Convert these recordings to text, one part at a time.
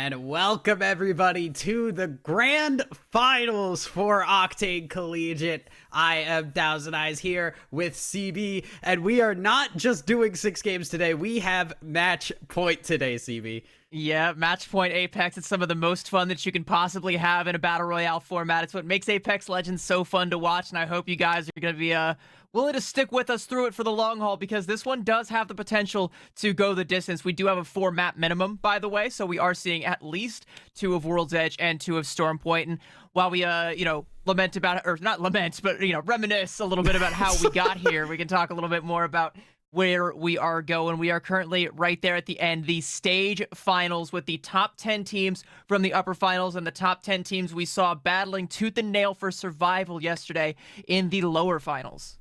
And welcome everybody to the grand finals for Octane Collegiate. I am Thousand Eyes here with CB, and we are not just doing 6 games today. We have match point today, CB. Yeah, Match Point Apex. It's some of the most fun that you can possibly have in a Battle Royale format. It's what makes Apex Legends so fun to watch, and I hope you guys are going to be willing to stick with us through it for the long haul, because this one does have the potential to go the distance. We do have a 4-map minimum, by the way, so we are seeing at least 2 of World's Edge and 2 of Stormpoint. And while we, lament about, or not lament, but, reminisce a little bit about how we got here, we can talk a little bit more about where we are going. We are currently right there at the end, the stage finals, with the top 10 teams from the upper finals and the top 10 teams we saw battling tooth and nail for survival yesterday in the lower finals.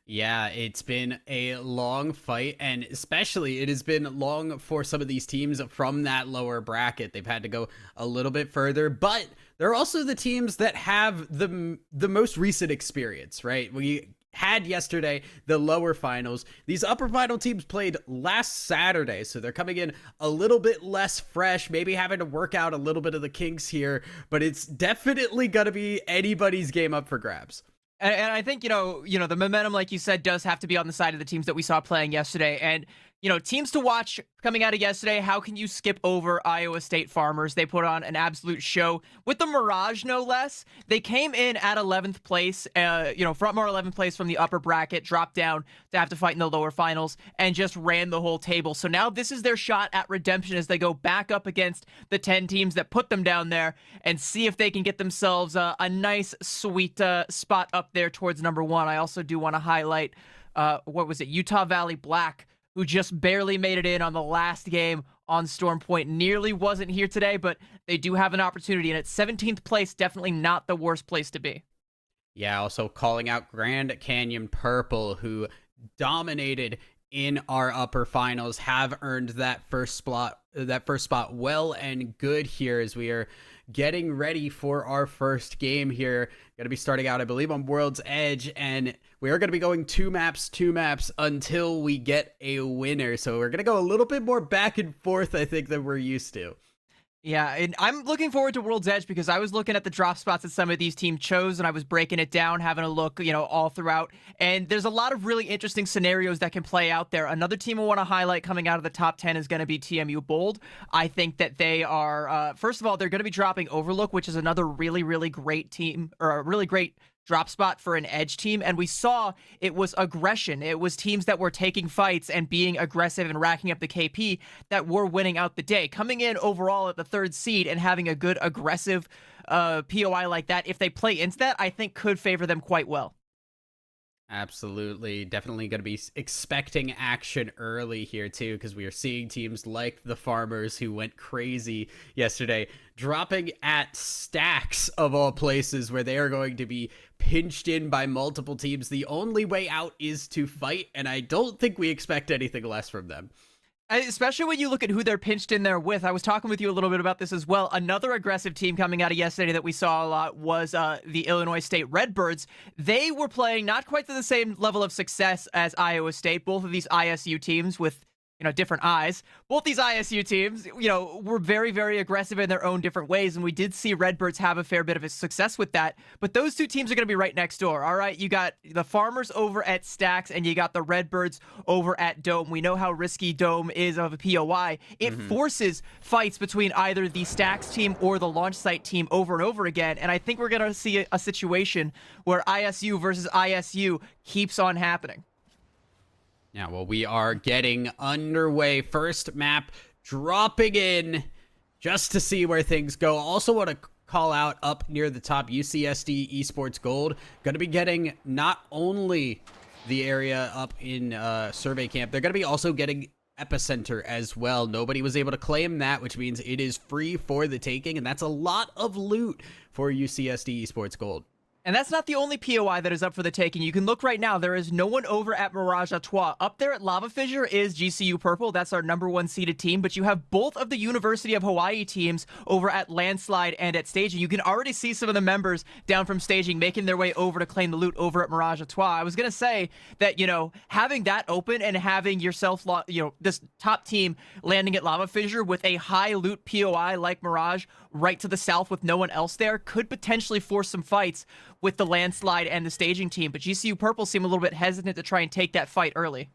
Yeah, it's been a long fight, and especially it has been long for some of these teams from that lower bracket. They've had to go a little bit further, but they're also the teams that have the most recent experience, right? We had yesterday the lower finals. These upper final teams played last Saturday, so they're coming in a little bit less fresh, maybe having to work out a little bit of the kinks here, but it's definitely going to be anybody's game up for grabs. And I think, the momentum, like you said, does have to be on the side of the teams that we saw playing yesterday. And, teams to watch coming out of yesterday, how can you skip over Iowa State Farmers? They put on an absolute show with the Mirage, no less. They came in at 11th place, from our 11th place from the upper bracket, dropped down to have to fight in the lower finals, and just ran the whole table. So now this is their shot at redemption as they go back up against the 10 teams that put them down there and see if they can get themselves a nice, sweet spot up there towards number 1. I also do want to highlight, Utah Valley Black, who just barely made it in on the last game on Stormpoint. Nearly wasn't here today, but they do have an opportunity, and at 17th place, definitely not the worst place to be. Yeah, also calling out Grand Canyon Purple, who dominated in our upper finals, have earned that first spot well and good here as we are getting ready for our first game here. Going to be starting out, I believe, on World's Edge, and we are going to be going two maps until we get a winner. So we're going to go a little bit more back and forth, I think, than we're used to. Yeah, and I'm looking forward to World's Edge because I was looking at the drop spots that some of these teams chose, and I was breaking it down, having a look, all throughout. And there's a lot of really interesting scenarios that can play out there. Another team I want to highlight coming out of the top 10 is going to be TMU Bold. I think that they are, first of all, they're going to be dropping Overlook, which is another really, really great team, or a really great drop spot for an edge team, and we saw it was aggression. It was teams that were taking fights and being aggressive and racking up the KP that were winning out the day. Coming in overall at the 3rd seed and having a good aggressive POI like that, if they play into that, I think could favor them quite well. Absolutely. Definitely going to be expecting action early here, too, because we are seeing teams like the Farmers, who went crazy yesterday, dropping at Stacks, of all places, where they are going to be pinched in by multiple teams. The only way out is to fight, and I don't think we expect anything less from them. Especially when you look at who they're pinched in there with. I was talking with you a little bit about this as well. Another aggressive team coming out of yesterday that we saw a lot was the Illinois State Redbirds. They were playing not quite to the same level of success as Iowa State. Both of these ISU teams with different eyes. Both these ISU teams, were very, very aggressive in their own different ways, and we did see Redbirds have a fair bit of a success with that. But those two teams are going to be right next door, all right? You got the Farmers over at Stacks, and you got the Redbirds over at Dome. We know how risky Dome is of a POI. It forces fights between either the Stacks team or the launch site team over and over again, and I think we're going to see a situation where ISU versus ISU keeps on happening. Yeah, well, we are getting underway. First map dropping in just to see where things go. Also want to call out up near the top, UCSD Esports Gold. Going to be getting not only the area up in Survey Camp, they're going to be also getting Epicenter as well. Nobody was able to claim that, which means it is free for the taking, and that's a lot of loot for UCSD Esports Gold. And that's not the only POI that is up for the taking. You can look right now. There is no one over at Mirage Artois. Up there at Lava Fissure is GCU Purple. That's our #1 seeded team. But you have both of the University of Hawaii teams over at Landslide and at Staging. You can already see some of the members down from Staging making their way over to claim the loot over at Mirage Artois. I was going to say that, having that open and having yourself, this top team landing at Lava Fissure with a high loot POI like Mirage right to the south with no one else there could potentially force some fights with the Landslide and the Staging team, but GCU Purple seem a little bit hesitant to try and take that fight early.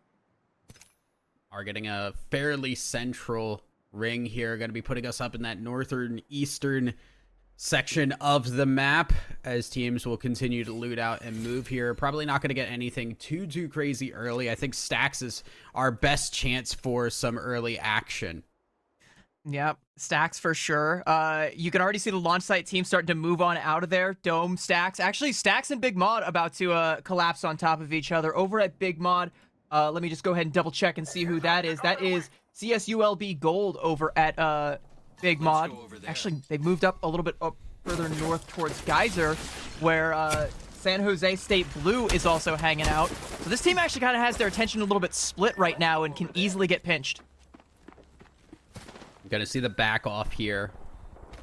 Are getting a fairly central ring here, going to be putting us up in that northern eastern section of the map as teams will continue to loot out and move here. Probably not going to get anything too crazy early. I think Stacks is our best chance for some early action. Yep, Stacks for sure. You can already see the launch site team starting to move on out of there. Dome, Stacks. Actually, Stacks and Big Mod about to collapse on top of each other. Over at Big Mod, let me just go ahead and double check and see who that is. That is CSULB Gold over at Big Mod. Actually, they moved up a little bit up further north towards Geyser, where San Jose State Blue is also hanging out. So this team actually kind of has their attention a little bit split right now and can easily get pinched. Going to see the back off here.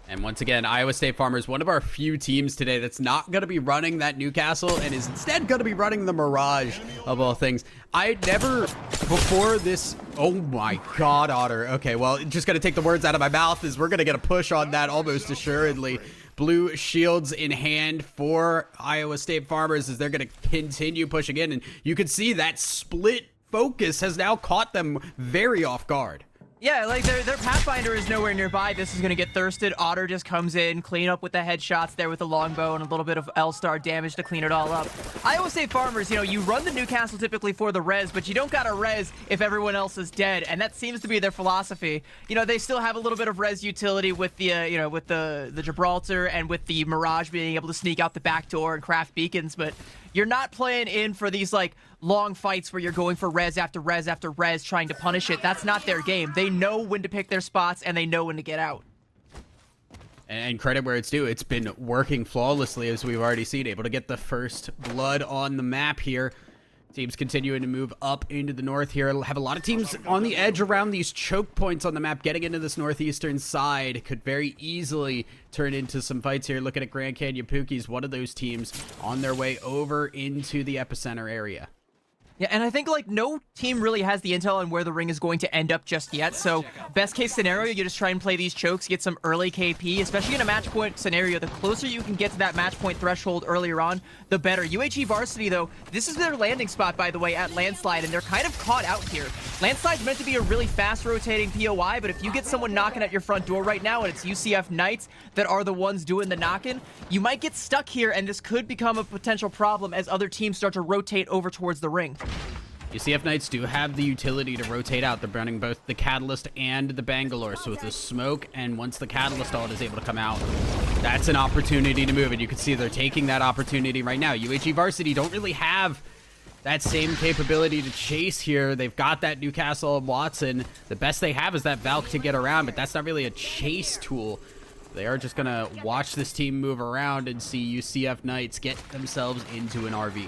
And once again, Iowa State Farmers, one of our few teams today that's not going to be running that Newcastle and is instead going to be running the Mirage of all things. I never, before this, oh my God, Otter. Okay, well, just going to take the words out of my mouth as we're going to get a push on that almost assuredly. Blue shields in hand for Iowa State Farmers as they're going to continue pushing in. And you can see that split focus has now caught them very off guard. Yeah, like their Pathfinder is nowhere nearby. This is going to get thirsted. Otter just comes in, clean up with the headshots there with the longbow and a little bit of L-Star damage to clean it all up. Iowa State Farmers, you run the Newcastle typically for the res, but you don't got to res if everyone else is dead, and that seems to be their philosophy. They still have a little bit of res utility with the, with the Gibraltar and with the Mirage being able to sneak out the back door and craft beacons, but you're not playing in for these, long fights where you're going for res after res after res trying to punish it. That's not their game. They know when to pick their spots, and they know when to get out. And credit where it's due. It's been working flawlessly, as we've already seen. Able to get the first blood on the map here. Teams continuing to move up into the north here. Have a lot of teams on the edge around these choke points on the map. Getting into this northeastern side could very easily turn into some fights here. Looking at Grand Canyon Pookies, one of those teams on their way over into the epicenter area. Yeah, and I think, no team really has the intel on where the ring is going to end up just yet, so best case scenario, you just try and play these chokes, get some early KP, especially in a match point scenario. The closer you can get to that match point threshold earlier on, the better. UHE Varsity, though, this is their landing spot, by the way, at Landslide, and they're kind of caught out here. Landslide's meant to be a really fast-rotating POI, but if you get someone knocking at your front door right now, and it's UCF Knights that are the ones doing the knocking, you might get stuck here, and this could become a potential problem as other teams start to rotate over towards the ring. UCF Knights do have the utility to rotate out. They're burning both the Catalyst and the Bangalore. So with the smoke, and once the Catalyst ult is able to come out, that's an opportunity to move. And you can see they're taking that opportunity right now. UHE Varsity don't really have that same capability to chase here. They've got that Newcastle and Watson. The best they have is that Valk to get around, but that's not really a chase tool. They are just going to watch this team move around and see UCF Knights get themselves into an RV.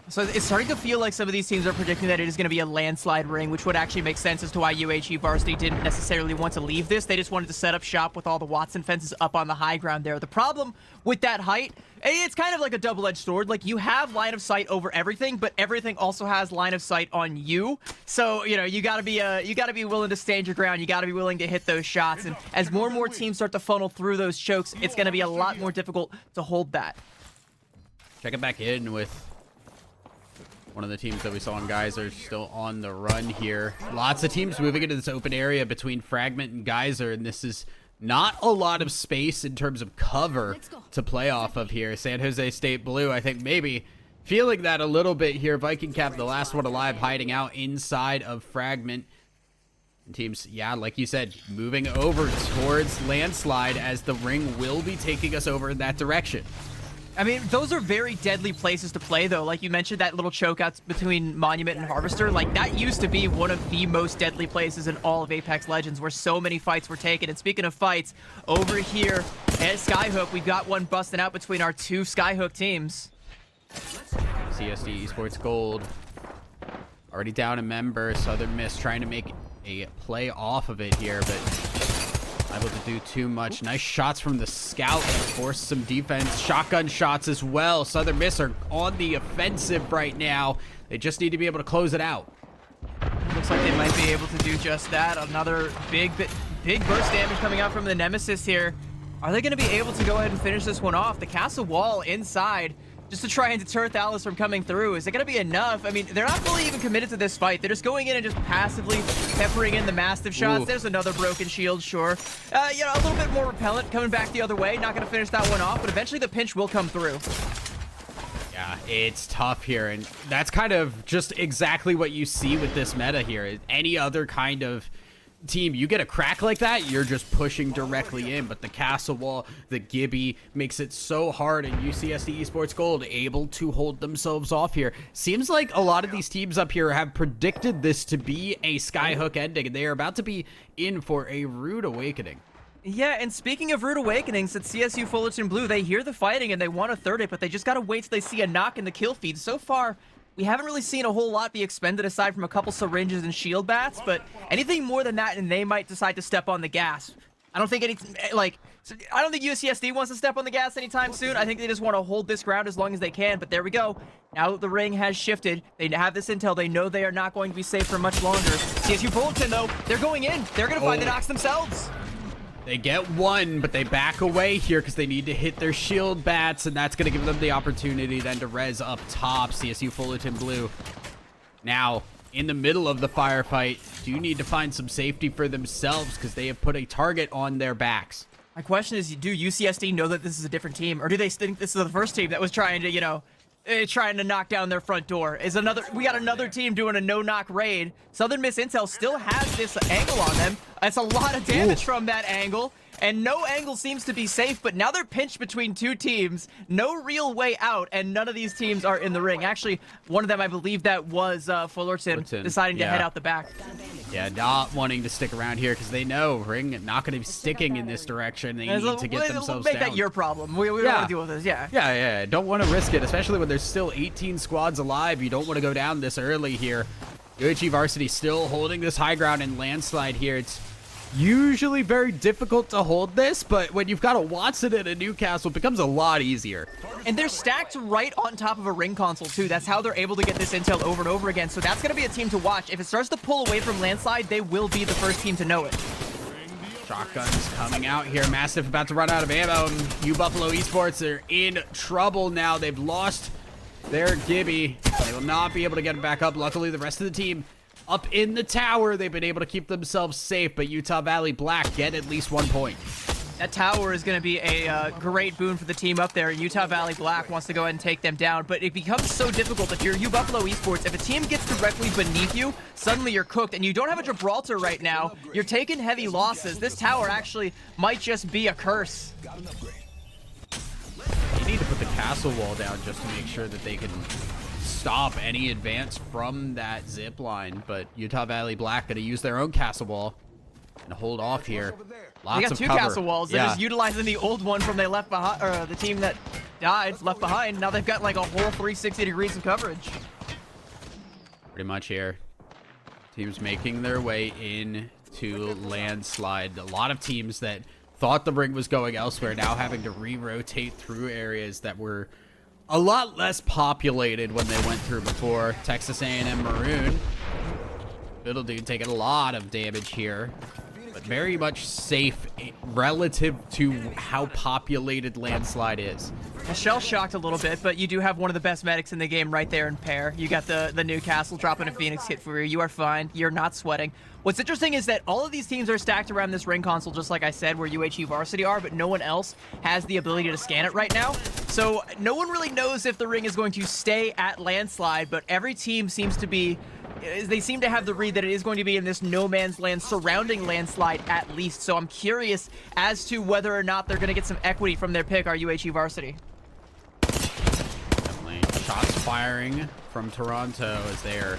So it's starting to feel like some of these teams are predicting that it is going to be a landslide ring, which would actually make sense as to why UHE Varsity didn't necessarily want to leave this. They just wanted to set up shop with all the Watson fences up on the high ground there. The problem with that height, it's kind of like a double-edged sword. You have line of sight over everything, but everything also has line of sight on you. So, you got to be willing to stand your ground. You got to be willing to hit those shots. And as more and more teams start to funnel through those chokes, it's going to be a lot more difficult to hold that. Check it back in with one of the teams that we saw in Geyser still on the run here. Lots of teams moving into this open area between Fragment and Geyser, and this is not a lot of space in terms of cover to play off of here. San Jose State Blue, I think maybe feeling that a little bit here. Viking Cap, the last one alive, hiding out inside of Fragment. And teams, yeah, like you said, moving over towards Landslide as the ring will be taking us over in that direction. I mean, those are very deadly places to play, though. Like you mentioned, that little chokeouts between Monument and Harvester. Like, that used to be one of the most deadly places in all of Apex Legends, where so many fights were taken. And speaking of fights, over here at Skyhook, we've got one busting out between our two Skyhook teams. CSD Esports Gold already down a member. Southern Miss trying to make a play off of it here, but able to do too much. Nice shots from the scout to force some defense. Shotgun shots as well. Southern Miss are on the offensive right now. They just need to be able to close it out. Looks like they might be able to do just that. Another big burst damage coming out from the Nemesis here. Are they going to be able to go ahead and finish this one off? The castle wall inside, just to try and deter Thalos from coming through. Is it going to be enough? I mean, they're not fully even committed to this fight. They're just going in and just passively peppering in the massive shots. Ooh. There's another broken shield, sure. You know, a little bit more repellent coming back the other way. Not going to finish that one off, but eventually the pinch will come through. Yeah, it's tough here, and that's kind of just exactly what you see with this meta here. Any other kind of team, you get a crack like that, you're just pushing directly in, but the castle wall, the Gibby makes it so hard, and UCSD Esports Gold able to hold themselves off here. Seems like a lot of these teams up here have predicted this to be a Skyhook ending, and they are about to be in for a rude awakening. Yeah, and speaking of rude awakenings, at CSU Fullerton Blue, they hear the fighting and they want to third it, but they just gotta wait till they see a knock in the kill feed. So far, we haven't really seen a whole lot be expended aside from a couple syringes and shield bats, but anything more than that and they might decide to step on the gas. I don't think I don't think UCSD wants to step on the gas anytime soon. I think they just want to hold this ground as long as they can, but there we go. Now that the ring has shifted, they have this intel. They know they are not going to be safe for much longer. CSU Fullerton, though, they're going in. They're going to find the knocks themselves. They get one, but they back away here because they need to hit their shield bats, and that's going to give them the opportunity then to res up top. CSU Fullerton Blue now in the middle of the firefight do need to find some safety for themselves because they have put a target on their backs. My question is, do UCSD know that this is a different team, or do they think this is the first team that was trying to, you know, trying to knock down their front door? We got another team doing a no-knock raid. Southern Miss Intel still has this angle on them. That's a lot of damage from that angle, and no angle seems to be safe, but now they're pinched between two teams. No real way out, and none of these teams are in the ring. Actually, one of them, I believe that was Fullerton deciding to head out the back. Yeah, not wanting to stick around here because they know Ring not going to be sticking in this direction. They need to get themselves down. Make that your problem. We don't want to deal with this, Yeah, don't want to risk it, especially when there's still 18 squads alive. You don't want to go down this early here. UHE Varsity still holding this high ground and landslide here. It's usually very difficult to hold this, but when you've got a Watson and a Newcastle, it becomes a lot easier. And they're stacked right on top of a ring console, too. That's how they're able to get this intel over and over again. So that's going to be a team to watch. If it starts to pull away from landslide, they will be the first team to know it. Shotguns coming out here. Mastiff about to run out of ammo. U Buffalo Esports are in trouble now. They've lost their Gibby. They will not be able to get it back up. Luckily, the rest of the team up in the tower, they've been able to keep themselves safe, but Utah Valley Black get at least 1 point. That tower is going to be a great boon for the team up there. Utah Valley Black wants to go ahead and take them down, but it becomes so difficult if you're U Buffalo Esports. If a team gets directly beneath you, suddenly you're cooked, and you don't have a Gibraltar right now. You're taking heavy losses. This tower actually might just be a curse. You need to put the castle wall down just to make sure that they can stop any advance from that zip line, but Utah Valley Black going to use their own castle wall and hold off here. Lots of two cover. Castle walls. They're just utilizing the old one from they left behind, or the team that died left behind. Now they've got like a whole 360 degrees of coverage. Pretty much here. Teams making their way into landslide. A lot of teams that thought the ring was going elsewhere now having to re-rotate through areas that were a lot less populated when they went through before. Texas A&M Maroon. Little dude taking a lot of damage here, but very much safe relative to how populated landslide is. Shell shocked a little bit, but you do have one of the best medics in the game right there in pair. You got the Newcastle dropping a Phoenix hit for you. You are fine. You're not sweating. What's interesting is that all of these teams are stacked around this ring console, just like I said, where UHE Varsity are, but no one else has the ability to scan it right now. So no one really knows if the ring is going to stay at landslide, but every team seems to be, they seem to have the read that it is going to be in this no man's land surrounding landslide at least. So I'm curious as to whether or not they're going to get some equity from their pick, our UHE Varsity. shots firing from Toronto as they are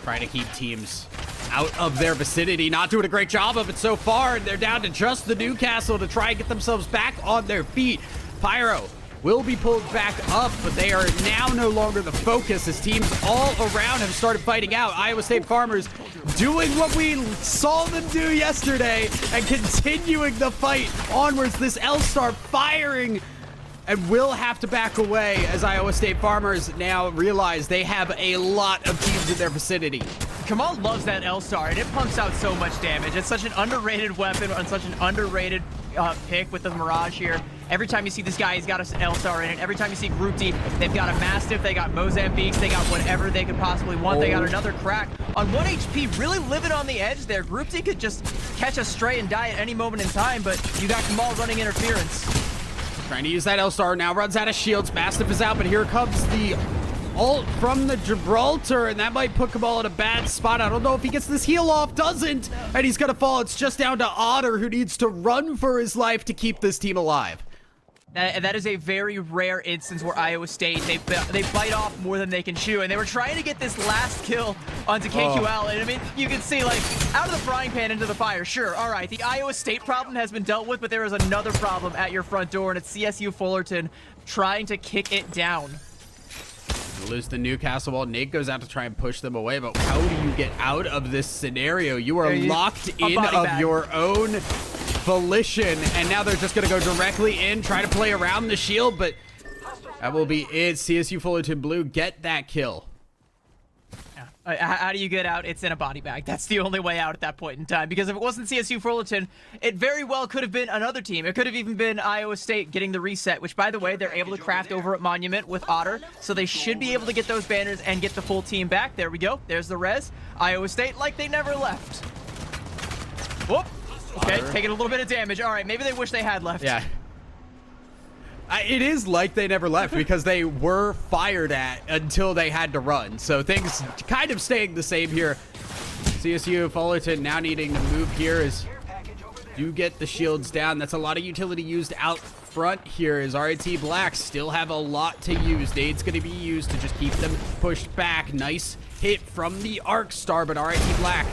trying to keep teams out of their vicinity. Not doing a great job of it so far, and they're down to just the Newcastle to try and get themselves back on their feet. Pyro will be pulled back up, but they are now no longer the focus as teams all around have started fighting out. Iowa State Farmers doing what we saw them do yesterday and continuing the fight onwards. This L-Star firing and will have to back away as Iowa State Farmers now realize they have a lot of teams in their vicinity. Kamal loves that L-Star, and it pumps out so much damage. It's such an underrated weapon and such an underrated pick with the Mirage here. Every time you see this guy, he's got an L-Star in it. Every time you see Group D, they've got a Mastiff, they got Mozambiques, they got whatever they could possibly want. They got another crack. On 1 HP, really living on the edge there. Group D could just catch a stray and die at any moment in time, but you got Kamal running interference. Trying to use that L-Star, now runs out of shields. Mastiff is out, but here comes the ult from the Gibraltar, and that might put Kamal in a bad spot. I don't know if he gets this heal off, doesn't, and he's gonna fall. It's just down to Otter, who needs to run for his life to keep this team alive. That is a very rare instance where Iowa State, they bite off more than they can chew, and they were trying to get this last kill onto KQL, and I mean, you can see, like, out of the frying pan into the fire. Sure, all right, the Iowa State problem has been dealt with, but there is another problem at your front door, and it's CSU Fullerton trying to kick it down. Lose the Newcastle wall. Nate goes out to try and push them away, but how do you get out of this scenario? You are locked in of your own volition, and now they're just going to go directly in, try to play around the shield, but that will be it. CSU Fullerton Blue get that kill. How do you get out? It's in a body bag. That's the only way out at that point in time, because if it wasn't CSU Fullerton, it very well could have been another team. It could have even been Iowa State getting the reset, which, by the way, they're able to craft over at Monument with Otter, so they should be able to get those banners and get the full team back. There we go. There's the res. Iowa State like they never left. Whoop. Okay, taking a little bit of damage. All right, maybe they wish they had left. Yeah. It is like they never left because they were fired at until they had to run. So things kind of staying the same here. CSU Fullerton now needing to move here as you get the shields down. That's a lot of utility used out front here as RIT Black still have a lot to use. Nade's going to be used to just keep them pushed back. Nice hit from the Arc Star, but RIT Black,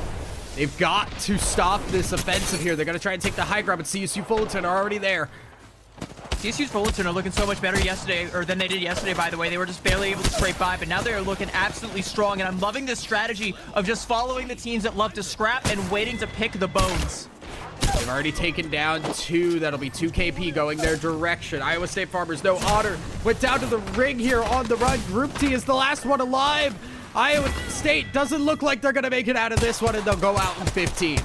they've got to stop this offensive here. They're going to try and take the high ground, but CSU Fullerton are already there. CSU's Fullerton are looking so much better yesterday, or than they did yesterday, by the way. They were just barely able to scrape by, but now they are looking absolutely strong, and I'm loving this strategy of just following the teams that love to scrap and waiting to pick the bones. They've already taken down 2. That'll be 2 KP going their direction. Iowa State Farmers, no Otter. Went down to the ring here on the run. Group T is the last one alive. Iowa State doesn't look like they're going to make it out of this one, and they'll go out in 15.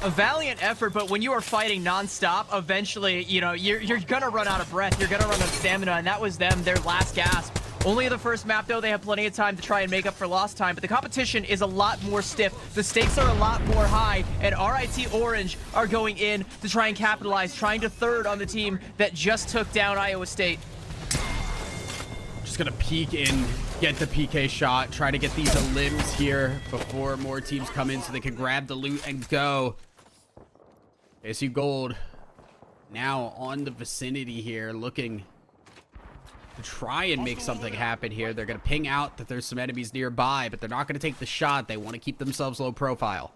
A valiant effort, but when you are fighting non-stop, eventually, you know, you're gonna run out of breath. You're gonna run out of stamina, and that was them, their last gasp. Only the first map, though, they have plenty of time to try and make up for lost time, but the competition is a lot more stiff. The stakes are a lot more high, and RIT Orange are going in to try and capitalize, trying to third on the team that just took down Iowa State. Just gonna peek in, get the PK shot, try to get these limbs here before more teams come in so they can grab the loot and go. ASU Gold now on the vicinity here, looking to try and make something happen here. They're going to ping out that there's some enemies nearby, but they're not going to take the shot. They want to keep themselves low profile.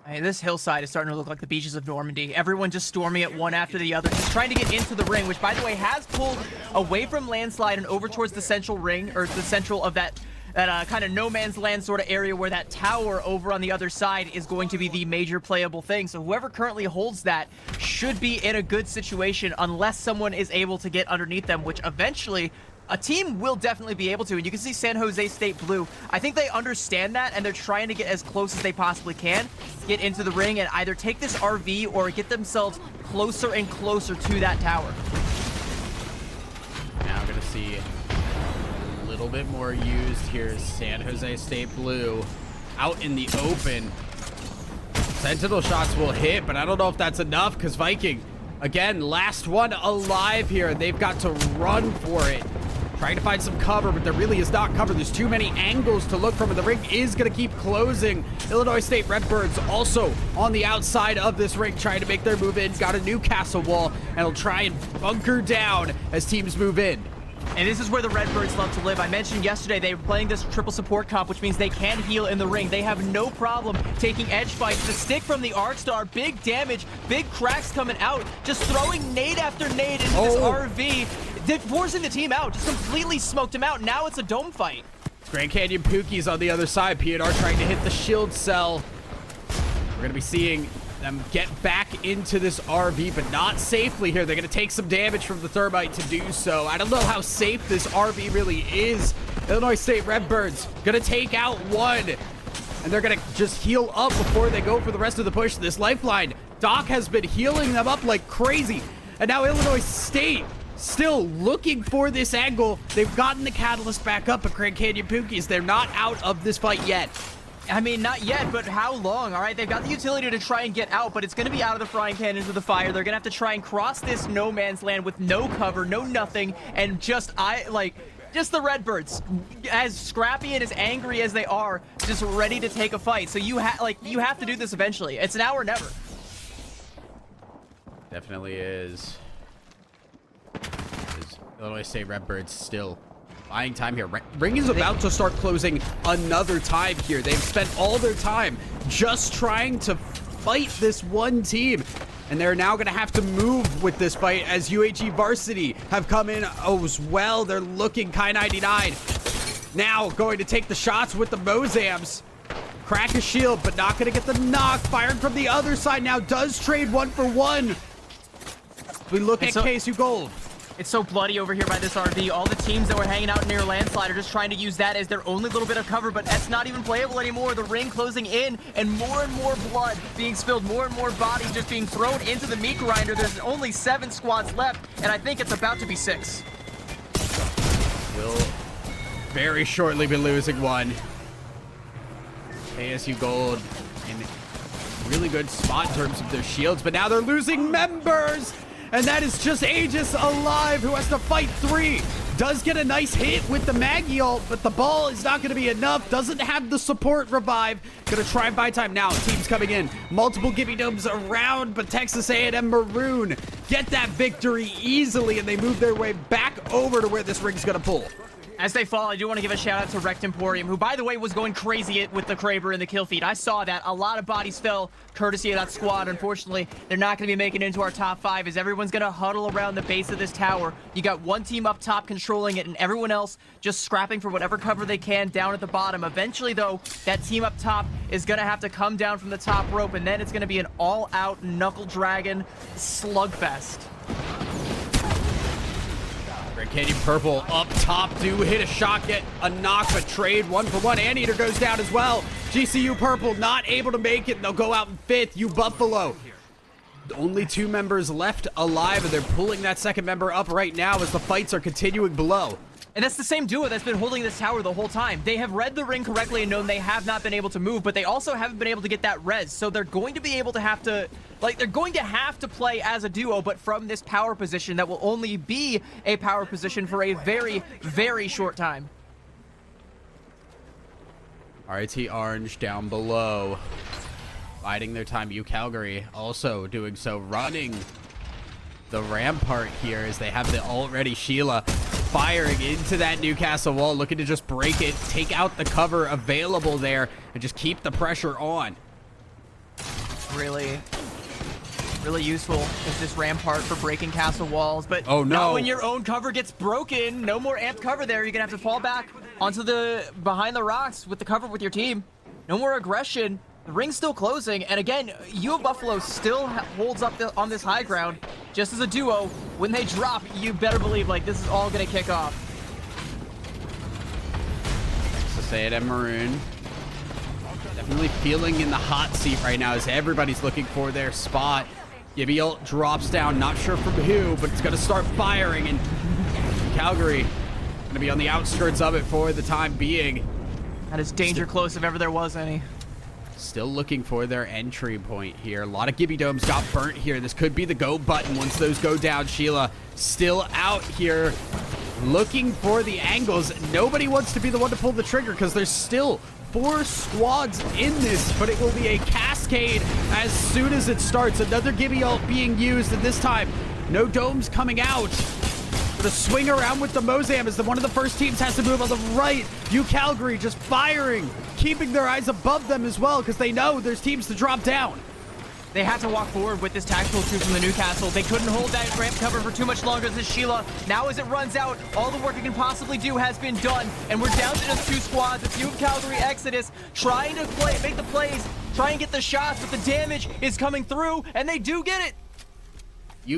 Hey, this hillside is starting to look like the beaches of Normandy. Everyone just storming it one after the other, just trying to get into the ring, which, by the way, has pulled away from Landslide and over towards the central ring, or the central of that kind of no man's land sort of area where that tower over on the other side is going to be the major playable thing. So whoever currently holds that should be in a good situation unless someone is able to get underneath them, which eventually a team will definitely be able to. And you can see San Jose State Blue. I think they understand that, and they're trying to get as close as they possibly can, get into the ring and either take this RV or get themselves closer and closer to that tower. Now we're going to see a little bit more used here. San Jose State Blue out in the open. Sentinel shots will hit, but I don't know if that's enough because Viking, again, last one alive here. They've got to run for it. Trying to find some cover, but there really is not cover. There's too many angles to look from, and the ring is going to keep closing. Illinois State Redbirds also on the outside of this ring trying to make their move in. Got a Newcastle wall, and they'll try and bunker down as teams move in. And this is where the Redbirds love to live. I mentioned yesterday they were playing this triple support comp, which means they can heal in the ring. They have no problem taking edge fights. The stick from the Arcstar, big damage, big cracks coming out, just throwing nade after nade into this RV, forcing the team out, just completely smoked him out. Now it's a dome fight. Grand Canyon Pookie's on the other side. PNR trying to hit the shield cell. We're going to be seeing them get back into this RV, but not safely here. They're going to take some damage from the thermite to do so. I don't know how safe this RV really is. Illinois State Redbirds going to take out one, and they're going to just heal up before they go for the rest of the push. This lifeline, Doc has been healing them up like crazy, and now Illinois State still looking for this angle. They've gotten the catalyst back up, but Grand Canyon Pookies, they're not out of this fight yet. I mean, not yet, but how long? All right, they've got the utility to try and get out, but it's going to be out of the frying pan into the fire. They're going to have to try and cross this no man's land with no cover, no nothing, and just the Redbirds, as scrappy and as angry as they are, just ready to take a fight. So you have to do this eventually. It's now or never. Definitely is. Illinois State Redbirds still buying time here. Ring is about to start closing another time here. They've spent all their time just trying to fight this one team, and they're now going to have to move with this fight as UAG Varsity have come in as well. They're looking Kai 99. Now going to take the shots with the Mozams. Crack a shield, but not going to get the knock. Firing from the other side now does trade 1-for-1. We look at KSU Gold. It's so bloody over here by this RV. All the teams that were hanging out near Landslide are just trying to use that as their only little bit of cover, but that's not even playable anymore. The ring closing in, and more blood being spilled, more and more bodies just being thrown into the meat grinder. There's only 7 squads left, and I think it's about to be 6. Will very shortly be losing one. KSU Gold in a really good spot in terms of their shields, but now they're losing members. And that is just Aegis alive, who has to fight 3. Does get a nice hit with the Maggie ult, but the ball is not going to be enough. Doesn't have the support revive. Going to try and buy time now. Teams coming in. Multiple Gibby Domes around, but Texas A&M Maroon get that victory easily, and they move their way back over to where this ring's going to pull. As they fall, I do want to give a shout out to Rect Emporium, who, by the way, was going crazy with the Kraber and the kill feed. I saw that. A lot of bodies fell courtesy of that squad. Unfortunately, they're not going to be making it into our top 5 as everyone's going to huddle around the base of this tower. You got one team up top controlling it and everyone else just scrapping for whatever cover they can down at the bottom. Eventually, though, that team up top is going to have to come down from the top rope, and then it's going to be an all-out Knuckle Dragon slugfest. Canyon Purple up top, do hit a shot, get a knock, but trade 1-for-1. Anteater goes down as well. GCU Purple not able to make it. They'll go out in 5th. U Buffalo. Only 2 members left alive, and they're pulling that second member up right now as the fights are continuing below. And that's the same duo that's been holding this tower the whole time. They have read the ring correctly and known they have not been able to move, but they also haven't been able to get that res. So they're going to be able to they're going to have to play as a duo, but from this power position that will only be a power position for a very, very short time. RIT Orange down below. Biding their time. U Calgary also doing so. Running the rampart here as they have the ult ready. Sheila firing into that Newcastle wall, looking to just break it, take out the cover available there, and just keep the pressure on. Really useful is this rampart for breaking castle walls, but oh no, not when your own cover gets broken. No more amped cover there. You're gonna have to fall back onto behind the rocks with the cover with your team. No more aggression. The ring's still closing, and again, U of Buffalo still holds up on this high ground, just as a duo. When they drop, you better believe this is all gonna kick off. Texas A&M Maroon definitely feeling in the hot seat right now as everybody's looking for their spot. Gibby ult drops down, not sure from who, but it's gonna start firing, and Calgary gonna be on the outskirts of it for the time being. That is danger close if ever there was any. Still looking for their entry point here. A lot of Gibby Domes got burnt here. This could be the go button once those go down. Sheila still out here looking for the angles. Nobody wants to be the one to pull the trigger because there's still 4 squads in this, but it will be a cascade as soon as it starts. Another Gibby ult being used, and this time no domes coming out. Gonna swing around with the Mozam as one of the first teams has to move on the right. Calgary just firing, keeping their eyes above them as well because they know there's teams to drop down. They had to walk forward with this tactical troop from the Newcastle. They couldn't hold that ramp cover for too much longer than Sheila. Now as it runs out, all the work it can possibly do has been done, and we're down to just 2 squads. It's Calgary Exodus trying to make the plays, try and get the shots, but the damage is coming through, and they do get it.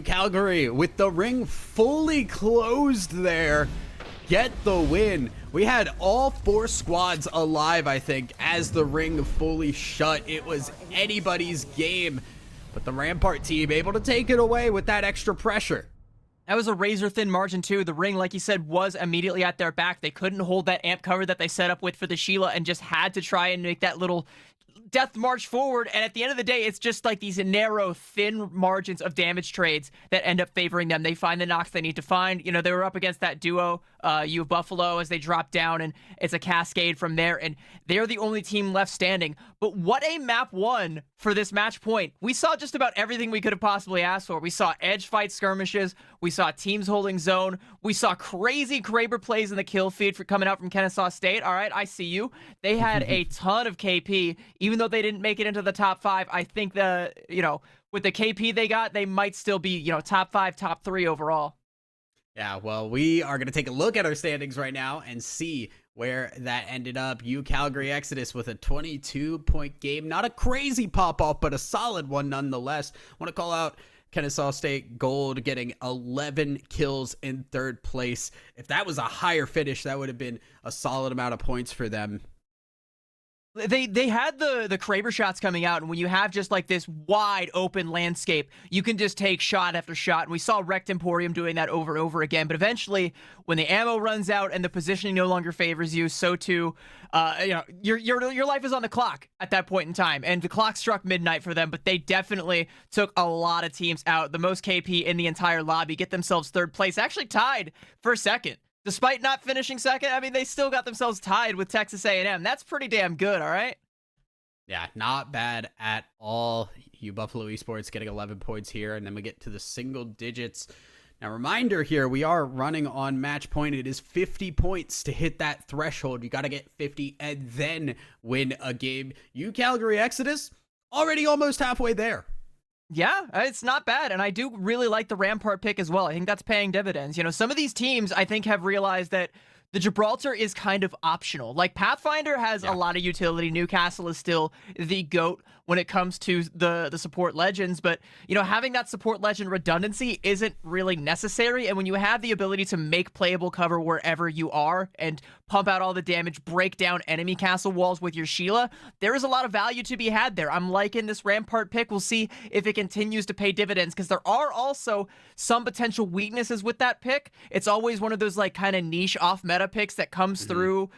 Calgary with the ring fully closed there, get the win. We had all 4 squads alive, I think, as the ring fully shut. It was anybody's game, but the Rampart team able to take it away with that extra pressure. That was a razor-thin margin, too. The ring, like you said, was immediately at their back. They couldn't hold that amp cover that they set up with for the Sheila and just had to try and make that little death march forward. And at the end of the day, it's just like these narrow, thin margins of damage trades that end up favoring them. They find the knocks they need to find. You know, they were up against that duo, you have Buffalo, as they drop down, and it's a cascade from there, and they're the only team left standing. But what a map 1 for this match point. We saw just about everything we could have possibly asked for. We saw edge fight skirmishes. We saw teams holding zone. We saw crazy Kraber plays in the kill feed for coming out from Kennesaw State. All right, I see you. They had a ton of KP, even though they didn't make it into the top 5. I think with the KP they got, they might still be, top 5, top 3 overall. Yeah, well, we are going to take a look at our standings right now and see where that ended up. Calgary Exodus with a 22-point game. Not a crazy pop-off, but a solid one nonetheless. Want to call out Kennesaw State Gold getting 11 kills in 3rd place. If that was a higher finish, that would have been a solid amount of points for them. They had the Kraber shots coming out, and when you have just like this wide open landscape, you can just take shot after shot. And we saw Rect Emporium doing that over and over again. But eventually, when the ammo runs out and the positioning no longer favors you, so too, your life is on the clock at that point in time. And the clock struck midnight for them, but they definitely took a lot of teams out. The most KP in the entire lobby, get themselves 3rd place, actually tied for 2nd. Despite not finishing 2nd, I mean, they still got themselves tied with Texas A&M. That's pretty damn good, all right? Yeah, not bad at all. Buffalo Esports getting 11 points here, and then we get to the single digits. Now, reminder here, we are running on match point. It is 50 points to hit that threshold. You got to get 50 and then win a game. Calgary Exodus, already almost halfway there. Yeah, it's not bad, and I do really like the Rampart pick as well. I think that's paying dividends. Some of these teams, I think, have realized that the Gibraltar is kind of optional. Like, Pathfinder has a lot of utility. Newcastle is still the GOAT when it comes to the support legends, but, having that support legend redundancy isn't really necessary, and when you have the ability to make playable cover wherever you are and pump out all the damage, break down enemy castle walls with your Sheila, there is a lot of value to be had there. I'm liking this Rampart pick. We'll see if it continues to pay dividends, because there are also some potential weaknesses with that pick. It's always one of those, like, kind of niche off-meta picks that comes through,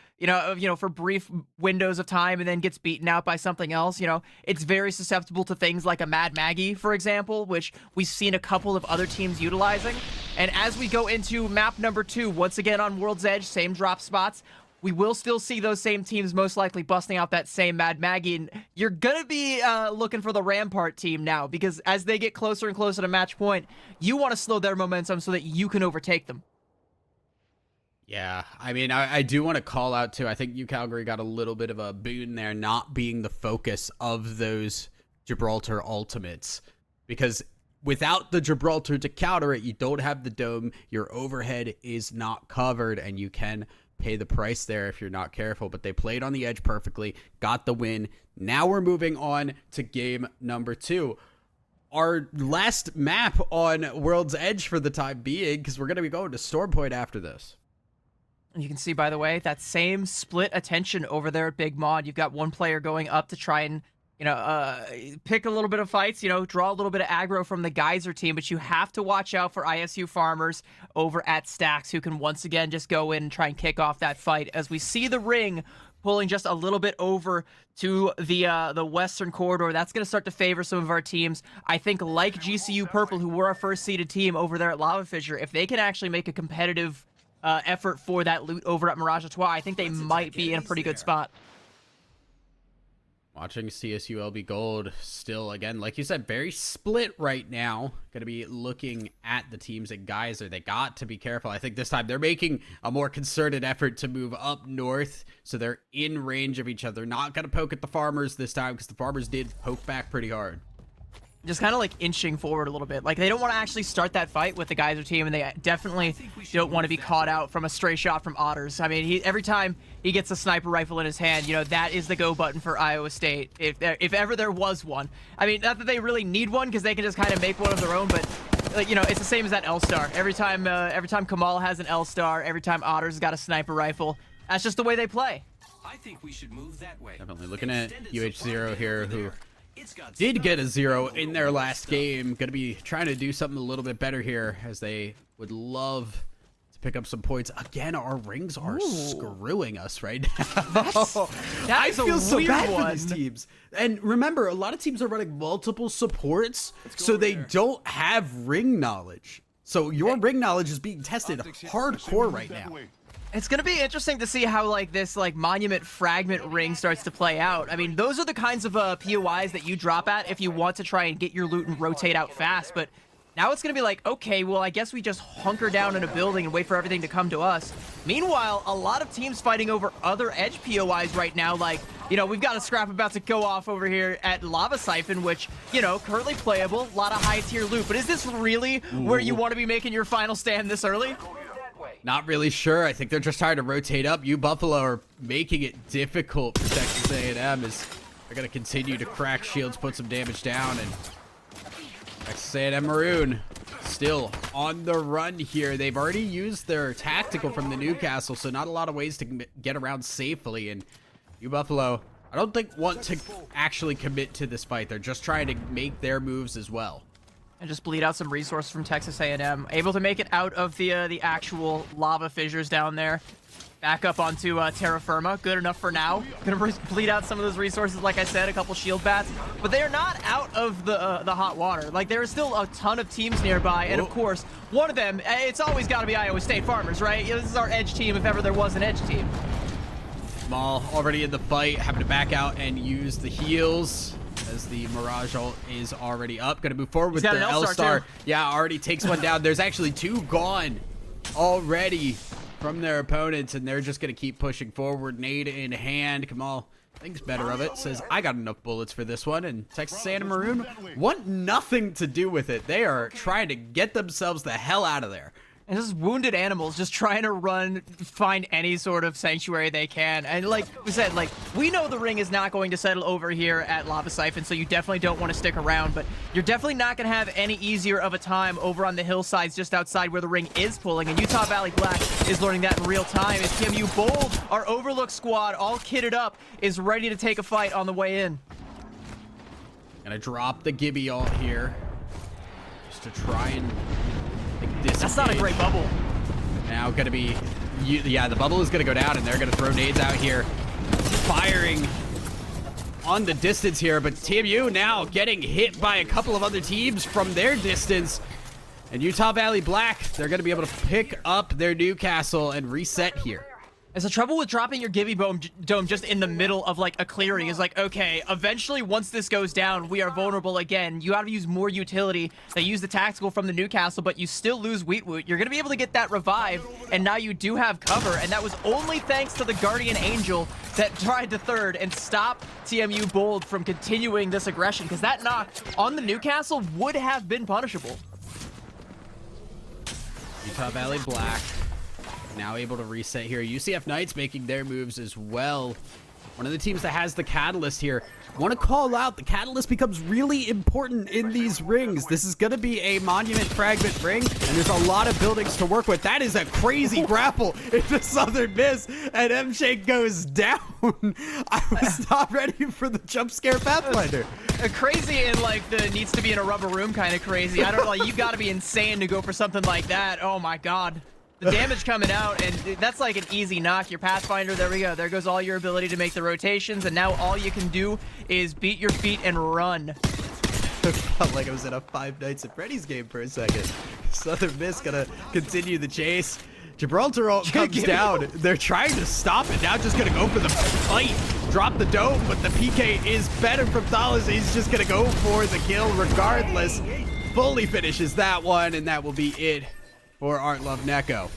for brief windows of time and then gets beaten out by something else. It's very susceptible to things like a Mad Maggie, for example, which we've seen a couple of other teams utilizing. And as we go into map number 2, once again on World's Edge, same drop spots, we will still see those same teams most likely busting out that same Mad Maggie. And you're going to be looking for the Rampart team now, because as they get closer and closer to match point, you want to slow their momentum so that you can overtake them. Yeah, I mean, I do want to call out, too. I think Calgary got a little bit of a boon there, not being the focus of those Gibraltar ultimates. Because without the Gibraltar to counter it, you don't have the dome, your overhead is not covered, and you can pay the price there if you're not careful. But they played on the edge perfectly, got the win. Now we're moving on to game number 2. Our last map on World's Edge for the time being, because we're going to be going to Storm Point after this. You can see, by the way, that same split attention over there at Big Mod. You've got one player going up to try and, pick a little bit of fights, draw a little bit of aggro from the Geyser team, but you have to watch out for ISU farmers over at Stacks, who can once again just go in and try and kick off that fight. As we see the ring pulling just a little bit over to the western corridor, that's going to start to favor some of our teams. I think, like GCU Purple, who were our first seeded team over there at Lava Fissure, if they can actually make a competitive effort for that loot over at Mirage Etoile, I think they might be in a pretty good spot. Watching CSULB Gold still, again, like you said, very split right now. Going to be looking at the teams at Geyser. They got to be careful. I think this time they're making a more concerted effort to move up north, so they're in range of each other. Not going to poke at the farmers this time, because the farmers did poke back pretty hard. Just kind of like inching forward a little bit. Like, they don't want to actually start that fight with the Geyser team, and they definitely don't want to be caught out from a stray shot from Otters. I mean, every time he gets a sniper rifle in his hand, you know, that is the go button for Iowa State, if ever there was one. I mean, not that they really need one, because they can just kind of make one of their own, but like, you know, it's the same as that L-Star. Every time Kamal has an L-Star, every time Otters has got a sniper rifle, that's just the way they play. I think we should move that way. Definitely looking at UH0 here, who did get a 0 in their last game. Going to be trying to do something a little bit better here, as they would love to pick up some points. Again, our rings are screwing us right now. I feel so bad for these teams. And remember, a lot of teams are running multiple supports, so they don't have ring knowledge. So your ring knowledge is being tested hardcore right now. It's going to be interesting to see how, like, this, like, monument fragment ring starts to play out. I mean, those are the kinds of POIs that you drop at if you want to try and get your loot and rotate out fast. But now it's going to be like, okay, well, I guess we just hunker down in a building and wait for everything to come to us. Meanwhile, a lot of teams fighting over other edge POIs right now. Like, you know, we've got a scrap about to go off over here at Lava Siphon, which, you know, currently playable, a lot of high-tier loot. But is this really where you want to be making your final stand this early? Not really sure. I think they're just trying to rotate up. Buffalo are making it difficult for Texas A&M, as they're going to continue to crack shields, put some damage down, and Texas A&M Maroon still on the run here. They've already used their tactical from the Newcastle, so not a lot of ways to get around safely. And Buffalo, I don't think want to actually commit to this fight. They're just trying to make their moves as well. And just bleed out some resources from Texas A&M. Able to make it out of the actual lava fissures down there. Back up onto terra firma. Good enough for now. Gonna bleed out some of those resources, like I said, a couple shield bats. But they are not out of the hot water. Like, there is still a ton of teams nearby. And of course, one of them, it's always got to be Iowa State Farmers, right? This is our edge team if ever there was an edge team. Small already in the fight, having to back out and use the heals, as the Mirage ult is already up. Gonna move forward with the L-Star. Yeah, already takes one down. There's actually 2 gone already from their opponents, and they're just gonna keep pushing forward. Nade in hand. Kamal thinks better of it. Says, I got enough bullets for this one. And Texas A&M Maroon want nothing to do with it. They are trying to get themselves the hell out of there. And just wounded animals just trying to find any sort of sanctuary they can. And like we said, like, we know the ring is not going to settle over here at Lava Siphon, so you definitely don't want to stick around, but you're definitely not going to have any easier of a time over on the hillsides just outside where the ring is pulling. And Utah Valley Black is learning that in real time. As TMU Bold, our Overlook squad, all kitted up, is ready to take a fight on the way in. Gonna drop the Gibby ult here, just to try and disengage. That's not a great bubble. Now gonna be, yeah, the bubble is gonna go down, and they're gonna throw nades out here, firing on the distance here. But TMU now getting hit by a couple of other teams from their distance, and Utah Valley Black, they're gonna be able to pick up their Newcastle and reset here. It's the trouble with dropping your Gibby Dome just in the middle of, like, a clearing is like, okay, eventually once this goes down, we are vulnerable again. You gotta use more utility. They use the tactical from the Newcastle, but you still lose Wheatwood. You're gonna be able to get that revive, and now you do have cover, and that was only thanks to the Guardian Angel that tried to third and stop TMU Bold from continuing this aggression, because that knock on the Newcastle would have been punishable. Utah Valley Black now able to reset here. UCF Knights making their moves as well. One of the teams that has the Catalyst here. Want to call out, the Catalyst becomes really important in these rings. This is going to be a monument fragment ring, and there's a lot of buildings to work with. That is a crazy grapple into Southern Miss, and M-Shake goes down. I was not ready for the jump scare Pathfinder. Crazy in, like, the needs to be in a rubber room kind of crazy. I don't know, you got to be insane to go for something like that. Oh my god. The damage coming out, and that's like an easy knock. Your Pathfinder, there we go. There goes all your ability to make the rotations, and now all you can do is beat your feet and run. It felt like I was in a Five Nights at Freddy's game for a second. Southern Miss gonna continue the chase. Gibraltar ult comes down. They're trying to stop it. Now just gonna go for the fight. drop the dome, but the PK is better from Thales. He's just gonna go for the kill regardless. Fully finishes that one, and that will be it for Art Love Neko.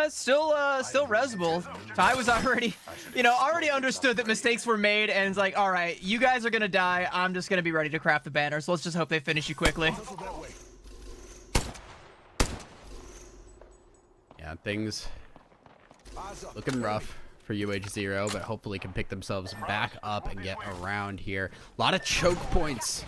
Still resable. Ty was already, already understood that mistakes were made, and it's like, all right, you guys are gonna die. I'm just gonna be ready to craft the banner. So let's just hope they finish you quickly. Yeah, things looking rough for UH0, but hopefully can pick themselves back up and get around here. A lot of choke points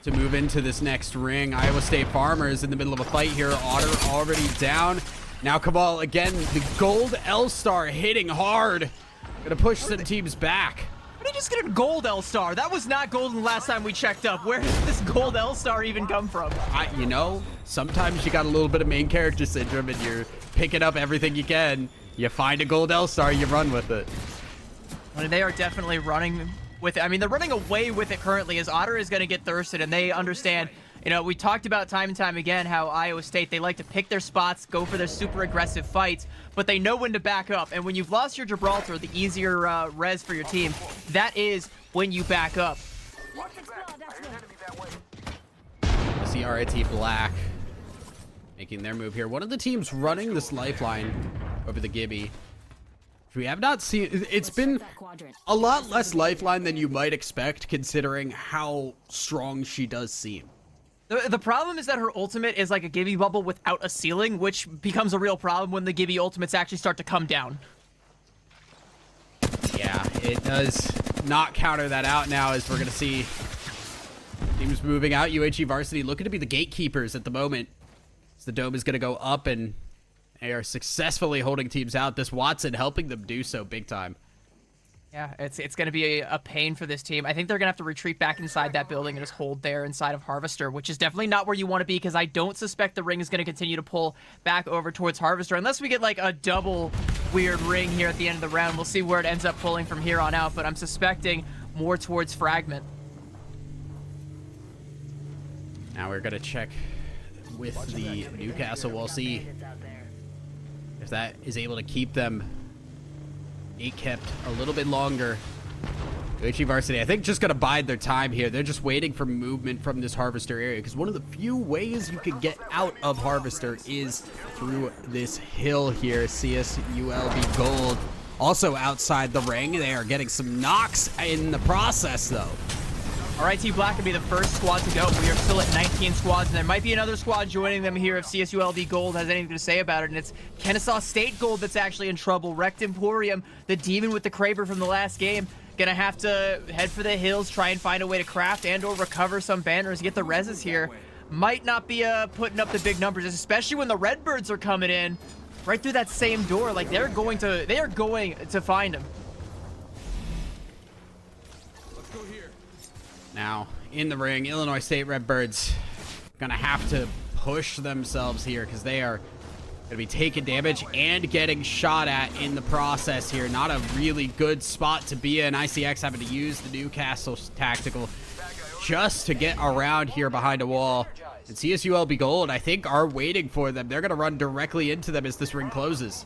to move into this next ring. Iowa State Farmers in the middle of a fight here. Otter already down. Now Cabal again, the gold L-Star hitting hard. Gonna push some teams back. How did he just get a gold L-Star? That was not golden the last time we checked up. Where did this gold L-Star even come from? Sometimes you got a little bit of main character syndrome and you're picking up everything you can. You find a gold L-Star, you run with it. I mean, they are definitely running with it. I mean, they're running away with it currently, as Otter is going to get thirsted, and they understand. We talked about time and time again how Iowa State, they like to pick their spots, go for their super aggressive fights, but they know when to back up. And when you've lost your Gibraltar, the easier res for your team, that is when you back up. See RIT Black making their move here. One of the teams running this lifeline over the Gibby. We have not seen, it's been a lot less lifeline than you might expect considering how strong she does seem. The problem is that her ultimate is like a Gibby bubble without a ceiling, which becomes a real problem when the Gibby ultimates actually start to come down. Yeah, it does not counter that out now, as we're going to see teams moving out. UHE Varsity looking to be the gatekeepers at the moment. So the dome is going to go up, and they are successfully holding teams out. This Watson helping them do so big time. Yeah, it's going to be a pain for this team. I think they're going to have to retreat back inside that building and just hold there inside of Harvester, which is definitely not where you want to be, because I don't suspect the ring is going to continue to pull back over towards Harvester unless we get like a double weird ring here at the end of the round. We'll see where it ends up pulling from here on out, but I'm suspecting more towards Fragment. Now we're going to check with the Newcastle. We'll see if that is able to keep them kept a little bit longer. UHE Varsity, I think, just gonna bide their time here. They're just waiting for movement from this Harvester area, because one of the few ways you can get out of Harvester is through this hill here. CSULB Gold also outside the ring. They are getting some knocks in the process, though. RIT Black can be the first squad to go. We are still at 19 squads, and there might be another squad joining them here if CSULD Gold has anything to say about it, and it's Kennesaw State Gold that's actually in trouble. Wrecked Emporium, the demon with the Kraber from the last game, gonna have to head for the hills, try and find a way to craft and or recover some banners, get the reses here. Might not be putting up the big numbers, especially when the Redbirds are coming in right through that same door. Like, they are going to find him. Now, in the ring, Illinois State Redbirds gonna have to push themselves here, because they are gonna be taking damage and getting shot at in the process here. Not a really good spot to be in. ICX having to use the Newcastle tactical just to get around here behind a wall. And CSULB Gold, I think, are waiting for them. They're gonna run directly into them as this ring closes.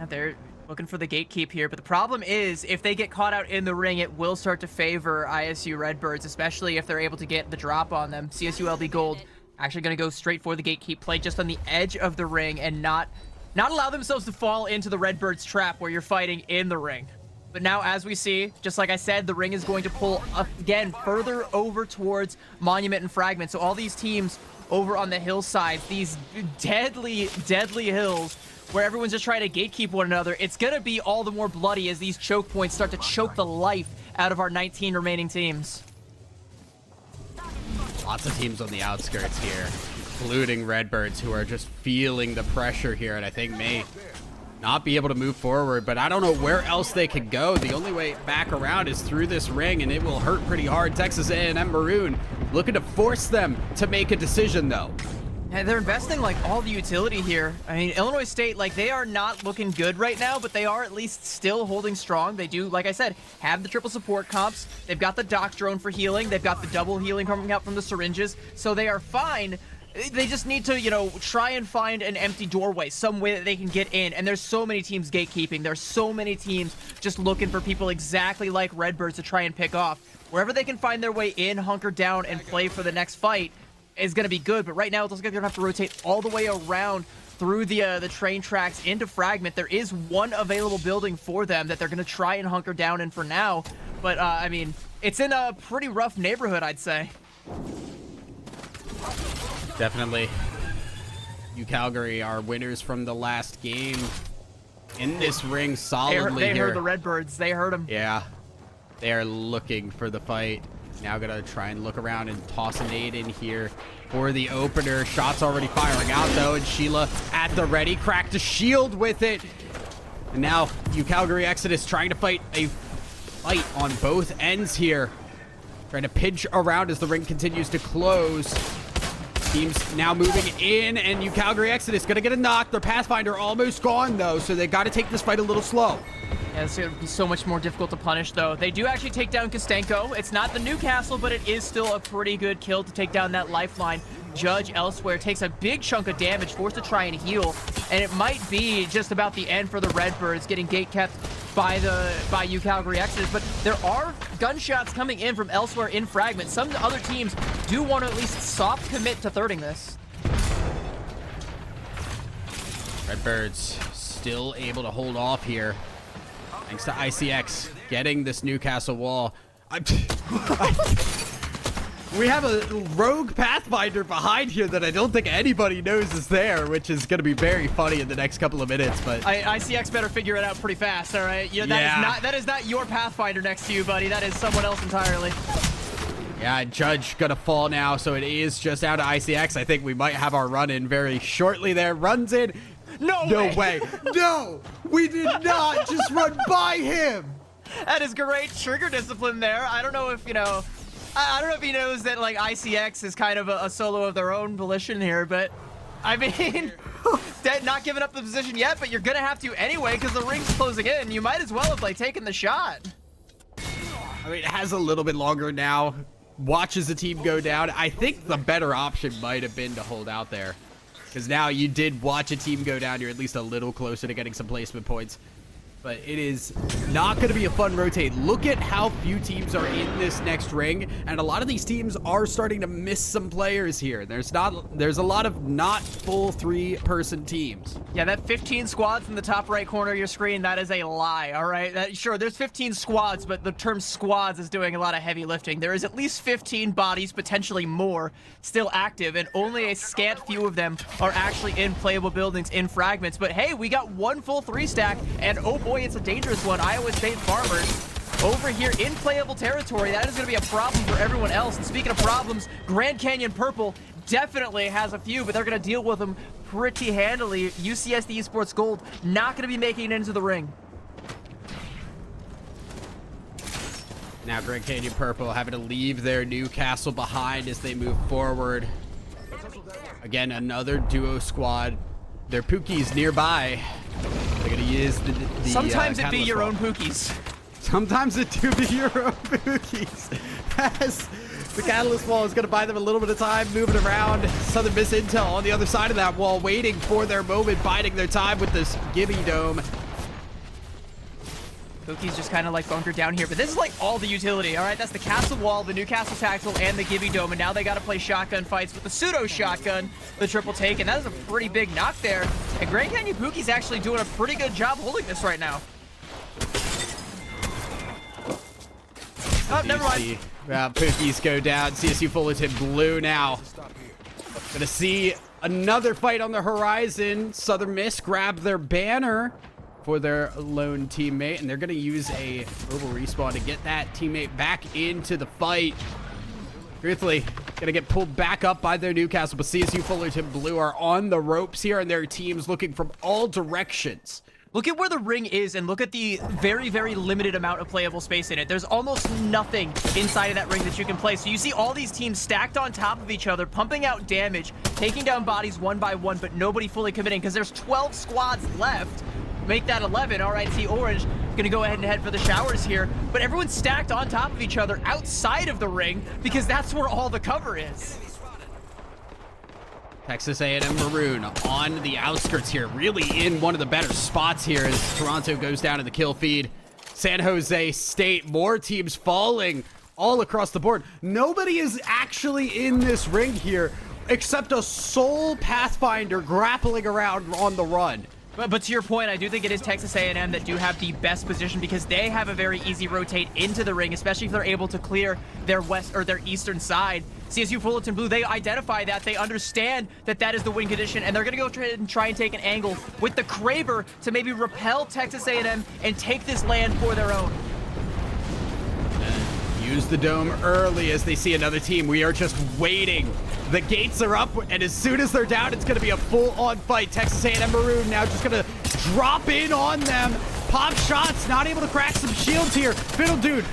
They're looking for the gatekeep here, but the problem is if they get caught out in the ring, it will start to favor ISU Redbirds, especially if they're able to get the drop on them. CSULB Gold actually going to go straight for the gatekeep, play just on the edge of the ring and not allow themselves to fall into the Redbirds trap where you're fighting in the ring. But now, as we see, just like I said, the ring is going to pull again further over towards Monument and Fragment. So all these teams over on the hillsides, these deadly hills, where everyone's just trying to gatekeep one another, it's going to be all the more bloody as these choke points start to choke the life out of our 19 remaining teams. Lots of teams on the outskirts here, including Redbirds, who are just feeling the pressure here, and I think may not be able to move forward, but I don't know where else they could go. The only way back around is through this ring, and it will hurt pretty hard. Texas A&M Maroon looking to force them to make a decision, though. And they're investing like all the utility here. I mean, Illinois State, like, they are not looking good right now, but they are at least still holding strong. They do, like I said, have the triple support comps. They've got the Doc drone for healing. They've got the double healing coming out from the syringes. So they are fine. They just need to, you know, try and find an empty doorway, some way that they can get in. And there's so many teams gatekeeping. There's so many teams just looking for people exactly like Redbirds to try and pick off. Wherever they can find their way in, hunker down, and play for the next fight is going to be good. But right now, it looks like they're going to have to rotate all the way around through the train tracks into Fragment. There is one available building for them that they're going to try and hunker down in for now. But, I mean, it's in a pretty rough neighborhood, I'd say. Definitely. UCalgary are winners from the last game in this ring solidly They here. heard the Redbirds. They heard them. Yeah. They are looking for the fight. Now gonna try and look around and toss a nade in here for the opener. Shots already firing out though, and Sheila at the ready. Cracked a shield with it. And now UCalgary Exodus trying to fight a fight on both ends here. Trying to pinch around as the ring continues to close. Teams now moving in, and UCalgary Exodus gonna get a knock. Their Pathfinder almost gone though, so they gotta take this fight a little slow. Yeah, it's going to be so much more difficult to punish, though. They do actually take down Kostenko. It's not the Newcastle, but it is still a pretty good kill to take down that lifeline. Judge elsewhere takes a big chunk of damage, forced to try and heal, and it might be just about the end for the Redbirds, getting gate kept by UCalgary Exodus. But there are gunshots coming in from elsewhere in Fragment. Some other teams do want to at least soft commit to thirding this. Redbirds still able to hold off here. Thanks to ICX getting this Newcastle wall. We have a rogue Pathfinder behind here that I don't think anybody knows is there, which is going to be very funny in the next couple of minutes. But ICX better figure it out pretty fast, all right? You know, that is not your Pathfinder next to you, buddy. That is someone else entirely. Yeah, Judge gonna fall now, so it is just out of ICX. I think we might have our run in very shortly there. Runs in. No way. No, we did not just run by him. That is great trigger discipline there. I don't know if, you know, I don't know if he knows that, like, ICX is kind of a solo of their own volition here, but, I mean, not giving up the position yet, but you're going to have to anyway because the ring's closing in. You might as well have, like, taken the shot. I mean, it has a little bit longer now. Watches the team go down. I think the better option might have been to hold out there. Because now you did watch a team go down. You're at least a little closer to getting some placement points. But it is not going to be a fun rotate. Look at how few teams are in this next ring. And a lot of these teams are starting to miss some players here. There's a lot of not full 3-person teams. Yeah, that 15 squads in the top right corner of your screen, that is a lie, all right? Sure, there's 15 squads, but the term squads is doing a lot of heavy lifting. There is at least 15 bodies, potentially more, still active, and only a scant few of them are actually in playable buildings in Fragments. But hey, we got one full 3-stack, and oh boy, it's a dangerous one. Iowa State Farmers over here in playable territory. That is going to be a problem for everyone else. And speaking of problems, Grand Canyon Purple definitely has a few, but they're going to deal with them pretty handily. UCSD Esports Gold not going to be making it into the ring. Now Grand Canyon Purple having to leave their Newcastle behind as they move forward. Again, another duo squad. Their Pookie's nearby. They're going to use the sometimes it be your wall. own Pookies. Sometimes it do be your own Pookies. As the Catalyst wall is going to buy them a little bit of time, moving around. Southern Miss Intel on the other side of that wall, waiting for their moment, biding their time with this Gibby Dome. Pookie's just kind of like bunkered down here, but this is like all the utility, all right? That's the castle wall, the Newcastle Tactical, and the Gibby Dome, and now they got to play shotgun fights with the pseudo shotgun, the triple take, and that is a pretty big knock there. And Grand Canyon Pookie's actually doing a pretty good job holding this right now. Oh, never mind. Pookies go down. CSU Fullerton blue now. Gonna see another fight on the horizon. Southern Miss grab their banner for their lone teammate, and they're going to use a mobile respawn to get that teammate back into the fight. Truthfully, going to get pulled back up by their Newcastle, but CSU Fullerton Blue are on the ropes here, and their team's looking from all directions. Look at where the ring is, and look at the very, very limited amount of playable space in it. There's almost nothing inside of that ring that you can play. So you see all these teams stacked on top of each other, pumping out damage, taking down bodies one by one, but nobody fully committing because there's 12 squads left. Make that 11. All right, see Orange gonna go ahead and head for the showers here, but everyone's stacked on top of each other outside of the ring because that's where all the cover is. Texas A&M Maroon on the outskirts here, really in one of the better spots here as Toronto goes down in the kill feed. San Jose State, more teams falling all across the board. Nobody is actually in this ring here except a sole Pathfinder grappling around on the run. But to your point, I do think it is Texas A&M that do have the best position because they have a very easy rotate into the ring, especially if they're able to clear their west or their eastern side. CSU Fullerton Blue, they identify that, they understand that that is the win condition, and they're going to go try and take an angle with the Kraber to maybe repel Texas A&M and take this land for their own. Use the dome early as they see another team. We are just waiting. The gates are up, and as soon as they're down, it's going to be a full-on fight. Texas A&M Maroon now just going to drop in on them. Pop shots, not able to crack some shields here. Fiddle Dude,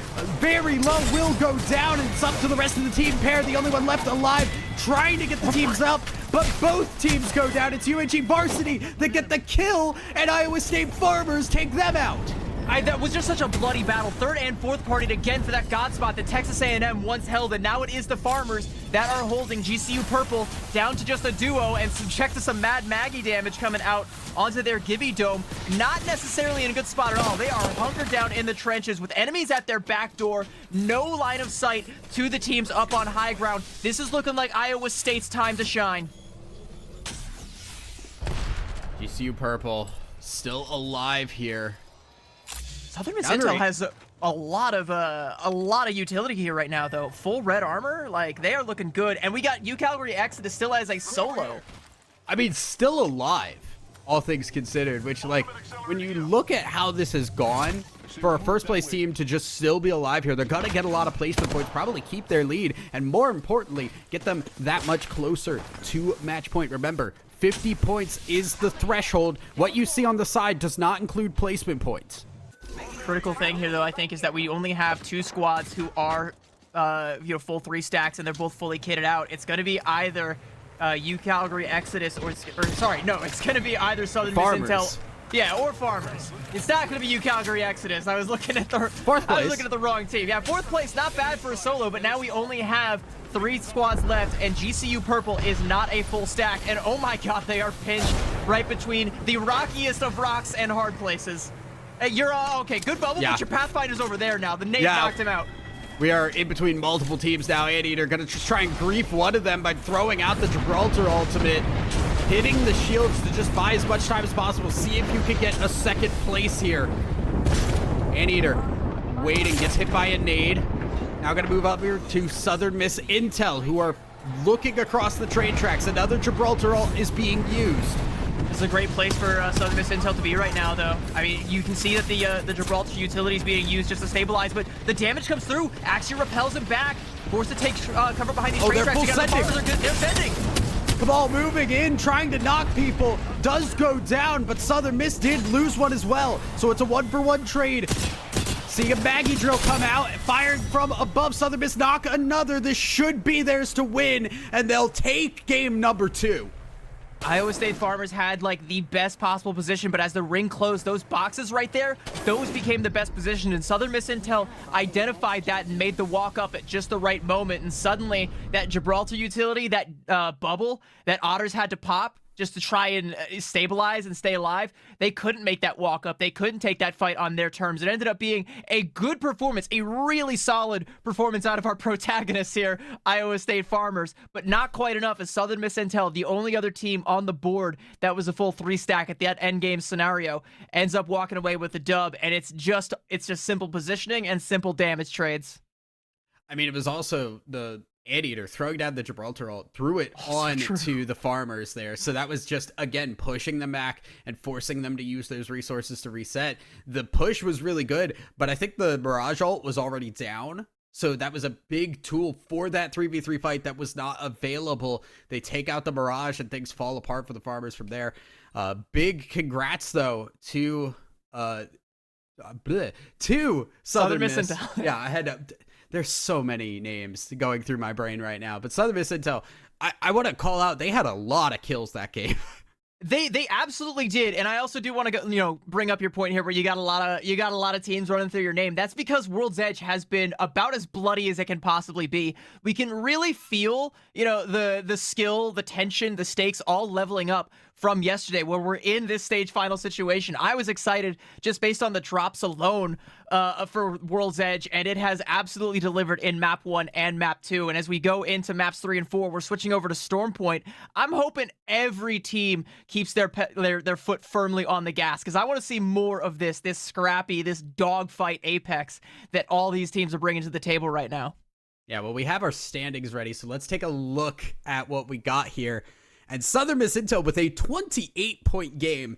very low, will go down, and it's up to the rest of the team pair. The only one left alive, trying to get the teams up, but both teams go down. It's UNG Varsity that get the kill, and Iowa State Farmers take them out. That was just such a bloody battle. Third and fourth partied again for that God spot that Texas A&M once held, and now it is the Farmers that are holding GCU Purple down to just a duo, and check to some Mad Maggie damage coming out onto their Gibby Dome. Not necessarily in a good spot at all. They are hunkered down in the trenches with enemies at their back door. No line of sight to the teams up on high ground. This is looking like Iowa State's time to shine. GCU Purple still alive here. Southern Miss Intel has a lot of utility here right now, though. Full red armor, like, they are looking good. And we got UCalgary Exodus still as a solo. I mean, still alive, all things considered, which, like, when you look at how this has gone, for a first-place team to just still be alive here, they're going to get a lot of placement points, probably keep their lead, and more importantly, get them that much closer to match point. Remember, 50 points is the threshold. What you see on the side does not include placement points. Critical thing here, though, I think, is that we only have two squads who are, full 3 stacks, and they're both fully kitted out. It's going to be either UCalgary Exodus or sorry, no, it's going to be either Southern Miss Intel, yeah, or Farmers. It's not going to be UCalgary Exodus. I was looking at the fourth place. I was looking at the wrong team. Yeah, fourth place, not bad for a solo, but now we only have 3 squads left, and GCU Purple is not a full stack. And oh my God, they are pinched right between the rockiest of rocks and hard places. Hey, you're okay. Good bubble, but your Pathfinder's over there now. The nade knocked him out. We are in between multiple teams now. Anteater going to just try and grief one of them by throwing out the Gibraltar ultimate, hitting the shields to just buy as much time as possible. See if you can get a second place here. Anteater waiting, gets hit by a nade. Now going to move up here to Southern Miss Intel, who are looking across the train tracks. Another Gibraltar ult is being used. This is a great place for Southern Miss Intel to be right now, though. I mean, you can see that the Gibraltar utility is being used just to stabilize, but the damage comes through, actually repels him back, forced to take cover behind these train tracks. They're sending. Cabal moving in, trying to knock people, does go down, but Southern Miss did lose one as well, so it's a 1-for-1 trade. See a Maggie drill come out, fired from above. Southern Miss knock another. This should be theirs to win, and they'll take game number 2. Iowa State Farmers had like the best possible position, but as the ring closed, those boxes right there, those became the best position, and Southern Miss Intel identified that and made the walk up at just the right moment, and suddenly that Gibraltar utility, that bubble that Otters had to pop just to try and stabilize and stay alive, they couldn't make that walk up. They couldn't take that fight on their terms. It ended up being a good performance, a really solid performance out of our protagonists here, Iowa State Farmers, but not quite enough as Southern Miss Intel, the only other team on the board that was a full 3 stack at that end game scenario, ends up walking away with the dub, and it's just simple positioning and simple damage trades. I mean, it was also the Anteater throwing down the Gibraltar ult, threw it on to the Farmers there. So that was just, again, pushing them back and forcing them to use those resources to reset. The push was really good, but I think the Mirage ult was already down. So that was a big tool for that 3v3 fight that was not available. They take out the Mirage and things fall apart for the Farmers from there. Big congrats, though, to Southern Miss. Yeah, I had to... There's so many names going through my brain right now, but Southern Miss Intel, I want to call out, they had a lot of kills that game. They absolutely did, and I also do want to go, bring up your point here where you got a lot of teams running through your name. That's because World's Edge has been about as bloody as it can possibly be. We can really feel, the skill, the tension, the stakes all leveling up from yesterday, where we're in this stage final situation. I was excited just based on the drops alone for World's Edge, and it has absolutely delivered in map 1 and map 2. And as we go into maps 3 and 4, we're switching over to Storm Point. I'm hoping every team keeps their foot firmly on the gas, because I want to see more of this scrappy, this dogfight Apex that all these teams are bringing to the table right now. Yeah, well, we have our standings ready, so let's take a look at what we got here. And Southern Miss Intel, with a 28-point game,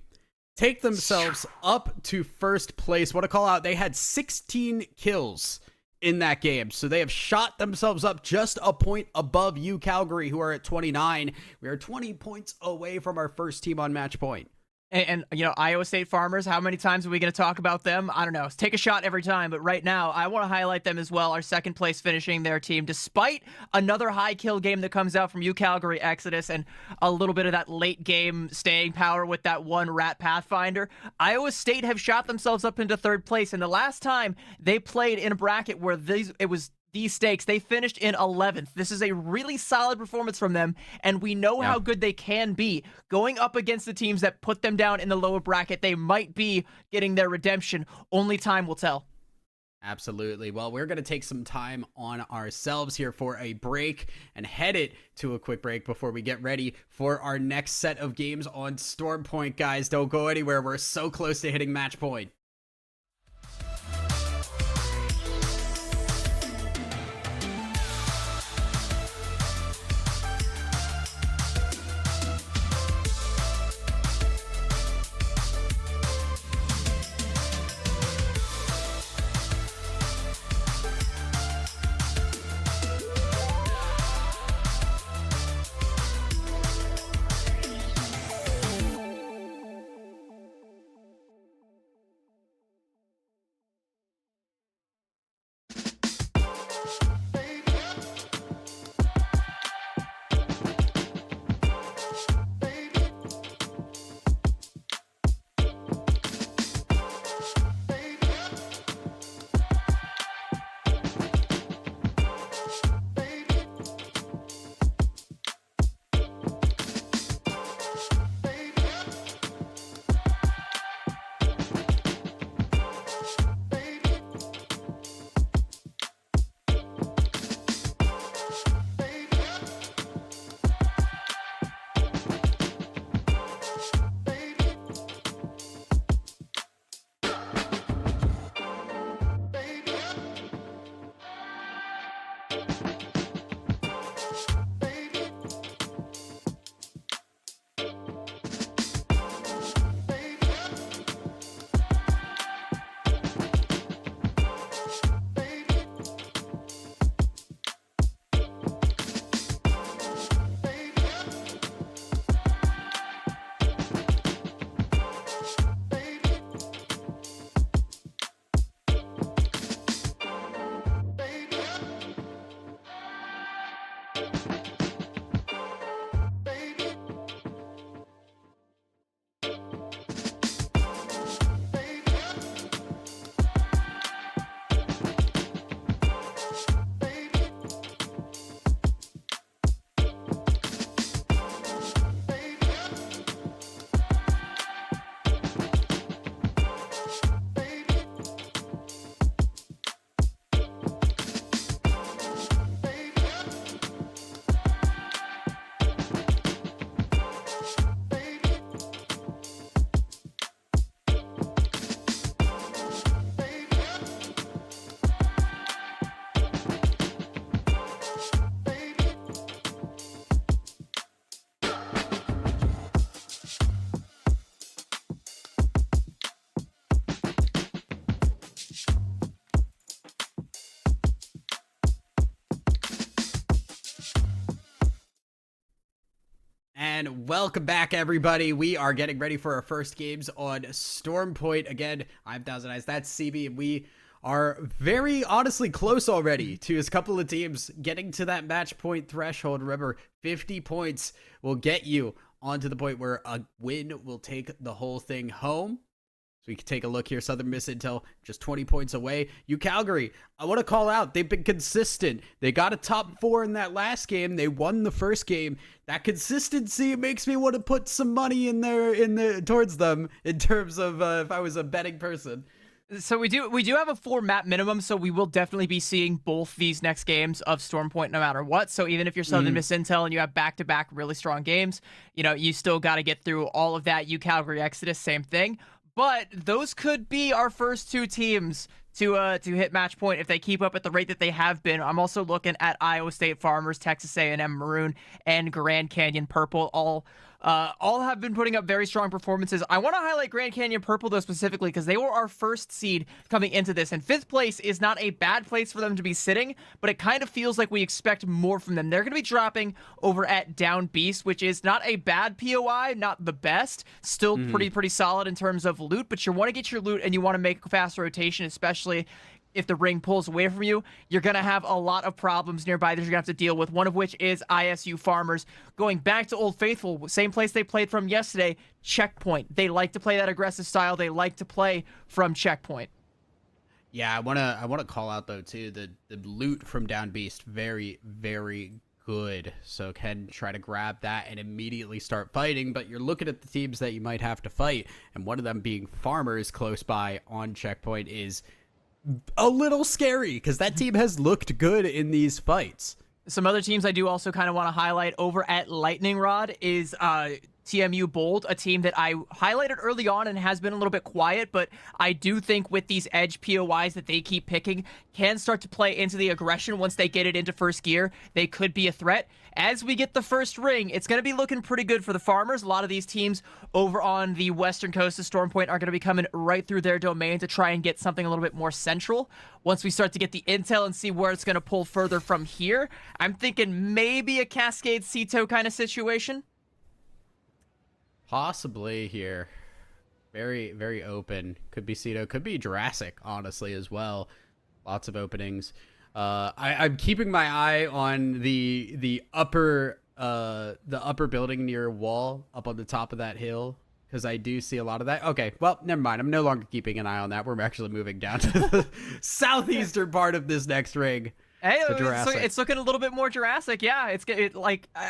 take themselves up to first place. What a call out. They had 16 kills in that game, so they have shot themselves up just a point above UCalgary, who are at 29. We are 20 points away from our first team on match point. And Iowa State Farmers, how many times are we going to talk about them? I don't know. Take a shot every time, but right now, I want to highlight them as well. Our second place finishing their team, despite another high kill game that comes out from UCalgary Exodus and a little bit of that late game staying power with that one Rat Pathfinder. Iowa State have shot themselves up into third place, and the last time they played in a bracket where it was these stakes, they finished in 11th. This is a really solid performance from them, and we know how good they can be. Going up against the teams that put them down in the lower bracket, they might be getting their redemption. Only time will tell. Absolutely. Well, we're going to take some time on ourselves here for a break and head it to a quick break before we get ready for our next set of games on Storm Point. Guys, don't go anywhere. We're so close to hitting match point. And welcome back, everybody. We are getting ready for our first games on Storm Point. Again, I'm Thousand Eyes, that's CB, and we are very honestly close already to a couple of teams getting to that match point threshold. Remember, 50 points will get you on to the point where a win will take the whole thing home. So we can take a look here. Southern Miss Intel just 20 points away. Calgary, I want to call out. They've been consistent. They got a top 4 in that last game. They won the first game. That consistency makes me want to put some money in there towards them in terms of if I was a betting person. So we do have a 4 map minimum, so we will definitely be seeing both these next games of Storm Point no matter what. So even if you're Southern Miss Intel and you have back-to-back really strong games, you still got to get through all of that. Calgary Exodus, same thing. But those could be our first 2 teams to hit match point if they keep up at the rate that they have been. I'm also looking at Iowa State Farmers, Texas A&M Maroon, and Grand Canyon Purple. All have been putting up very strong performances. I want to highlight Grand Canyon Purple, though, specifically because they were our first seed coming into this, and 5th place is not a bad place for them to be sitting, but it kind of feels like we expect more from them. They're going to be dropping over at Down Beast, which is not a bad POI, not the best, still pretty solid in terms of loot, but you want to get your loot and you want to make a fast rotation, especially if the ring pulls away from you. You're going to have a lot of problems nearby that you're going to have to deal with, one of which is ISU Farmers. Going back to Old Faithful, same place they played from yesterday, Checkpoint. They like to play that aggressive style. They like to play from Checkpoint. Yeah, I want to call out, though, too, the loot from Down Beast, very, very good. So can try to grab that and immediately start fighting, but you're looking at the teams that you might have to fight, and one of them being Farmers close by on Checkpoint is a little scary because that team has looked good in these fights. Some other teams I do also kind of want to highlight over at Lightning Rod is TMU Bold, a team that I highlighted early on and has been a little bit quiet, but I do think with these edge POIs that they keep picking can start to play into the aggression once they get it into first gear. They could be a threat. As we get the first ring, it's going to be looking pretty good for the Farmers. A lot of these teams over on the western coast of Storm Point are going to be coming right through their domain to try and get something a little bit more central. Once we start to get the intel and see where it's going to pull further from here, I'm thinking maybe a Cascade Cito kind of situation. Possibly here. Very, very open. Could be Cito, could be Jurassic, honestly, as well. Lots of openings. I'm keeping my eye on the upper building near wall up on the top of that hill, because I do see a lot of that. Okay, well, never mind. I'm no longer keeping an eye on that. We're actually moving down to the southeastern part of this next ring. Hey, it's looking a little bit more Jurassic. Yeah,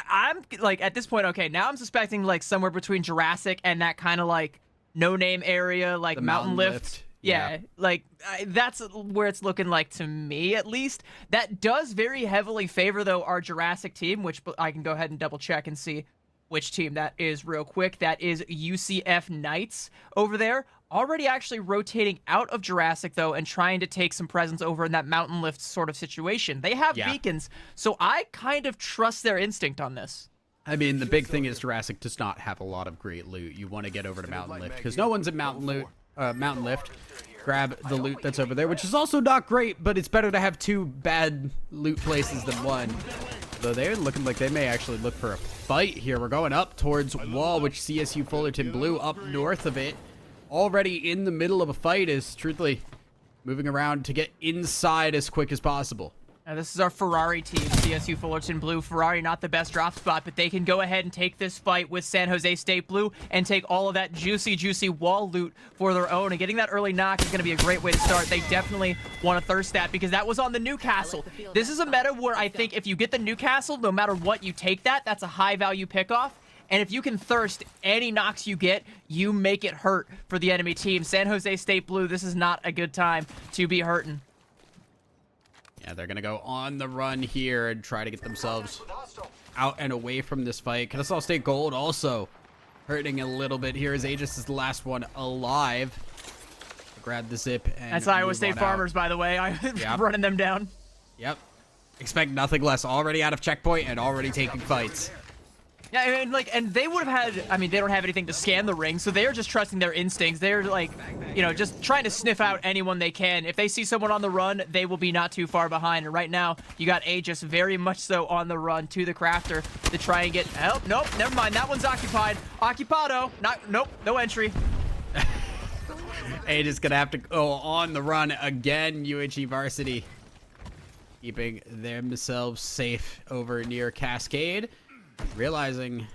I'm like at this point. Okay, now I'm suspecting like somewhere between Jurassic and that kind of like no-name area, like the Mountain Lift. Yeah, like that's where it's looking like to me, at least. That does very heavily favor though our Jurassic team, which I can go ahead and double check and see which team that is real quick. That is UCF Knights over there. Already actually rotating out of Jurassic, though, and trying to take some presence over in that Mountain Lift sort of situation. They have beacons, so I kind of trust their instinct on this. I mean, the big thing is Jurassic does not have a lot of great loot. You want to get over to Mountain Lift, because no one's at Mountain Lift. Grab the loot that's over there, which is also not great, but it's better to have 2 bad loot places than 1. Though they're looking like they may actually look for a fight here. We're going up towards wall, which CSU Fullerton Blue up north of it. Already in the middle of a fight is truthfully moving around to get inside as quick as possible. Now this is our Ferrari team, CSU Fullerton Blue. Ferrari not the best drop spot, but they can go ahead and take this fight with San Jose State Blue and take all of that juicy wall loot for their own. And getting that early knock is going to be a great way to start. They definitely want to thirst that because that was on the Newcastle. This is a meta where I think if you get the Newcastle, no matter what you take that's a high value pickoff. And if you can thirst any knocks you get, you make it hurt for the enemy team. San Jose State Blue, this is not a good time to be hurting. Yeah, they're going to go on the run here and try to get themselves out and away from this fight. Kennesaw State Gold also hurting a little bit here as Aegis is the last one alive. Grab the zip and that's Iowa State Farmers, by the way. I'm running them down. Yep. Expect nothing less. Already out of checkpoint and already taking fights. Yeah, and they would have had, I mean, they don't have anything to scan the ring, so they're just trusting their instincts. They're like, just trying to sniff out anyone they can. If they see someone on the run, they will be not too far behind. And right now, you got Aegis very much so on the run to the crafter to try and get help. Nope, never mind. That one's occupied. Occupado. Nope, no entry. Aegis gonna have to go on the run again. UNG Varsity keeping themselves safe over near Cascade. Realizing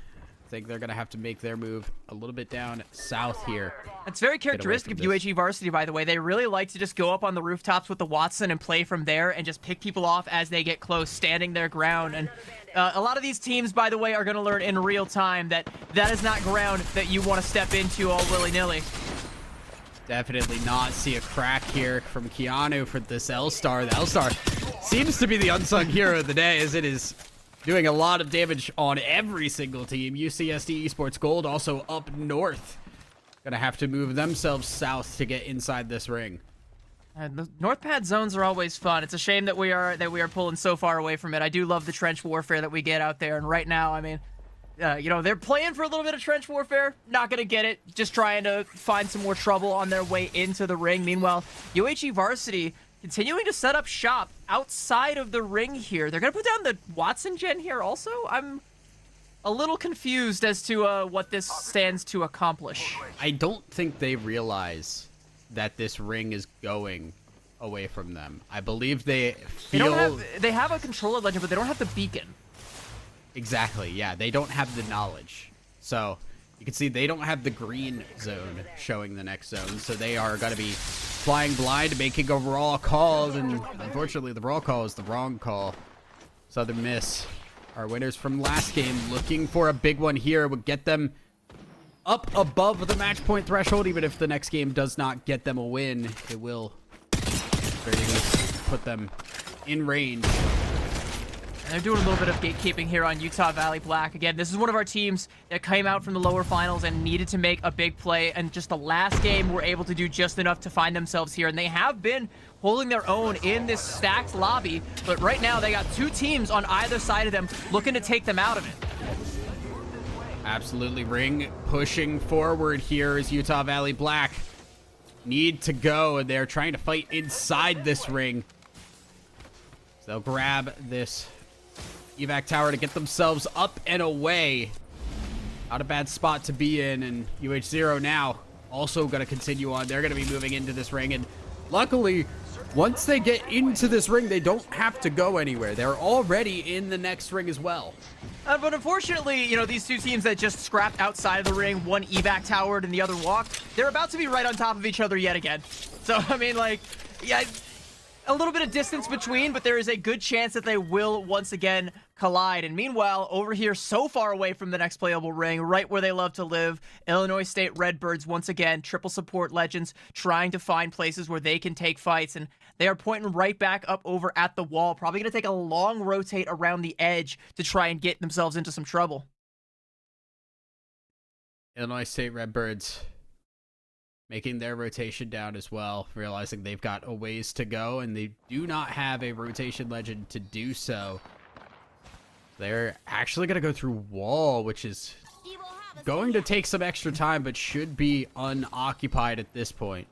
think they're going to have to make their move a little bit down south here. It's very characteristic of UHE Varsity, by the way. They really like to just go up on the rooftops with the Watson and play from there and just pick people off as they get close, standing their ground. And a lot of these teams, by the way, are going to learn in real time that that is not ground that you want to step into all willy-nilly. Definitely not. See a crack here from Keanu for this L-Star. The L-Star seems to be the unsung hero of the day, as it is doing a lot of damage on every single team. UCSD Esports Gold also up north. Gonna have to move themselves south to get inside this ring. The North Pad zones are always fun. It's a shame that we are pulling so far away from it. I do love the trench warfare that we get out there, and right now, I mean, you know, they're playing for a little bit of trench warfare. Not gonna get it. Just trying to find some more trouble on their way into the ring. Meanwhile, UHE Varsity continuing to set up shop outside of the ring here. They're gonna put down the Watson gen here also. I'm a little confused as to what this stands to accomplish. I don't think they realize that this ring is going away from them. I believe they feel... They have a controller legend, but they don't have the beacon. Exactly, yeah. They don't have the knowledge. So, you can see they don't have the green zone showing the next zone. So they are going to be flying blind, making a raw call. And unfortunately, the raw call is the wrong call. Southern Miss, our winners from last game, looking for a big one here. Would get them up above the match point threshold. Even if the next game does not get them a win, it will very least put them in range. And they're doing a little bit of gatekeeping here on Utah Valley Black. Again, this is one of our teams that came out from the lower finals and needed to make a big play. And just the last game were able to do just enough to find themselves here. And they have been holding their own in this stacked lobby. But right now, they got two teams on either side of them looking to take them out of it. Absolutely. Ring pushing forward here as Utah Valley Black need to go. And they're trying to fight inside this ring. So they'll grab this evac tower to get themselves up and away. Not a bad spot to be in. And UH0 now also going to continue on. They're going to be moving into this ring. And luckily, once they get into this ring, they don't have to go anywhere. They're already in the next ring as well. But unfortunately, you know, these two teams that just scrapped outside of the ring, one evac towered and the other walked, they're about to be right on top of each other yet again. So, I mean, like, yeah, a little bit of distance between, but there is a good chance that they will once again collide. And meanwhile, over here, so far away from the next playable ring, right where they love to live, Illinois State Redbirds, once again, triple support legends, trying to find places where they can take fights. And they are pointing right back up over at the wall. Probably going to take a long rotate around the edge to try and get themselves into some trouble. Illinois State Redbirds making their rotation down as well, realizing they've got a ways to go, and they do not have a rotation legend to do so. They're actually going to go through wall, which is going to take some extra time, but should be unoccupied at this point.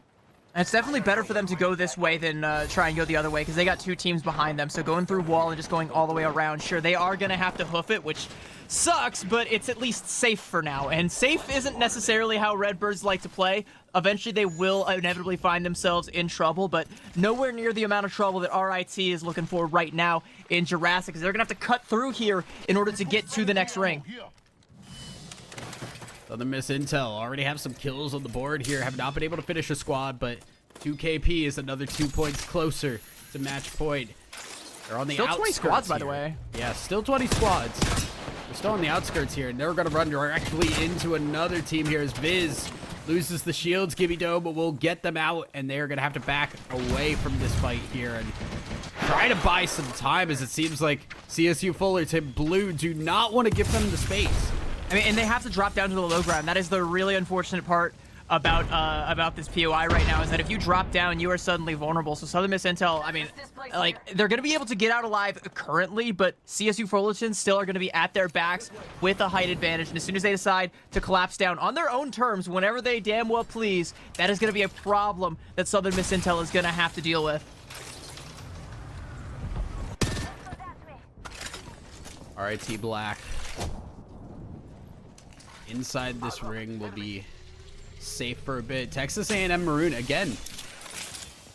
And it's definitely better for them to go this way than try and go the other way, because they got two teams behind them. So going through wall and just going all the way around, sure, they are going to have to hoof it, which sucks, but it's at least safe for now. And safe isn't necessarily how Redbirds like to play. Eventually, they will inevitably find themselves in trouble, but nowhere near the amount of trouble that RIT is looking for right now in Jurassic, because they're going to have to cut through here in order to get to the next ring. Southern Miss Intel already have some kills on the board here. Have not been able to finish a squad, but 2KP is another 2 points closer to match point. They're on the still 20 squads, here. By the way. Yeah, still 20 squads. They're still on the outskirts here, and they're going to run directly into another team here as Viz loses the shields. Gibby Dome will get them out, and they're going to have to back away from this fight here and try to buy some time, as it seems like CSU Fullerton Blue do not want to give them the space. I mean, and they have to drop down to the low ground. That is the really unfortunate part about this POI right now, is that if you drop down, you are suddenly vulnerable. So Southern Miss Intel, I mean, like, they're going to be able to get out alive currently, but CSU Fullerton still are going to be at their backs with a height advantage. And as soon as they decide to collapse down on their own terms, whenever they damn well please, that is going to be a problem that Southern Miss Intel is going to have to deal with. RIT Black inside this ring will be safe for a bit. Texas A&M Maroon, again,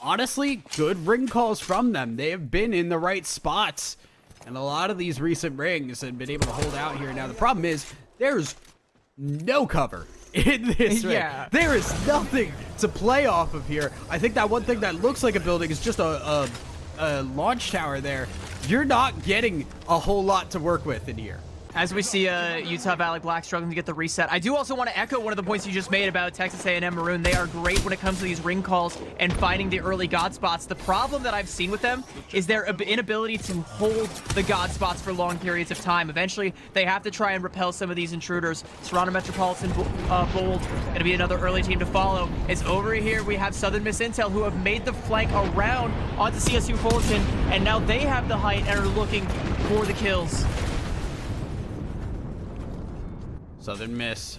honestly, good ring calls from them. They have been in the right spots, and a lot of these recent rings have been able to hold out here. Now, the problem is there's no cover in this ring. Yeah. There is nothing to play off of here. I think that one thing that looks like a building is just a launch tower there. You're not getting a whole lot to work with in here. As we see Utah Valley Black struggling to get the reset, I do also want to echo one of the points you just made about Texas A&M Maroon. They are great when it comes to these ring calls and finding the early God spots. The problem that I've seen with them is their inability to hold the God spots for long periods of time. Eventually, they have to try and repel some of these intruders. Toronto Metropolitan Bold, going to be another early team to follow. It's over here. We have Southern Miss Intel, who have made the flank around onto CSU Fullerton, and now they have the height and are looking for the kills. Southern Miss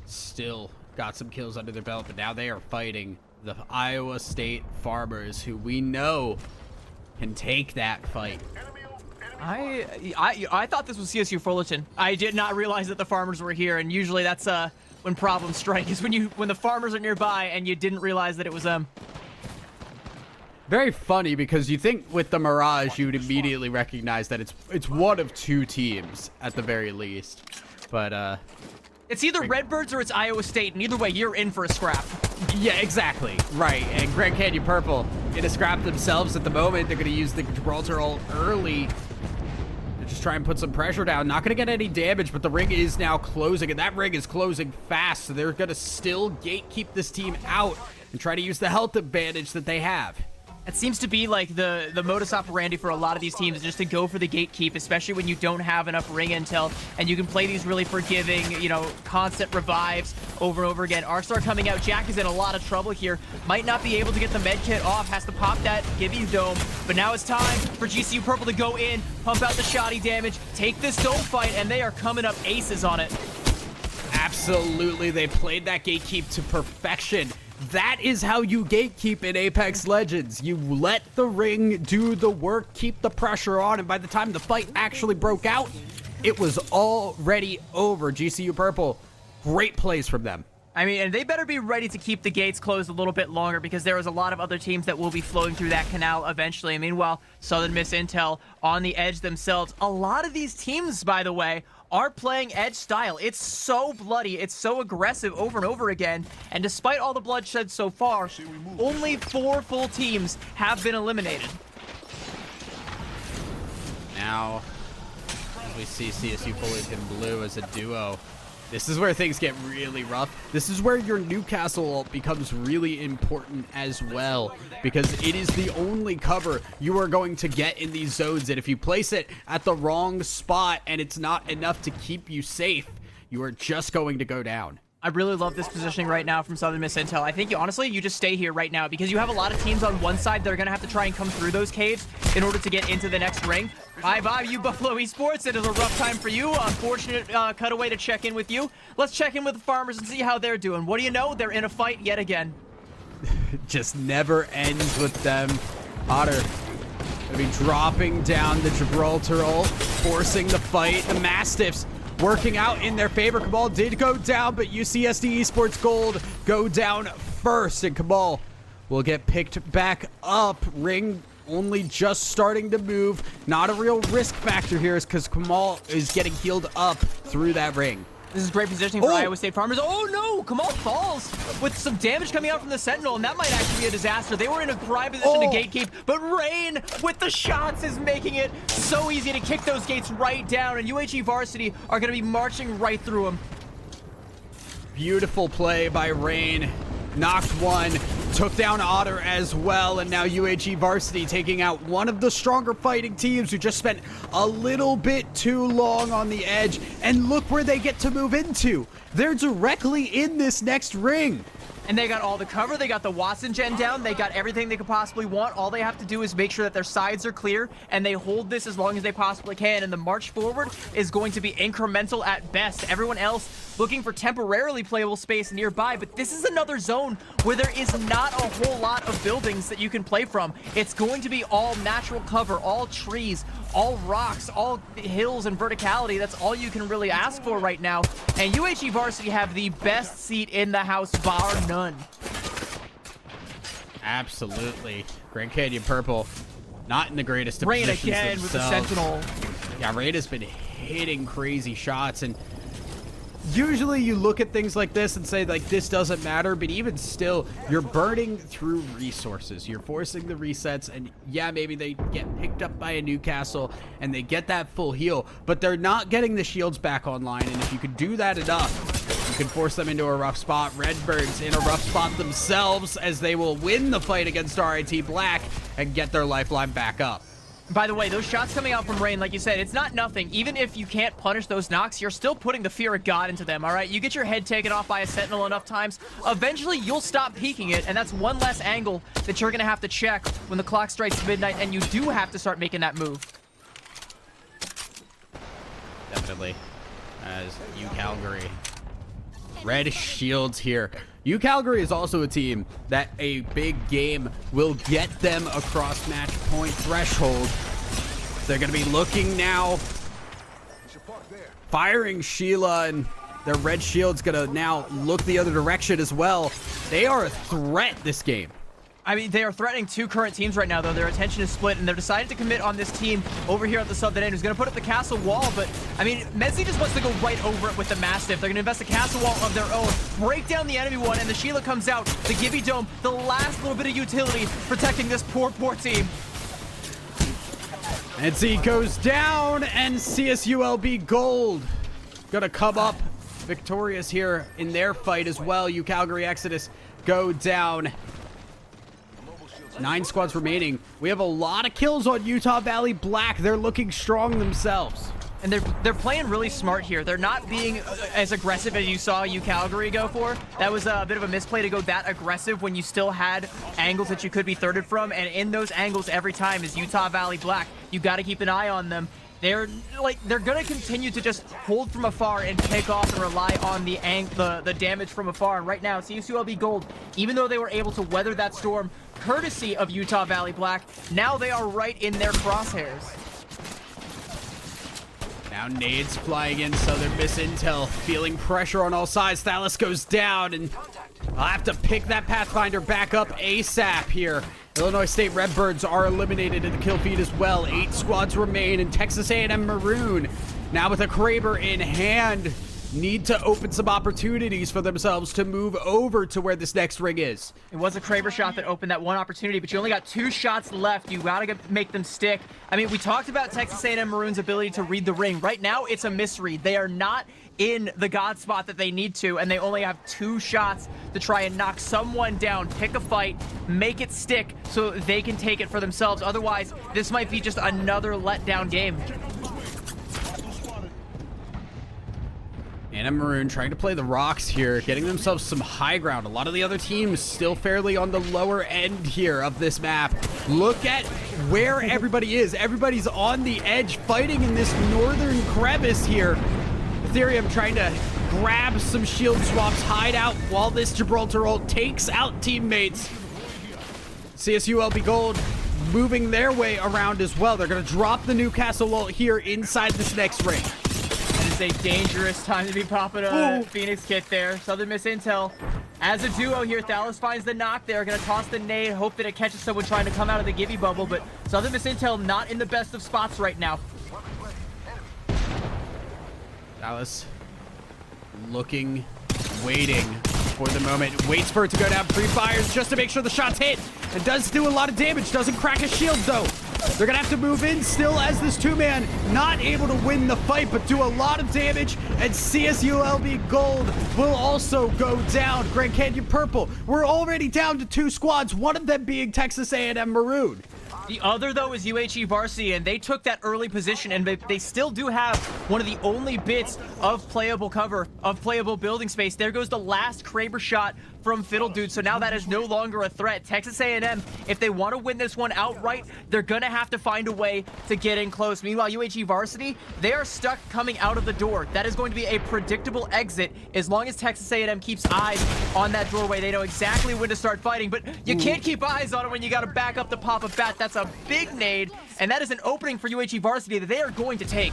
still got some kills under their belt, but now they are fighting the Iowa State Farmers, who we know can take that fight. I thought this was CSU Fullerton. I did not realize that the Farmers were here, and usually that's when problems strike, is when the Farmers are nearby and you didn't realize that it was them. Very funny, because you think with the Mirage you would immediately recognize that it's one of two teams at the very least. But it's either Redbirds or it's Iowa State, and either way, you're in for a scrap. yeah, exactly. Right. And Grand Canyon Purple in a scrap themselves at the moment. They're going to use the Gibraltar ult early to just try and put some pressure down. Not going to get any damage, but the ring is now closing, and that ring is closing fast. So they're going to still gatekeep this team out and try to use the health advantage that they have. It seems to be like the modus operandi for a lot of these teams, just to go for the gatekeep, especially when you don't have enough ring intel, and you can play these really forgiving, constant revives over and over again. R-Star coming out. Jack is in a lot of trouble here. Might not be able to get the med kit off. Has to pop that Gibby's dome. But now it's time for GCU Purple to go in, pump out the shoddy damage, take this dome fight, and they are coming up aces on it. Absolutely. They played that gatekeep to perfection. That is how you gatekeep in Apex Legends. You let the ring do the work, keep the pressure on, and by the time the fight actually broke out, it was already over. GCU Purple, great plays from them. I mean, and they better be ready to keep the gates closed a little bit longer, because there is a lot of other teams that will be flowing through that canal eventually. Meanwhile, Southern Miss Intel on the edge themselves. A lot of these teams, by the way, are playing edge style. It's so bloody, it's so aggressive over and over again, and despite all the bloodshed so far, only 4 full teams have been eliminated. Now, as we see CSU Fullerton Blue as a duo, this is where things get really rough. This is where your Newcastle ult becomes really important as well, because it is the only cover you are going to get in these zones, and if you place it at the wrong spot and it's not enough to keep you safe, you are just going to go down. I really love this positioning right now from Southern Miss Intel. I think, honestly, you just stay here right now, because you have a lot of teams on one side that are going to have to try and come through those caves in order to get into the next ring. Bye-bye, you Buffalo Esports. It is a rough time for you. Unfortunate cutaway to check in with you. Let's check in with the Farmers and see how they're doing. What do you know? They're in a fight yet again. Just never ends with them. Otter gonna be dropping down the Gibraltar ult, forcing the fight. The Mastiffs working out in their favor. Kamal did go down, but UCSD Esports Gold go down first, and Kamal will get picked back up. Ring only just starting to move. Not a real risk factor here, is because Kamal is getting healed up through that ring. This is great positioning for Iowa State Farmers. Oh no! Kamal falls with some damage coming out from the Sentinel, and that might actually be a disaster. They were in a prime position to gatekeep, but Rain with the shots is making it so easy to kick those gates right down, and UHE Varsity are going to be marching right through them. Beautiful play by Rain. Knocked one, took down Otter as well, and now UHE Varsity taking out one of the stronger fighting teams who just spent a little bit too long on the edge. And look where they get to move into. They're directly in this next ring. And they got all the cover, they got the Watson gen down, they got everything they could possibly want. All they have to do is make sure that their sides are clear, and they hold this as long as they possibly can, and the march forward is going to be incremental at best. Everyone else looking for temporarily playable space nearby, but this is another zone where there is not a whole lot of buildings that you can play from. It's going to be all natural cover, all trees, all rocks, all hills and verticality. That's all you can really ask for right now. And UHE Varsity have the best seat in the house, bar none. Absolutely. Grand Canyon Purple, not in the greatest of Rain positions again with the themselves. Sentinel. Yeah, Rain has been hitting crazy shots, and usually you look at things like this and say, like, this doesn't matter, but even still, you're burning through resources. You're forcing the resets, and yeah, maybe they get picked up by a Newcastle, and they get that full heal, but they're not getting the shields back online, and if you could do that enough, you can force them into a rough spot. Redbirds in a rough spot themselves, as they will win the fight against RIT Black and get their lifeline back up. By the way, those shots coming out from Rain, like you said, it's not nothing. Even if you can't punish those knocks, you're still putting the fear of God into them, all right? You get your head taken off by a Sentinel enough times, eventually you'll stop peeking it, and that's one less angle that you're going to have to check when the clock strikes midnight, and you do have to start making that move. Definitely. As UCalgary. Red shields here. UCalgary is also a team that a big game will get them across match point threshold. They're going to be looking now, firing Sheila, and their red shield's going to now look the other direction as well. They are a threat this game. I mean, they are threatening two current teams right now, though. Their attention is split, and they're decided to commit on this team over here at the sub that end, who's going to put up the castle wall. But, I mean, Medzi just wants to go right over it with the Mastiff. They're going to invest a castle wall of their own, break down the enemy one, and the Sheila comes out. The Gibby Dome, the last little bit of utility, protecting this poor team. Medzi goes down, and CSULB Gold going to come up victorious here in their fight as well. UCalgary Exodus go down. 9 squads remaining. We have a lot of kills on Utah Valley Black. They're looking strong themselves. And they're playing really smart here. They're not being as aggressive as you saw UCalgary go for. That was a bit of a misplay to go that aggressive when you still had angles that you could be thirded from. And in those angles every time is Utah Valley Black. You got to keep an eye on them. They're gonna continue to just hold from afar and pick off and rely on the damage from afar. And right now, CSULB Gold, even though they were able to weather that storm, courtesy of Utah Valley Black, now they are right in their crosshairs. Now nades flying in, Southern Miss Intel feeling pressure on all sides. Thalos goes down, and I'll have to pick that Pathfinder back up ASAP here. Illinois State Redbirds are eliminated in the kill feed as well. 8 squads remain, and Texas A&M Maroon, now with a Kraber in hand, need to open some opportunities for themselves to move over to where this next ring is. It was a Kraber shot that opened that one opportunity, but you only got 2 shots left. You gotta make them stick. I mean, we talked about Texas A&M Maroon's ability to read the ring. Right now, it's a misread. They are not in the God spot that they need to, and they only have 2 shots to try and knock someone down, pick a fight, make it stick so they can take it for themselves. Otherwise, this might be just another letdown game. A&M Maroon trying to play the rocks here, getting themselves some high ground. A lot of the other teams still fairly on the lower end here of this map. Look at where everybody is. Everybody's on the edge fighting in this northern crevice here. Ethereum trying to grab some shield swaps, hide out while this Gibraltar ult takes out teammates. CSULB Gold moving their way around as well. They're going to drop the Newcastle ult here inside this next ring. It is a dangerous time to be popping a Phoenix kit there. Southern Miss Intel as a duo here. Thalos finds the knock there. Going to toss the nade, hope that it catches someone trying to come out of the Gibby bubble, but Southern Miss Intel not in the best of spots right now. Dallas looking, waiting for the moment. Waits for it to go down. Pre-fires just to make sure the shots hit. And does do a lot of damage. Doesn't crack his shield though. They're gonna have to move in still as this 2-man, not able to win the fight, but do a lot of damage. And CSULB Gold will also go down. Grand Canyon Purple, we're already down to 2 squads, one of them being Texas A&M Maroon. The other, though, is UHE Varsity, and they took that early position, and they still do have one of the only bits of playable cover, of playable building space. There goes the last Kraber shot from Fiddle Dude, so now that is no longer a threat. Texas A&M, if they want to win this one outright, they're going to have to find a way to get in close. Meanwhile, UHE Varsity, they are stuck coming out of the door. That is going to be a predictable exit as long as Texas A&M keeps eyes on that doorway. They know exactly when to start fighting, but you can't keep eyes on it when you got to back up to pop a bat. That's a big nade, and that is an opening for UHE Varsity that they are going to take.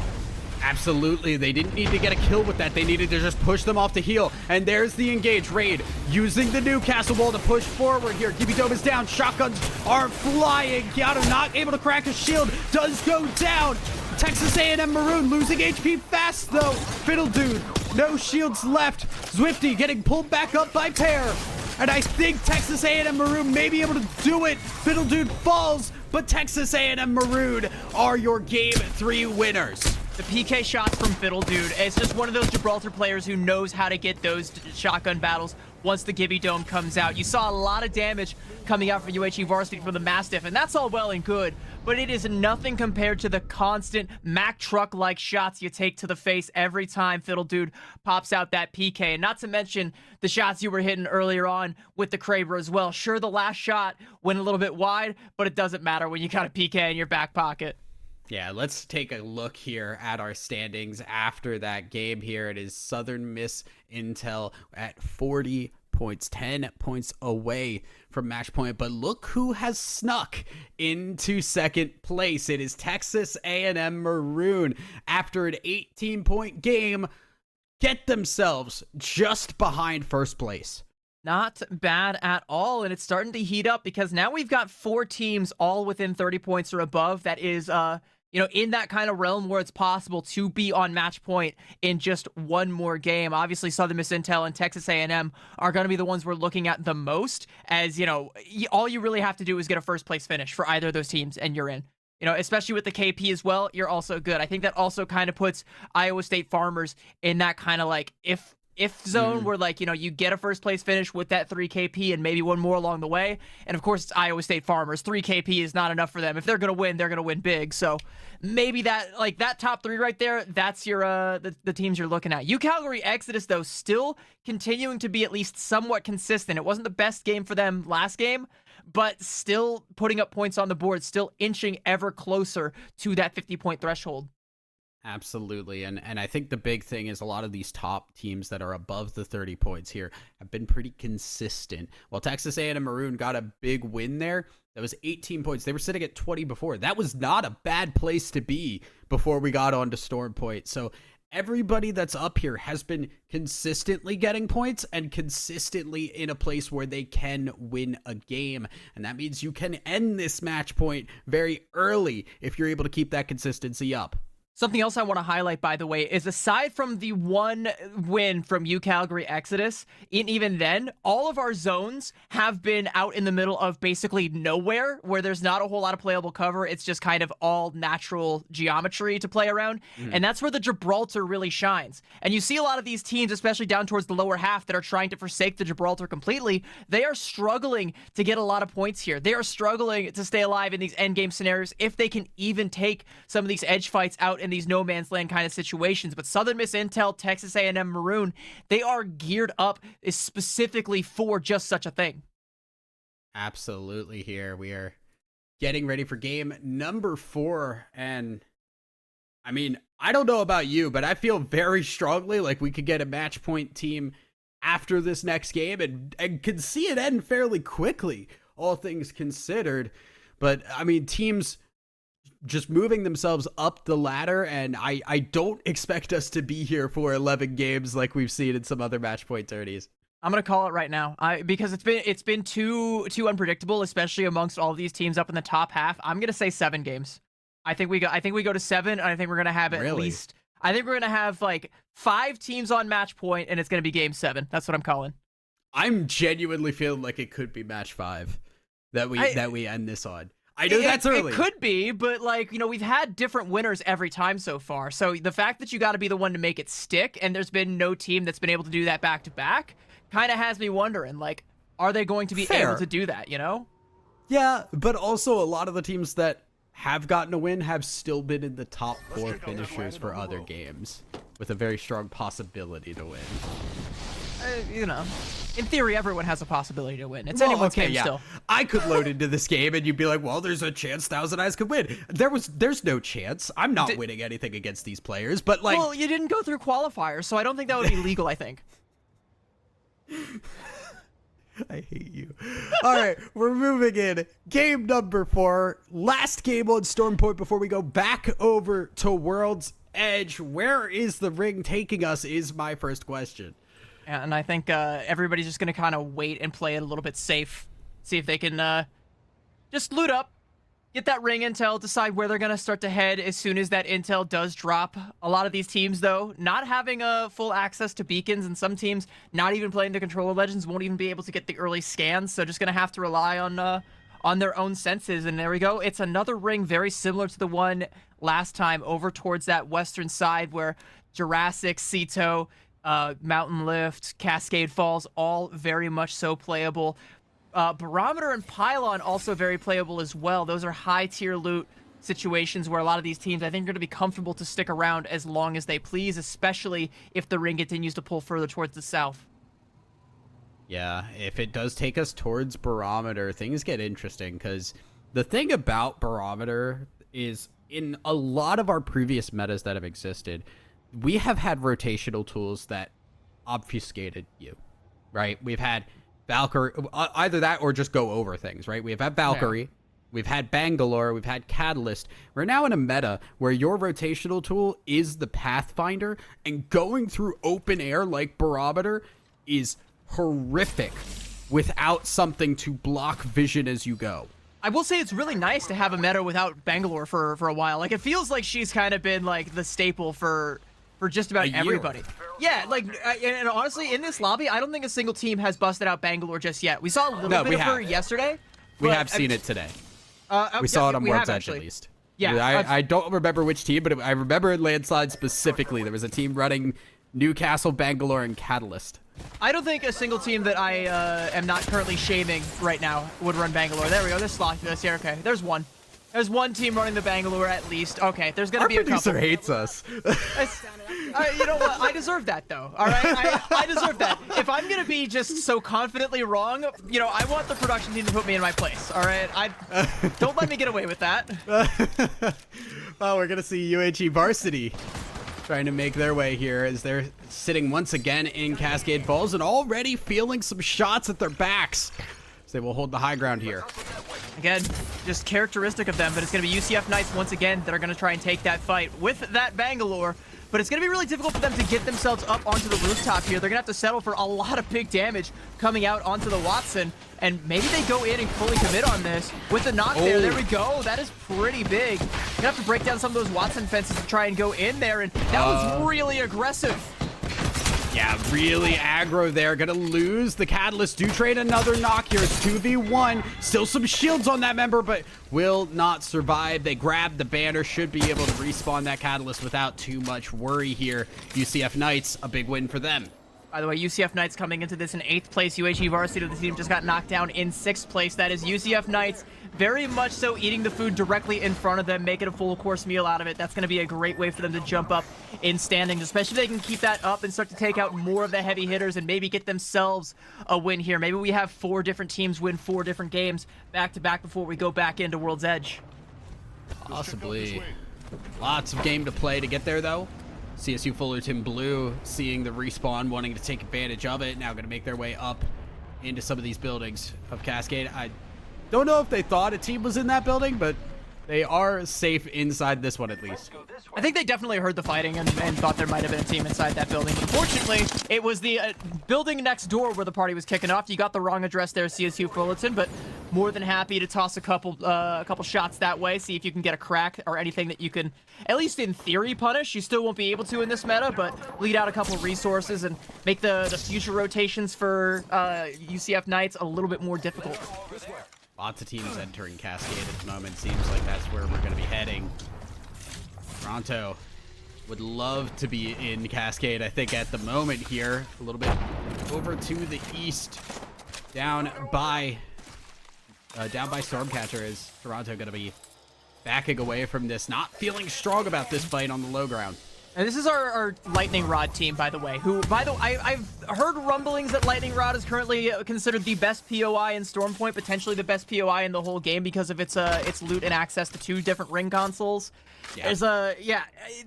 Absolutely, they didn't need to get a kill with that. They needed to just push them off the heel. And there's the engage raid, using the Newcastle wall to push forward here. Gibby Dome is down, shotguns are flying. Keanu not able to crack a shield, does go down. Texas A&M Maroon losing HP fast though. Fiddle Dude, no shields left. Zwifty getting pulled back up by Pear. And I think Texas A&M Maroon may be able to do it. Fiddle Dude falls, but Texas A&M Maroon are your Game 3 winners. The PK shots from Fiddle Dude, it's just one of those Gibraltar players who knows how to get those shotgun battles once the Gibby Dome comes out. You saw a lot of damage coming out for UHE Varsity from the Mastiff, and that's all well and good, but it is nothing compared to the constant Mack truck-like shots you take to the face every time Fiddle Dude pops out that PK. And not to mention the shots you were hitting earlier on with the Kraber as well. Sure, the last shot went a little bit wide, but it doesn't matter when you got a PK in your back pocket. Yeah, let's take a look here at our standings after that game here. It is Southern Miss Intel at 40 points, 10 points away from match point. But look who has snuck into second place. It is Texas A&M Maroon. After an 18-point game, get themselves just behind first place. Not bad at all, and it's starting to heat up because now we've got 4 teams all within 30 points or above. That is, in that kind of realm where it's possible to be on match point in just one more game. Obviously, Southern Miss Intel and Texas A&M are going to be the ones we're looking at the most, as, all you really have to do is get a first place finish for either of those teams, and you're in. Especially with the KP as well, you're also good. I think that also kind of puts Iowa State Farmers in that kind of like if zone where you get a first place finish with that 3 KP and maybe one more along the way. And of course, it's Iowa State Farmers. 3 KP is not enough for them. If they're going to win big. So maybe that top 3 right there, that's your the teams you're looking at. UCalgary Exodus, though, still continuing to be at least somewhat consistent. It wasn't the best game for them last game, but still putting up points on the board, still inching ever closer to that 50-point threshold. Absolutely. And I think the big thing is a lot of these top teams that are above the 30 points here have been pretty consistent. While Texas A&M Maroon got a big win there, that was 18 points. They were sitting at 20 before. That was not a bad place to be before we got on to Storm Point. So everybody that's up here has been consistently getting points and consistently in a place where they can win a game. And that means you can end this match point very early if you're able to keep that consistency up. Something else I want to highlight, by the way, is aside from the one win from UCalgary Exodus, even then, all of our zones have been out in the middle of basically nowhere, where there's not a whole lot of playable cover. It's just kind of all natural geometry to play around. And that's where the Gibraltar really shines. And you see a lot of these teams, especially down towards the lower half, that are trying to forsake the Gibraltar completely. They are struggling to get a lot of points here. They are struggling to stay alive in these endgame scenarios if they can even take some of these edge fights out in these no man's land kind of situations. But Southern Miss Intel, Texas A&M Maroon, they are geared up specifically for just such a thing. Absolutely. Here we are getting ready for game number 4, and I mean, I don't know about you, but I feel very strongly like we could get a match point team after this next game and could see it end fairly quickly, all things considered. But I mean, teams just moving themselves up the ladder, and I don't expect us to be here for 11 games like we've seen in some other match point tourneys. I'm gonna call it right now, because it's been too unpredictable, especially amongst all of these teams up in the top half. I'm gonna say 7 games. I think we go to 7, and I think we're gonna have at least. I think we're gonna have like 5 teams on match point, and it's gonna be game 7. That's what I'm calling. I'm genuinely feeling like it could be match 5 that we end this on. I know that's early. It could be, but we've had different winners every time so far. So the fact that you got to be the one to make it stick, and there's been no team that's been able to do that back to back, kind of has me wondering, are they going to be able to do that? Yeah, but also a lot of the teams that have gotten a win have still been in the top 4 finishers for other games, with a very strong possibility to win. In theory, everyone has a possibility to win. It's anyone's game still. I could load into this game and you'd be like, well, there's a chance Thousand Eyes could win. There's no chance. I'm not winning anything against these players, but well, you didn't go through qualifiers, so I don't think that would be legal, I think. I hate you. All right, we're moving in. Game number 4. Last game on Storm Point before we go back over to World's Edge. Where is the ring taking us is my first question. And I think everybody's just going to kind of wait and play it a little bit safe. See if they can just loot up. get that ring intel, decide where they're going to start to head as soon as that intel does drop. A lot of these teams, though, not having full access to beacons, and some teams not even playing the Controller Legends won't even be able to get the early scans, so just going to have to rely on their own senses. And there we go. It's another ring very similar to the one last time over towards that western side where Jurassic, Ceto, Mountain Lift, Cascade Falls, all very much so playable. Barometer and Pylon also very playable as well. Those are high tier loot situations where a lot of these teams I think are going to be comfortable to stick around as long as they please, especially if the ring continues to pull further towards the south. Yeah, if it does take us towards Barometer, things get interesting, because the thing about Barometer is in a lot of our previous metas that have existed, we have had rotational tools that obfuscated you, right? We've had Valkyrie, either that or just go over things, right? We've had Valkyrie, we've had Bangalore, we've had Catalyst. We're now in a meta where your rotational tool is the Pathfinder, and going through open air like Barometer is horrific without something to block vision as you go. I will say it's really nice to have a meta without Bangalore for a while. Like, it feels like she's kind of been like the staple for just about everybody. Yeah, like, and honestly, in this lobby, I don't think a single team has busted out Bangalore just yet. We saw a little bit of her yesterday. We have seen it today. We saw it on World's Edge, at least. Yeah. I don't remember which team, but I remember in Landslide specifically, there was a team running Newcastle, Bangalore, and Catalyst. I don't think a single team that I am not currently shaming right now would run Bangalore. There we go. There's Sloth here. Okay, there's one. There's one team running the Bangalore at least. Okay, there's gonna be a couple. Our producer hates us. You know what? I deserve that, though. All right, I deserve that. If I'm gonna be just so confidently wrong, you know, I want the production team to put me in my place. All right, don't let me get away with that. Oh, we're gonna see UHE Varsity trying to make their way here as they're sitting once again in Cascade Falls and already feeling some shots at their backs. So they will hold the high ground here. Again, just characteristic of them, but it's going to be UCF Knights once again that are going to try and take that fight with that Bangalore. But it's going to be really difficult for them to get themselves up onto the rooftop here. They're going to have to settle for a lot of big damage coming out onto the Watson. And maybe they go in and fully commit on this with the knock there. There we go. That is pretty big. You're going to have to break down some of those Watson fences to try and go in there. And that was really aggressive. Yeah, really aggro there. Gonna lose. The Catalyst do trade another knock here. It's 2v1. Still some shields on that member, but will not survive. They grab the banner. Should be able to respawn that Catalyst without too much worry here. UCF Knights, a big win for them. By the way, UCF Knights coming into this in 8th place. UHE Varsity, the team just got knocked down in 6th place. That is UCF Knights very much so eating the food directly in front of them, making a full course meal out of it. That's going to be a great way for them to jump up in standings, especially if they can keep that up and start to take out more of the heavy hitters and maybe get themselves a win here. Maybe we have 4 different teams win 4 different games back to back before we go back into World's Edge. Possibly. Lots of game to play to get there, though. CSU Fullerton Blue seeing the respawn, wanting to take advantage of it. Now going to make their way up into some of these buildings of Cascade. I don't know if they thought a team was in that building, but they are safe inside this one at least. I think they definitely heard the fighting and thought there might have been a team inside that building. Unfortunately, it was the building next door where the party was kicking off. You got the wrong address there, CSU Fullerton, but more than happy to toss a couple shots that way, see if you can get a crack or anything that you can, at least in theory, punish. You still won't be able to in this meta, but lead out a couple resources and make the future rotations for UCF Knights a little bit more difficult. Lots of teams entering Cascade at the moment. Seems like that's where we're going to be heading. Toronto would love to be in Cascade, I think, at the moment here. A little bit over to the east, down by Stormcatcher. Is Toronto going to be backing away from this, not feeling strong about this fight on the low ground. And this is our Lightning Rod team, by the way, who, by the way, I've heard rumblings that Lightning Rod is currently considered the best POI in Stormpoint, potentially the best POI in the whole game because of its loot and access to 2 different ring consoles. Yeah.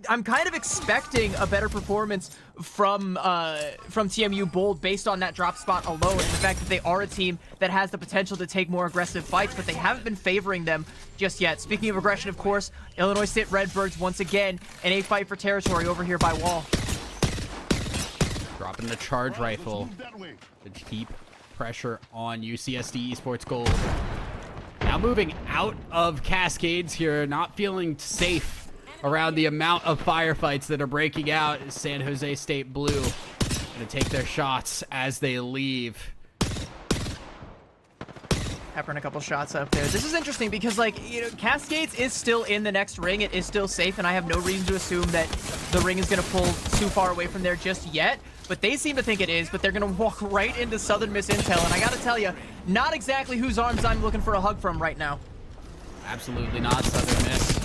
I'm kind of expecting a better performance from TMU Bold based on that drop spot alone and the fact that they are a team that has the potential to take more aggressive fights, but they haven't been favoring them just yet. Speaking of aggression, of course, Illinois State Redbirds once again in a fight for territory over here by Wall. Dropping the charge rifle to keep pressure on UCSD Esports Gold. Now now moving out of Cascades here, not feeling safe around the amount of firefights that are breaking out. San Jose State Blue gonna take their shots as they leave. Peppering a couple shots up there. This is interesting because, like, you know, Cascades is still in the next ring. It is still safe, and I have no reason to assume that the ring is going to pull too far away from there just yet. But they seem to think it is, but they're going to walk right into Southern Miss Intel. And I got to tell you, not exactly whose arms I'm looking for a hug from right now. Absolutely not. Southern Miss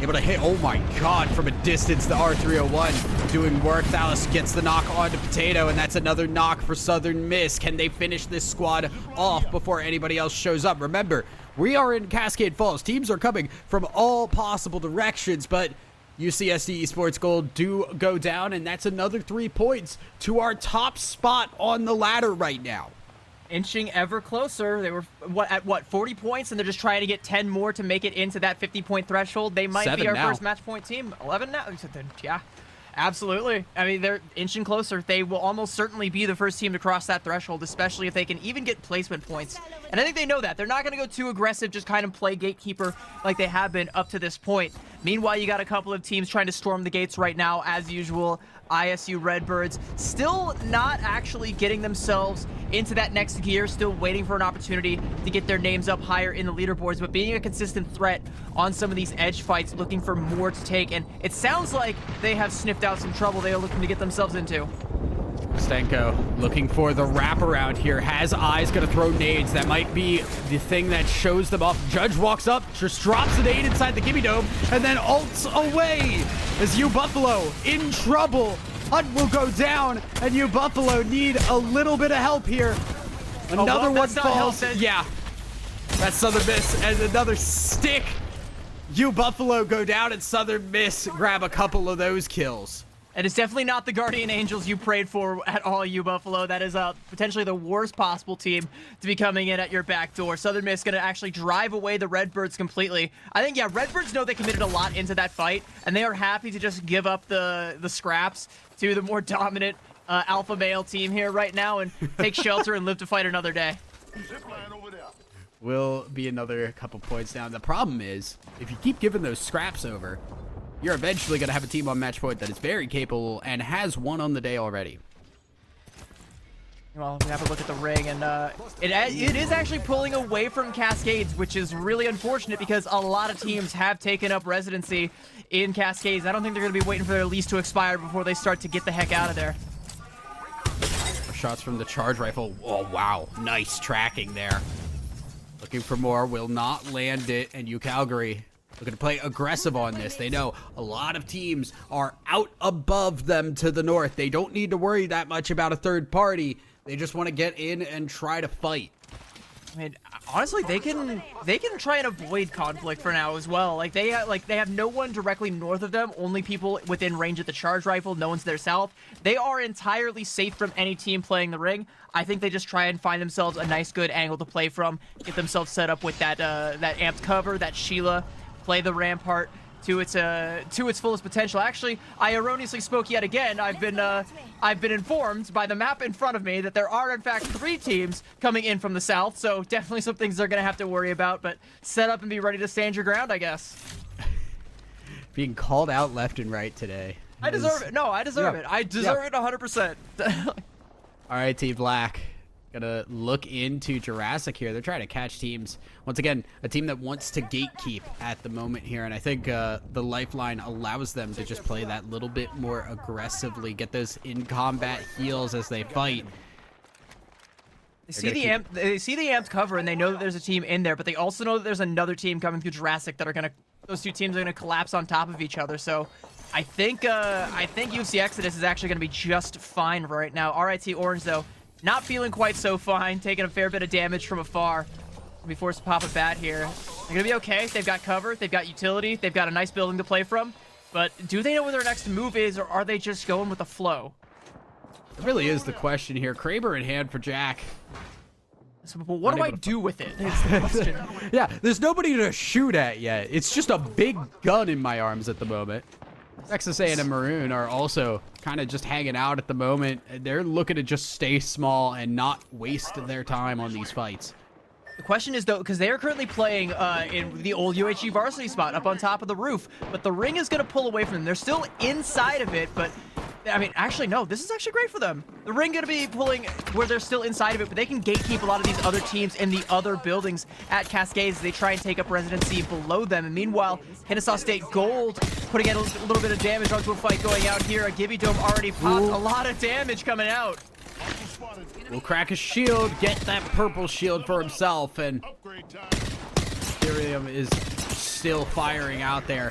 able to hit. Oh my God, from a distance, the R301 doing work. Thalos gets the knock onto Potato, and that's another knock for Southern Miss. Can they finish this squad off before anybody else shows up? Remember, we are in Cascade Falls. Teams are coming from all possible directions, but UCSD Esports Gold do go down, and that's another 3 points to our top spot on the ladder right now. Inching ever closer. They were at 40 points, and they're just trying to get 10 more to make it into that 50-point threshold. They might be our first match point team. 11 now. Yeah, absolutely. I mean, they're inching closer. They will almost certainly be the first team to cross that threshold, especially if they can even get placement points. And I think they know that. They're not going to go too aggressive, just kind of play gatekeeper like they have been up to this point. Meanwhile, you got a couple of teams trying to storm the gates right now, as usual. ISU Redbirds still not actually getting themselves into that next gear, still waiting for an opportunity to get their names up higher in the leaderboards, but being a consistent threat on some of these edge fights, looking for more to take. And it sounds like they have sniffed out some trouble they are looking to get themselves into. Stenko looking for the wraparound here, has eyes, gonna throw nades. That might be the thing that shows them up. Judge walks up, just drops a nade inside the Gimme Dome, and then ults away as U Buffalo in trouble. Hunt will go down, and U Buffalo need a little bit of help here. Another one falls. Yeah, that's Southern Miss, and another stick. U Buffalo go down, and Southern Miss grab a couple of those kills. And it's definitely not the Guardian Angels you prayed for at all, U Buffalo. That is potentially the worst possible team to be coming in at your back door. Southern Miss going to actually drive away the Redbirds completely. I think, yeah, Redbirds know they committed a lot into that fight, and they are happy to just give up the scraps to the more dominant alpha male team here right now and take shelter and live to fight another day. Will be another couple points down. The problem is, if you keep giving those scraps over, you're eventually going to have a team on match point that is very capable and has won on the day already. Well, we have a look at the ring, and it is actually pulling away from Cascades, which is really unfortunate because a lot of teams have taken up residency in Cascades. I don't think they're going to be waiting for their lease to expire before they start to get the heck out of there. Shots from the charge rifle. Oh, wow. Nice tracking there. Looking for more. Will not land it. And UCalgary looking to play aggressive on this. They know a lot of teams are out above them to the north. They don't need to worry that much about a third party. They just want to get in and try to fight. I mean, honestly, they can try and avoid conflict for now as well. Like they have no one directly north of them, only people within range of the charge rifle. No one's to their south. They are entirely safe from any team playing the ring. I think they just try and find themselves a nice, good angle to play from, get themselves set up with that amped cover, that Sheila, play the Rampart to its fullest potential. Actually, I erroneously spoke yet again. I've been informed by the map in front of me that there are in fact 3 teams coming in from the south, so definitely some things they're gonna have to worry about, but set up and be ready to stand your ground, I guess. Being called out left and right today. I deserve it. No, I deserve it. I deserve it 100%. All right, Team Black. Gonna look into Jurassic here. They're trying to catch teams. Once again, a team that wants to gatekeep at the moment here, and I think the Lifeline allows them to just play that little bit more aggressively, get those in-combat heals as they fight. They see the amped cover, and they know that there's a team in there, but they also know that there's another team coming through Jurassic that are those 2 teams are gonna collapse on top of each other. So I think UFC Exodus is actually gonna be just fine right now. RIT Orange, though, not feeling quite so fine, taking a fair bit of damage from afar. Gonna be forced to pop a bat here. They're gonna be okay. They've got cover, they've got utility, they've got a nice building to play from. But do they know where their next move is, or are they just going with the flow? It really is the question here. Kraber in hand for Jack. So, what do I do with it? Is the question. Yeah, there's nobody to shoot at yet. It's just a big gun in my arms at the moment. Texas A&M Maroon are also kind of just hanging out at the moment. They're looking to just stay small and not waste their time on these fights. The question is, though, because they are currently playing in the old UHG varsity spot up on top of the roof, but the ring is going to pull away from them. They're still inside of it, but I mean, actually, no, this is actually great for them. The ring going to be pulling where they're still inside of it, but they can gatekeep a lot of these other teams in the other buildings at Cascades as they try and take up residency below them. And meanwhile, Kennesaw State Gold putting in a little bit of damage onto a fight going out here. A Gibby Dome already popped. A lot of damage coming out. Will crack a shield, get that purple shield for himself, and Ethereum is still firing out there.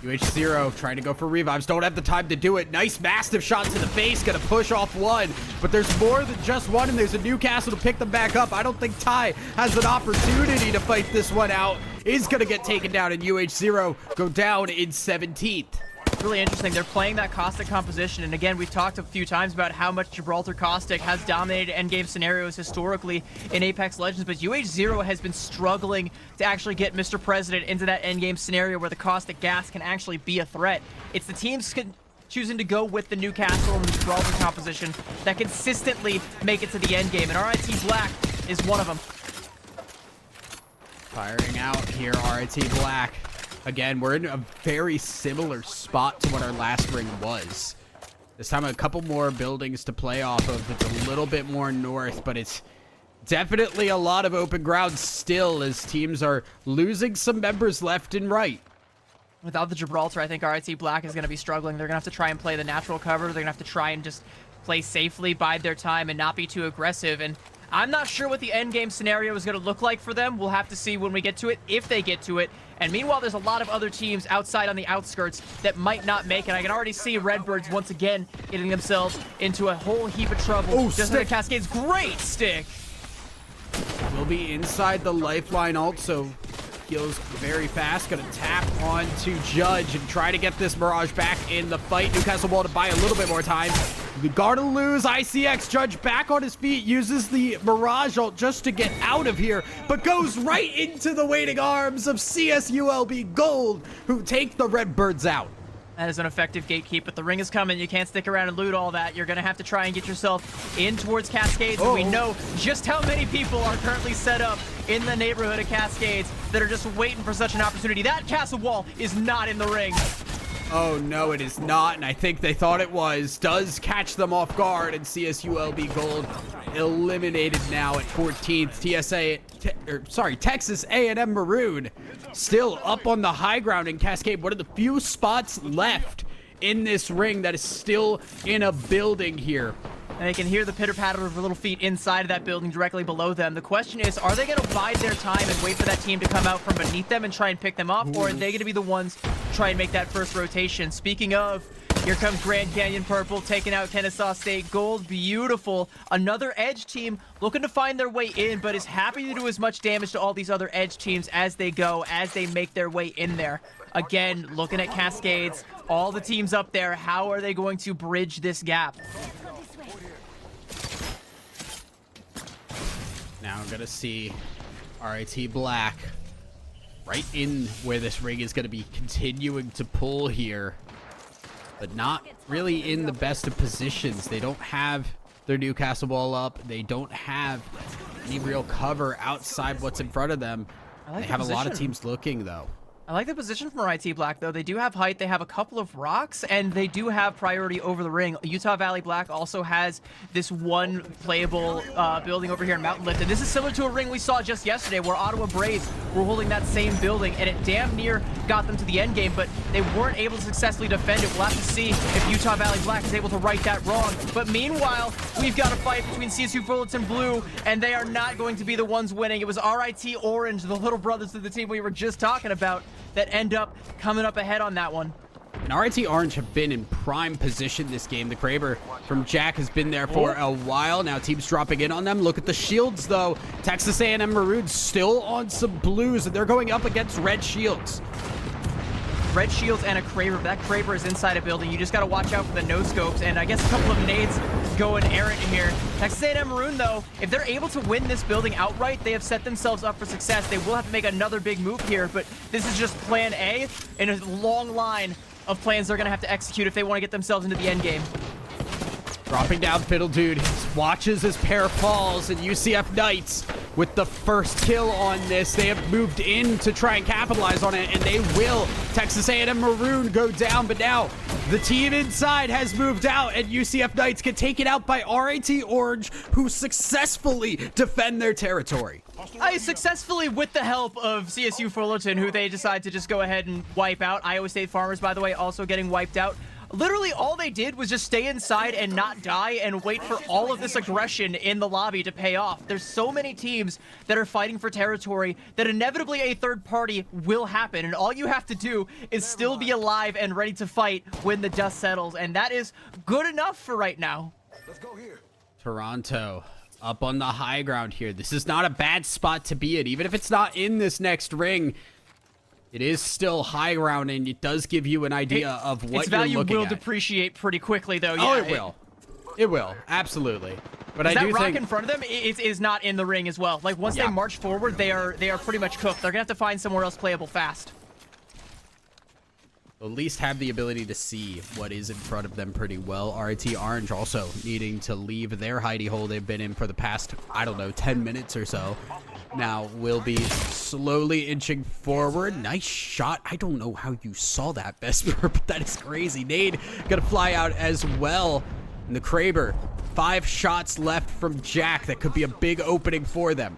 UH0 trying to go for revives, don't have the time to do it. Nice massive shot to the face, gonna push off one, but there's more than just one, and there's a Newcastle to pick them back up. I don't think Ty has an opportunity to fight this one out. Is gonna get taken down, and UH0 go down in 17th. Really interesting. They're playing that Caustic composition, and again, we've talked a few times about how much Gibraltar Caustic has dominated endgame scenarios historically in Apex Legends, but UH0 has been struggling to actually get Mr. President into that endgame scenario where the Caustic gas can actually be a threat. It's the teams choosing to go with the Newcastle and the Gibraltar composition that consistently make it to the endgame, and RIT Black is one of them. Firing out here, RIT Black. Again, we're in a very similar spot to what our last ring was. This time a couple more buildings to play off of. It's a little bit more north, but it's definitely a lot of open ground still as teams are losing some members left and right. Without the Gibraltar, I think RIT Black is going to be struggling. They're going to have to try and play the natural cover. They're going to have to try and just play safely, bide their time, and not be too aggressive. And I'm not sure what the endgame scenario is going to look like for them. We'll have to see when we get to it, if they get to it. And meanwhile, there's a lot of other teams outside on the outskirts that might not make it. I can already see Redbirds once again getting themselves into a whole heap of trouble. Oh, just like the Cascades. Great stick. Will be inside the lifeline also. Heals very fast. Gonna tap on to Judge and try to get this Mirage back in the fight. Newcastle Wall to buy a little bit more time. We gotta lose. ICX Judge back on his feet. Uses the Mirage ult just to get out of here, but goes right into the waiting arms of CSULB Gold, who take the Redbirds out. That is an effective gatekeep, but the ring is coming. You can't stick around and loot all that. You're going to have to try and get yourself in towards Cascades. And we know just how many people are currently set up in the neighborhood of Cascades that are just waiting for such an opportunity. That castle wall is not in the ring. Oh, no, it is not, and I think they thought it was. Does catch them off guard, and CSULB Gold eliminated now at 14th. Texas A&M Maroon still up on the high ground in Cascade. One of the few spots left in this ring that is still in a building here. And they can hear the pitter-patter of little feet inside of that building directly below them. The question is, are they going to bide their time and wait for that team to come out from beneath them and try and pick them off? Or are they going to be the ones to try and make that first rotation? Speaking of, here comes Grand Canyon Purple taking out Kennesaw State Gold. Beautiful. Another Edge team looking to find their way in, but is happy to do as much damage to all these other Edge teams as they go, as they make their way in there. Again, looking at Cascades, all the teams up there, how are they going to bridge this gap? Now I'm going to see RIT Black right in where this ring is going to be continuing to pull here, but not really in the best of positions. They don't have their Newcastle Wall up. They don't have any real cover outside what's in front of them. They have a lot of teams looking, though. I like the position from RIT Black, though. They do have height, they have a couple of rocks, and they do have priority over the ring. Utah Valley Black also has this one playable building over here in Mountain Lift, and this is similar to a ring we saw just yesterday where Ottawa Braves were holding that same building, and it damn near got them to the end game, but they weren't able to successfully defend it. We'll have to see if Utah Valley Black is able to right that wrong. But meanwhile, we've got a fight between CSU Fullerton Blue, and they are not going to be the ones winning. It was RIT Orange, the little brothers of the team we were just talking about, that end up coming up ahead on that one. And RIT Orange have been in prime position this game. The Kraber from Jack has been there for a while. Now teams dropping in on them. Look at the shields, though. Texas A&M Maroons still on some blues, and they're going up against red shields. Red shields and a Kraber. That Kraber is inside a building. You just got to watch out for the no-scopes, and I guess a couple of nades going errant here. Texas A&M Maroon, though, if they're able to win this building outright, they have set themselves up for success. They will have to make another big move here, but this is just plan A in a long line of plans they're going to have to execute if they want to get themselves into the end game. Dropping down Fiddle Dude, watches as pair falls, and UCF Knights with the first kill on this. They have moved in to try and capitalize on it, and they will. Texas A&M Maroon go down, but now the team inside has moved out, and UCF Knights get taken out by RAT Orange, who successfully defend their territory. Successfully with the help of CSU Fullerton, who they decide to just go ahead and wipe out. Iowa State Farmers, by the way, also getting wiped out. Literally all they did was just stay inside and not die and wait for all of this aggression in the lobby to pay off. There's so many teams that are fighting for territory that inevitably a third party will happen, and all you have to do is still be alive and ready to fight when the dust settles, and that is good enough for right now. Let's go here. Toronto up on the high ground here. This is not a bad spot to be in. Even if it's not in this next ring, it is still high ground, and it does give you an idea of what its you're value looking will at. depreciate pretty quickly, though. Oh, Yeah, it will. It will, absolutely. But I that do rock think in front of them is not in the ring as well. Like, once they march forward, they are pretty much cooked. They're gonna have to find somewhere else playable fast. at least have the ability to see what is in front of them pretty well. RIT Orange also needing to leave their hidey hole they've been in for the past, I don't know, 10 minutes or so. Now will be slowly inching forward. Nice shot. I don't know how you saw that, Vesper, but that is crazy. Nade gonna fly out as well. And the Kraber, 5 shots left from Jack. That could be a big opening for them.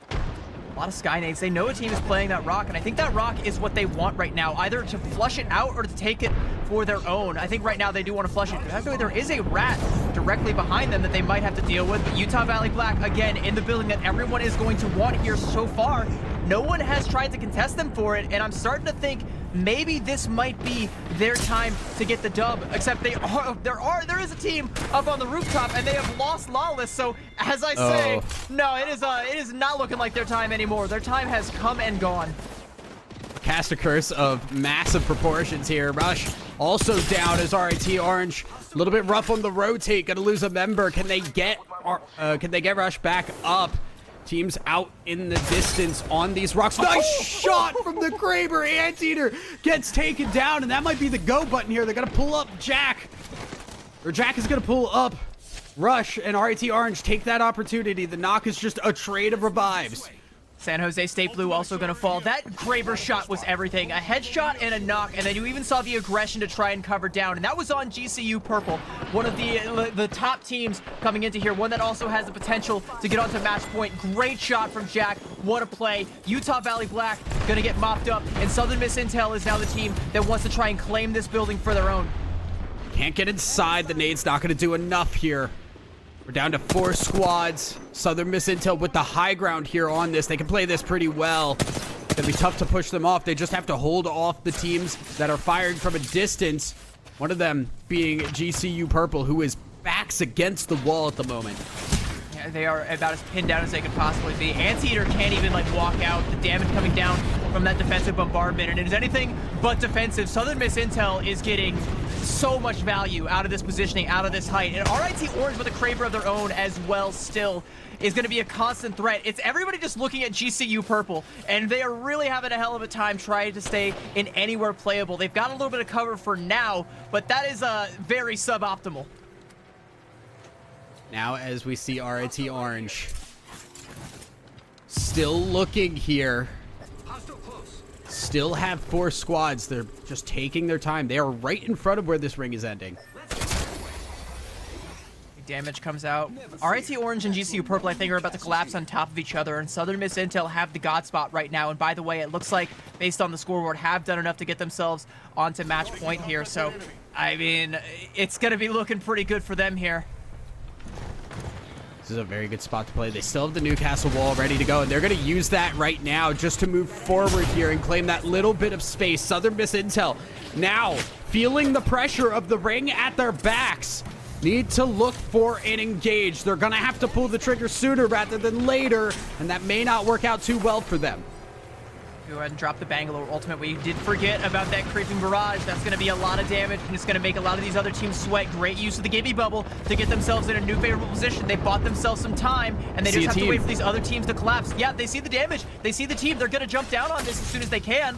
A lot of sky nades. They know a team is playing that rock, and I think that rock is what they want right now, either to flush it out or to take it for their own. I think right now they do want to flush it. Actually, there is a rat directly behind them that they might have to deal with. But Utah Valley Black, again, in the building that everyone is going to want here so far. No one has tried to contest them for it, and I'm starting to think maybe this might be their time to get the dub, except there is a team up on the rooftop, and they have lost Lawless. So as I say, no, it is not looking like their time anymore. Their time has come and gone. Cast a curse of massive proportions here. Rush also down as RIT Orange. A little bit rough on the rotate. Gonna lose a member. Can they get Rush back up? Teams out in the distance on these rocks. Nice shot from the Kraber. Anteater gets taken down, and that might be the go button here. They're gonna pull up Jack. Or Jack is gonna pull up Rush, and RIT Orange take that opportunity. The knock is just a trade of revives. San Jose State Blue also going to fall. That Kraber shot was everything. A headshot and a knock, and then you even saw the aggression to try and cover down, and that was on GCU Purple, one of the top teams coming into here, one that also has the potential to get onto match point. Great shot from Jack. What a play. Utah Valley Black going to get mopped up, and Southern Miss Intel is now the team that wants to try and claim this building for their own. Can't get inside. The nade's not going to do enough here. We're down to 4 squads. Southern Miss Intel with the high ground here on this. They can play this pretty well. It's gonna be tough to push them off. They just have to hold off the teams that are firing from a distance. One of them being GCU Purple, who is backs against the wall at the moment. Yeah, they are about as pinned down as they could possibly be. Anteater can't even walk out. The damage coming down from that defensive bombardment, and it is anything but defensive. Southern Miss Intel is getting so much value out of this positioning, out of this height, and RIT Orange with a Kraber of their own as well still is going to be a constant threat. It's everybody just looking at GCU Purple, and they are really having a hell of a time trying to stay in anywhere playable. They've got a little bit of cover for now, but that is very suboptimal. Now as we see RIT Orange still looking here. Still have 4 squads. They're just taking their time. They are right in front of where this ring is ending. Damage comes out. RIT Orange and GCU Purple, I think, are about to collapse on top of each other, and Southern Miss Intel have the god spot right now. And by the way, it looks like, based on the scoreboard, have done enough to get themselves onto match point here. So, I mean, it's going to be looking pretty good for them here. This is a very good spot to play. They still have the Newcastle wall ready to go, and they're going to use that right now just to move forward here and claim that little bit of space. Southern Miss Intel now feeling the pressure of the ring at their backs. Need to look for and engage. They're going to have to pull the trigger sooner rather than later, and that may not work out too well for them. Go ahead and drop the Bangalore ultimate. We did forget about that creeping barrage. That's going to be a lot of damage, and it's going to make a lot of these other teams sweat. Great use of the Gibby bubble to get themselves in a new favorable position. They bought themselves some time, and they just have to wait for these other teams to collapse. Yeah, they see the damage. They see the team. They're going to jump down on this as soon as they can.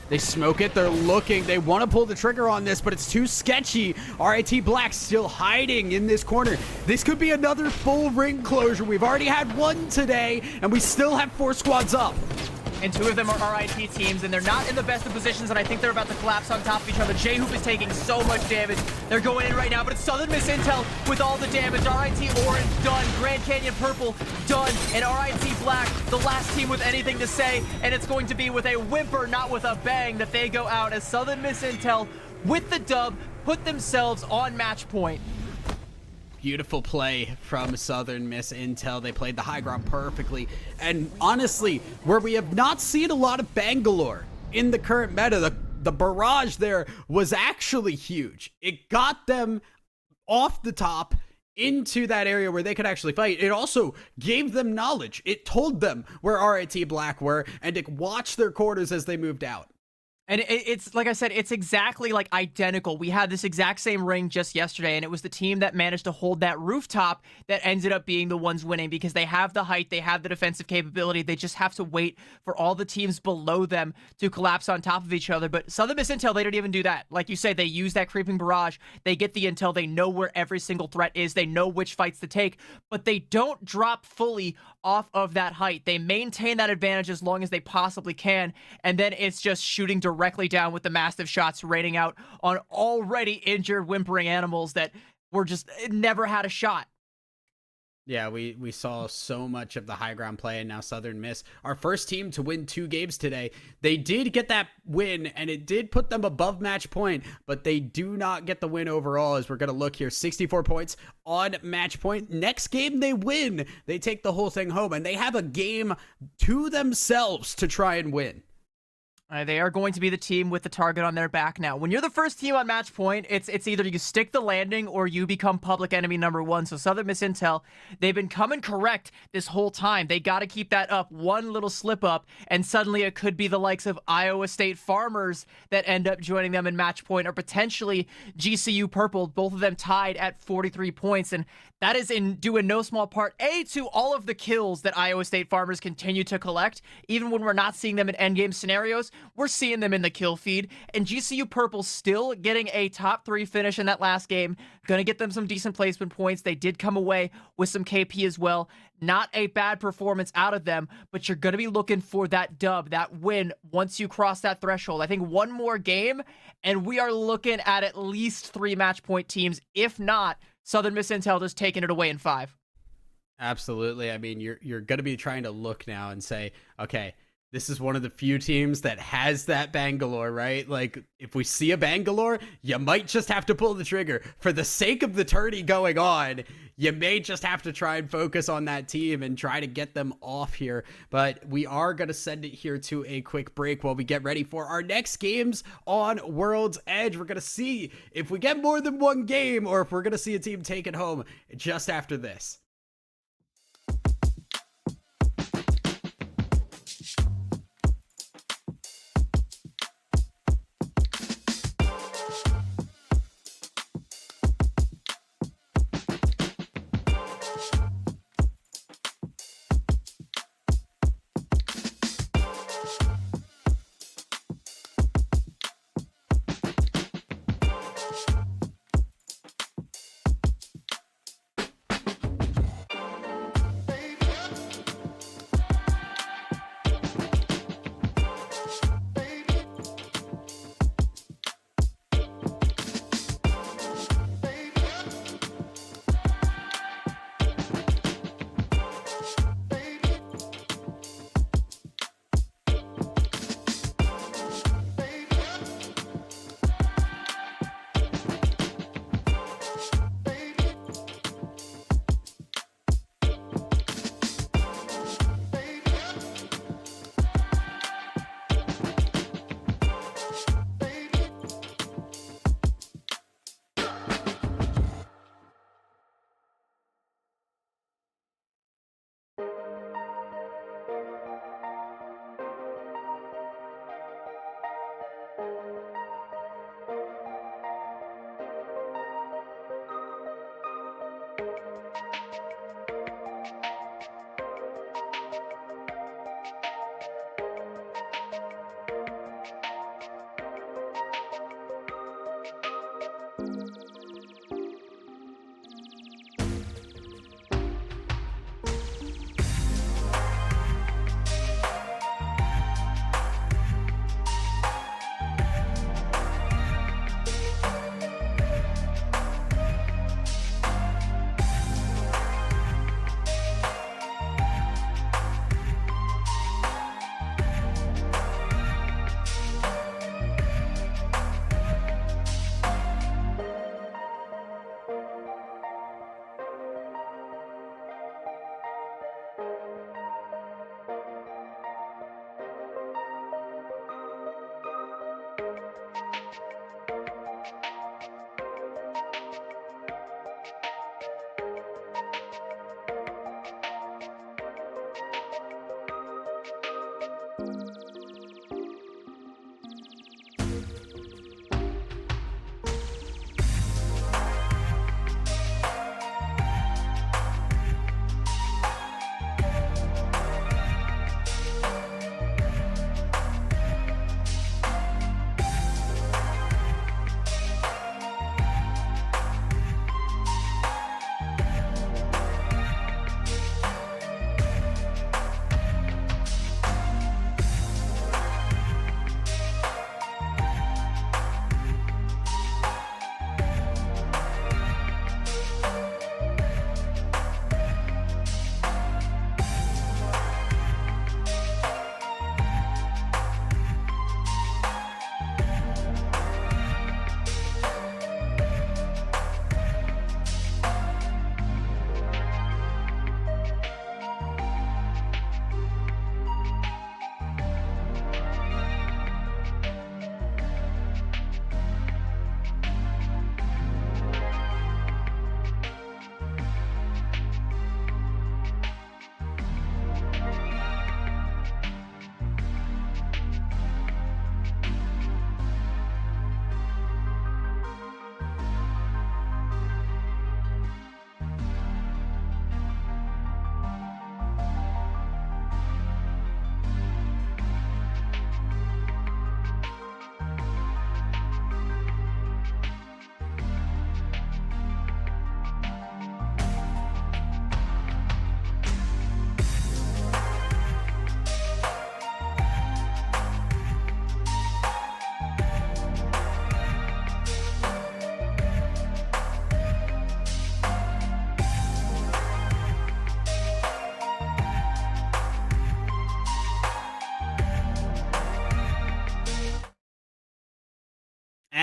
They smoke it. They're looking. They want to pull the trigger on this, but it's too sketchy. RIT Black still hiding in this corner. This could be another full ring closure. We've already had one today, and we still have 4 squads up. And 2 of them are RIT teams, and they're not in the best of positions, and I think they're about to collapse on top of each other. J-Hoop is taking so much damage. They're going in right now, but it's Southern Miss Intel with all the damage. RIT Orange, done. Grand Canyon Purple, done. And RIT Black, the last team with anything to say, and it's going to be with a whimper, not with a bang, that they go out as Southern Miss Intel, with the dub, put themselves on match point. Beautiful play from Southern Miss Intel. They played the high ground perfectly. And honestly, where we have not seen a lot of Bangalore in the current meta, the barrage there was actually huge. It got them off the top into that area where they could actually fight. It also gave them knowledge. It told them where RIT Black were, and it watched their quarters as they moved out. And it's like I said, it's exactly like identical. We had this exact same ring just yesterday, and it was the team that managed to hold that rooftop that ended up being the ones winning because they have the height, they have the defensive capability. They just have to wait for all the teams below them to collapse on top of each other. But Southern Miss Intel, they didn't even do that. Like you say, they use that creeping barrage. They get the intel. They know where every single threat is. They know which fights to take, but they don't drop fully off of that height. They maintain that advantage as long as they possibly can, and then it's just shooting directly down with the massive shots raining out on already injured, whimpering animals that were just never had a shot. Yeah, we saw so much of the high ground play, and now Southern Miss, our first team to win 2 games today. They did get that win, and it did put them above match point, but they do not get the win overall, as we're going to look here. 64 points on match point. Next game they win, they take the whole thing home, and they have a game to themselves to try and win. They are going to be the team with the target on their back now. When you're the first team on match point, it's either you stick the landing or you become public enemy number 1. So Southern Miss Intel, they've been coming correct this whole time. They got to keep that up. One little slip up, and suddenly it could be the likes of Iowa State Farmers that end up joining them in match point, or potentially GCU Purple, both of them tied at 43 points. And that is due in no small part, to all of the kills that Iowa State Farmers continue to collect. Even when we're not seeing them in endgame scenarios, we're seeing them in the kill feed. And GCU Purple still getting a top 3 finish in that last game. Gonna get them some decent placement points. They did come away with some KP as well. Not a bad performance out of them, but you're gonna be looking for that dub, that win, once you cross that threshold. I think one more game, and we are looking at least 3 match point teams, if not Southern Miss Intel just taking it away in 5. Absolutely. I mean, you're going to be trying to look now and say, okay, this is one of the few teams that has that Bangalore, right? Like, if we see a Bangalore, you might just have to pull the trigger. For the sake of the tourney going on, you may just have to try and focus on that team and try to get them off here. But we are going to send it here to a quick break while we get ready for our next games on World's Edge. We're going to see if we get more than one game or if we're going to see a team take it home just after this.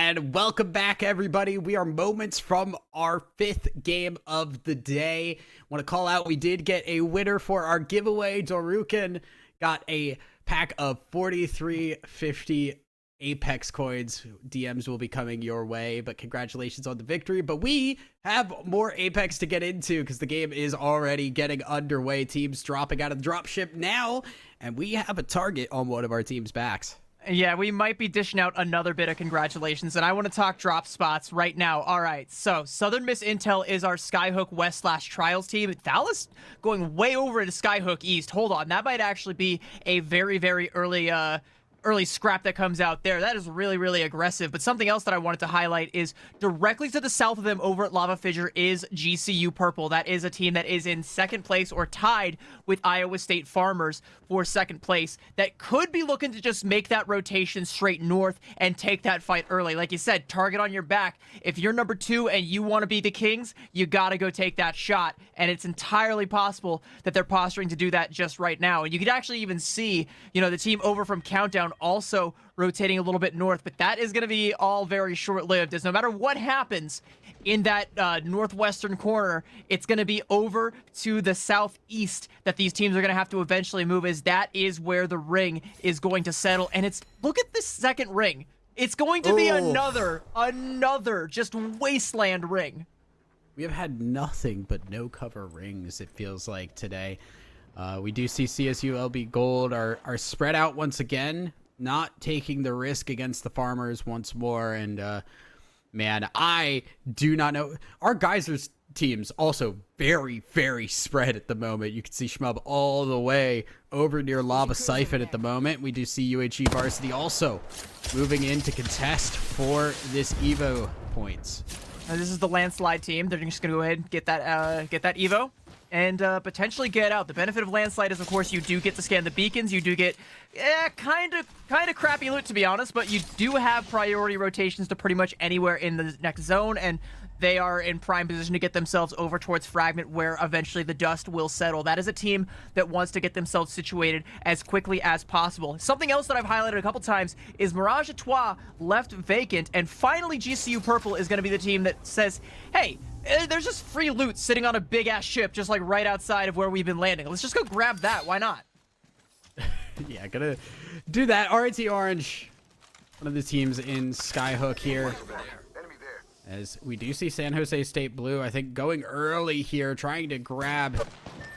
And welcome back, everybody. We are moments from our 5th game of the day. Want to call out, we did get a winner for our giveaway. Dorukan got a pack of 4350 Apex coins. DMs will be coming your way, but congratulations on the victory. But we have more Apex to get into because the game is already getting underway. Teams dropping out of the dropship now, and we have a target on one of our team's backs. Yeah, we might be dishing out another bit of congratulations, and I want to talk drop spots right now. All right, so Southern Miss Intel is our Skyhook West/Trials team. Dallas going way over into Skyhook East. Hold on, that might actually be a very, very early scrap that comes out there. That is really, really aggressive. But something else that I wanted to highlight is directly to the south of them over at Lava Fissure is GCU Purple. That is a team that is in second place or tied with Iowa State Farmers for second place that could be looking to just make that rotation straight north and take that fight early. Like you said, target on your back. If you're number 2 and you want to be the Kings, you got to go take that shot. And it's entirely possible that they're posturing to do that just right now. And you could actually even see, the team over from Countdown also rotating a little bit north, but that is going to be all very short-lived, as no matter what happens in that northwestern corner, it's going to be over to the southeast that these teams are going to have to eventually move, as that is where the ring is going to settle. And look at this second ring. It's going to be another just wasteland ring. We have had nothing but no cover rings, it feels like, today. We do see CSU LB Gold are spread out once again, not taking the risk against the Farmers once more. And man, I do not know. Our Geysers teams also very, very spread at the moment. You can see Shmub all the way over near Lava Siphon at the moment. We do see UHE Varsity also moving in to contest for this Evo points. Now, this is the landslide team. They're just going to go ahead and get that Evo and potentially get out. The benefit of landslide is, of course, you do get to scan the beacons. You do get kind of crappy loot, to be honest, but you do have priority rotations to pretty much anywhere in the next zone, and they are in prime position to get themselves over towards Fragment, where eventually the dust will settle. That is a team that wants to get themselves situated as quickly as possible. Something else that I've highlighted a couple times is Mirage à Trois left vacant, and finally GCU Purple is going to be the team that says, hey, there's just free loot sitting on a big-ass ship just like right outside of where we've been landing. Let's just go grab that. Why not? Yeah, gonna do that. RT Orange, one of the teams in Skyhook here. As we do see San Jose State Blue, I think, going early here, trying to grab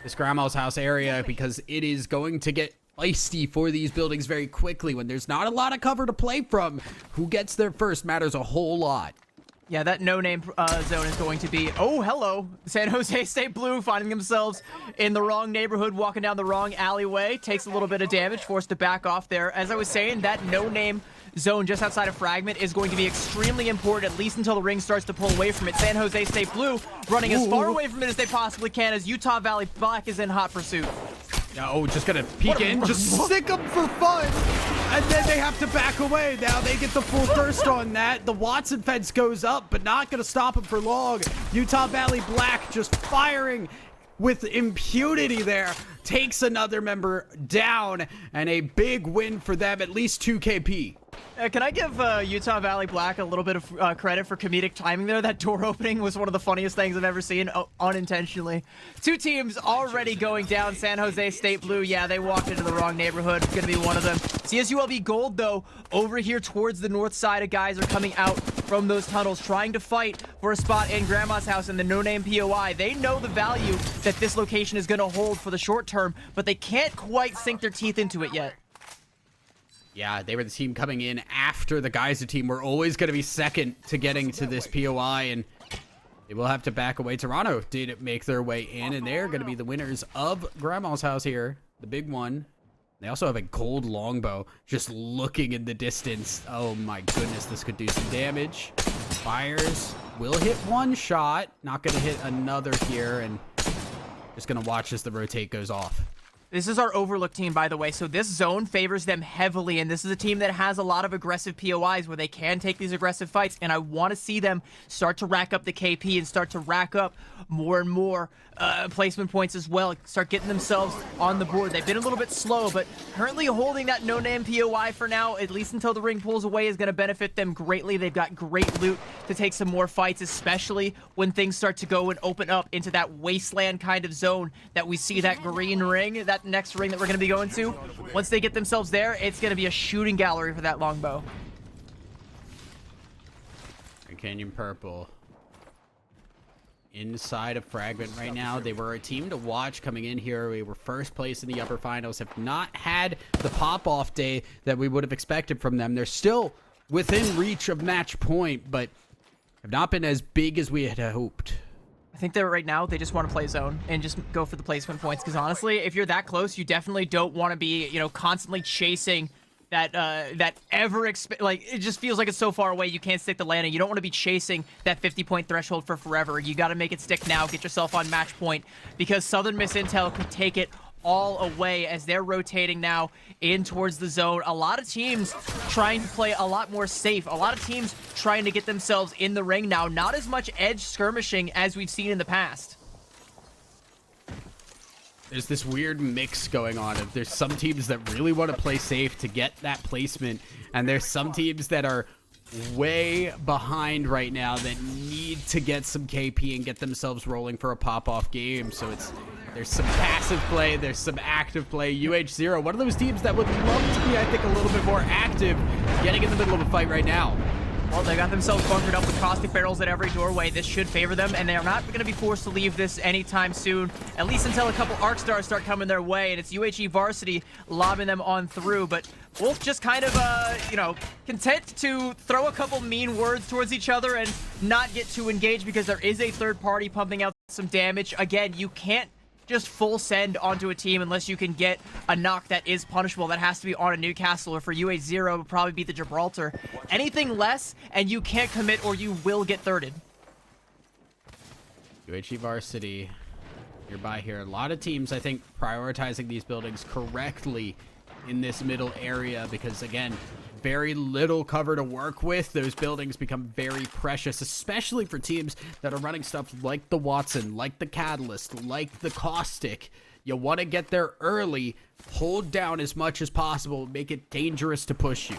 this Grandma's house area because it is going to get feisty for these buildings very quickly. When there's not a lot of cover to play from, who gets there first matters a whole lot. Yeah, that no-name zone is going to be... Oh, hello. San Jose State Blue finding themselves in the wrong neighborhood, walking down the wrong alleyway. Takes a little bit of damage, forced to back off there. As I was saying, that no-name zone just outside of Fragment is going to be extremely important, at least until the ring starts to pull away from it. San Jose State Blue running as far away from it as they possibly can, as Utah Valley Black is in hot pursuit. Oh, just gonna peek in, just stick them for fun, and then they have to back away. Now they get the full thirst on that. The Watson fence goes up, but not gonna stop them for long. Utah Valley Black just firing with impunity there. Takes another member down, and a big win for them, at least 2 KP. Can I give Utah Valley Black a little bit of credit for comedic timing there? That door opening was one of the funniest things I've ever seen, unintentionally. 2 teams already going down. San Jose State Blue, yeah, they walked into the wrong neighborhood. It's going to be one of them. CSULB Gold, though, over here towards the north side, of guys are coming out from those tunnels, trying to fight for a spot in Grandma's house in the no-name POI. They know the value that this location is going to hold for the short term, but they can't quite sink their teeth into it yet. Yeah, they were the team coming in after the Geyser team. We're always going to be second to getting to this POI, and they will have to back away. Toronto did make their way in, and they're going to be the winners of Grandma's house here, the big one. They also have a gold longbow just looking in the distance. Oh my goodness, this could do some damage. Fires will hit one shot, not going to hit another here, and just going to watch as the rotate goes off. This is our Overlook team, by the way, so this zone favors them heavily, and this is a team that has a lot of aggressive POIs where they can take these aggressive fights, and I want to see them start to rack up the KP and start to rack up more and more placement points as well, start getting themselves on the board. They've been a little bit slow, but currently holding that no-name POI for now, at least until the ring pulls away, is going to benefit them greatly. They've got great loot to take some more fights, especially when things start to go and open up into that wasteland kind of zone that we see that green ring, that next ring that we're going to be going to. Once they get themselves there, it's going to be a shooting gallery for that longbow. Canyon Purple inside of Fragment right now. They were a team to watch coming in here. We were first place in the upper finals, have not had the pop-off day that we would have expected from them. They're still within reach of match point, but have not been as big as we had hoped. I think that right now they just want to play zone and just go for the placement points, because honestly, if you're that close, you definitely don't want to be, you know, constantly chasing that like, it just feels like it's so far away you can't stick the landing. You don't want to be chasing that 50-point threshold for forever. You got to make it stick now, get yourself on match point, because Southern Miss Intel could take it all away as they're rotating now in towards the zone. A lot of teams trying to play a lot more safe. A lot of teams trying to get themselves in the ring now. Not as much edge skirmishing as we've seen in the past. There's this weird mix going on. There's some teams that really want to play safe to get that placement, and there's some teams that are way behind right now that need to get some KP and get themselves rolling for a pop-off game. So there's some passive play, there's some active play. UH0, one of those teams that would love to be, I think, a little bit more active, getting in the middle of a fight right now. Well, they got themselves bunkered up with caustic barrels at every doorway. This should favor them, and they're not going to be forced to leave this anytime soon, at least until a couple arc stars start coming their way, and it's UHE Varsity lobbing them on through. But Wolf just kind of, you know, content to throw a couple mean words towards each other and not get too engaged, because there is a third party pumping out some damage. Again, you can't just full send onto a team unless you can get a knock that is punishable. That has to be on a Newcastle, or for UH0 it would probably be the Gibraltar. Anything less and you can't commit, or you will get thirded. UHE Varsity nearby here. A lot of teams, I think, prioritizing these buildings correctly in this middle area, because again, very little cover to work with. Those buildings become very precious, especially for teams that are running stuff like the Watson, like the Catalyst, like the Caustic. You want to get there early, hold down as much as possible, make it dangerous to push you.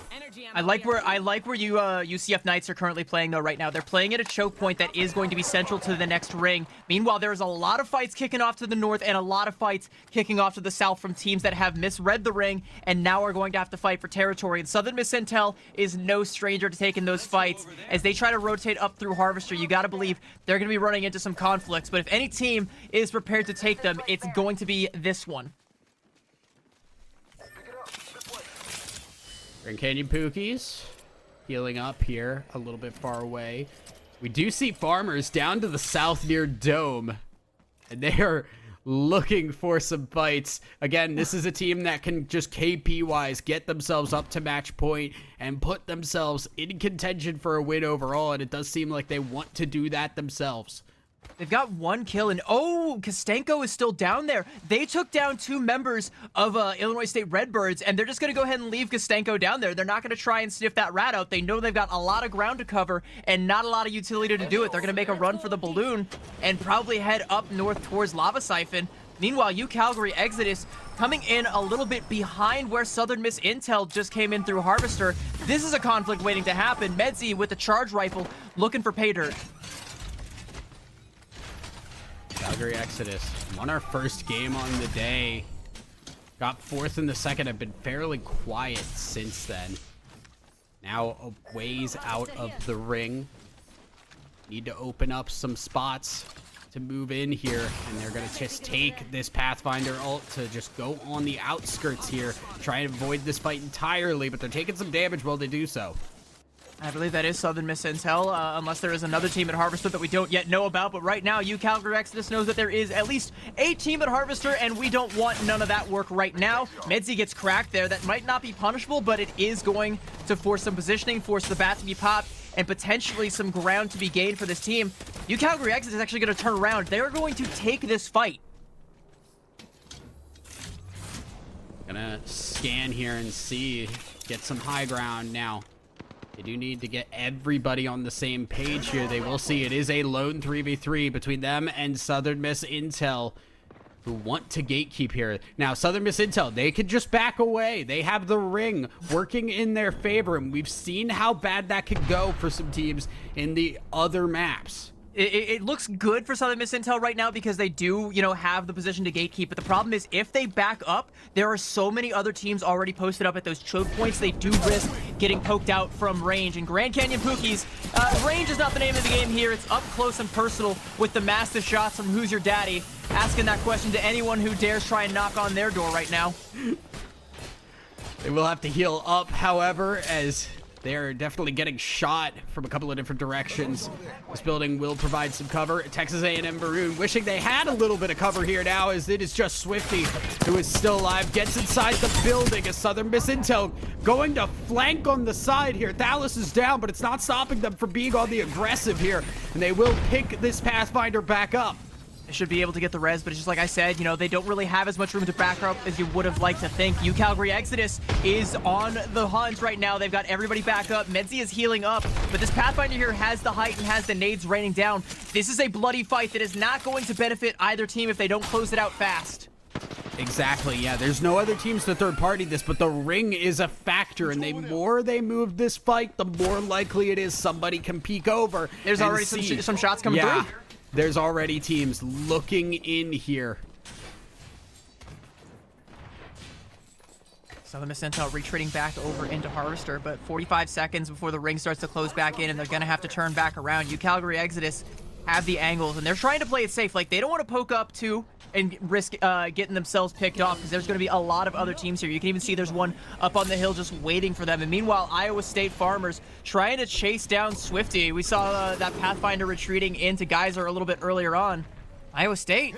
I like where you UCF Knights are currently playing though right now. They're playing at a choke point that is going to be central to the next ring. Meanwhile, there's a lot of fights kicking off to the north and a lot of fights kicking off to the south from teams that have misread the ring and now are going to have to fight for territory. And Southern Miss Intel is no stranger to taking those fights as they try to rotate up through Harvester. You got to believe they're going to be running into some conflicts, but if any team is prepared to take them, it's going to be this one. Grand Canyon Pookies healing up here a little bit far away. We do see Farmers down to the south near Dome, and they are looking for some fights. Again, this is a team that can just KP-wise get themselves up to match point and put themselves in contention for a win overall, and it does seem like they want to do that themselves. They've got one kill, and oh, Kostenko is still down there. They took down 2 members of Illinois State Redbirds, and they're just going to go ahead and leave Kostenko down there. They're not going to try and sniff that rat out. They know they've got a lot of ground to cover and not a lot of utility to do it. They're going to make a run for the balloon and probably head up north towards Lava Siphon. Meanwhile, UCalgary Exodus coming in a little bit behind where Southern Miss Intel just came in through Harvester. This is a conflict waiting to happen. Medzi with the charge rifle looking for pay dirt. Calgary Exodus won our first game on the day. Got 4th in the second. Have been fairly quiet since then. Now a ways out of the ring. Need to open up some spots to move in here, and they're gonna just take this Pathfinder ult to just go on the outskirts here, try and avoid this fight entirely, but they're taking some damage while they do so. I believe that is Southern Miss Intel, unless there is another team at Harvester that we don't yet know about. But right now, UCalgary Exodus knows that there is at least a team at Harvester, and we don't want none of that work right now. Medzi gets cracked there. That might not be punishable, but it is going to force some positioning, force the bat to be popped, and potentially some ground to be gained for this team. UCalgary Exodus is actually going to turn around. They're going to take this fight. Gonna scan here and see, get some high ground now. They do need to get everybody on the same page here. They will see it is a lone 3v3 between them and Southern Miss Intel, who want to gatekeep here. Now, Southern Miss Intel, they could just back away. They have the ring working in their favor, and we've seen how bad that could go for some teams in the other maps. It looks good for Southern Miss Intel right now because they do, have the position to gatekeep. But the problem is if they back up, there are so many other teams already posted up at those choke points. They do risk getting poked out from range. And Grand Canyon Pookies, range is not the name of the game here. It's up close and personal with the massive shots from Who's Your Daddy, asking that question to anyone who dares try and knock on their door right now. They will have to heal up, however, as they're definitely getting shot from a couple of different directions. This building will provide some cover. Texas A&M Maroon wishing they had a little bit of cover here now, as it is just Swifty, who is still alive, gets inside the building as Southern Miss Intel going to flank on the side here. Thalys is down, but it's not stopping them from being on the aggressive here, and they will pick this Pathfinder back up. They should be able to get the res, but it's just like I said, they don't really have as much room to back up as you would have liked to think. UCalgary Exodus is on the hunt right now. They've got everybody back up. Medzi is healing up, but this Pathfinder here has the height and has the nades raining down. This is a bloody fight that is not going to benefit either team if they don't close it out fast. Exactly, yeah. There's no other teams to third party this, but the ring is a factor, and the more they move this fight, the more likely it is somebody can peek over. There's already some shots coming through. There's already teams looking in here. Southern Miss Intel retreating back over into Harvester, but 45 seconds before the ring starts to close back in, and they're going to have to turn back around. UCalgary Exodus have the angles, and they're trying to play it safe. Like, they don't want to poke up too and risk getting themselves picked off, because there's going to be a lot of other teams here. You can even see there's one up on the hill just waiting for them. And meanwhile, Iowa State Farmers trying to chase down Swifty. We saw that Pathfinder retreating into Geyser a little bit earlier on. Iowa State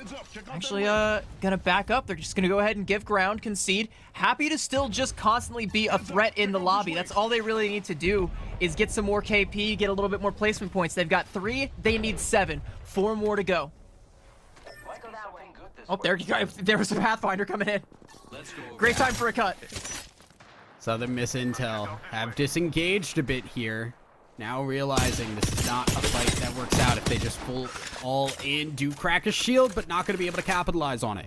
actually gonna back up. They're just gonna go ahead and give ground, concede. Happy to still just constantly be a threat in the lobby. That's all they really need to do, is get some more KP, get a little bit more placement points. They've got 3, they need 7. 4 more to go. Oh, there was a Pathfinder coming in. Great time for a cut. Southern Miss Intel have disengaged a bit here. Now realizing this is not a fight that works out if they just full all in. Do crack a shield, but not going to be able to capitalize on it.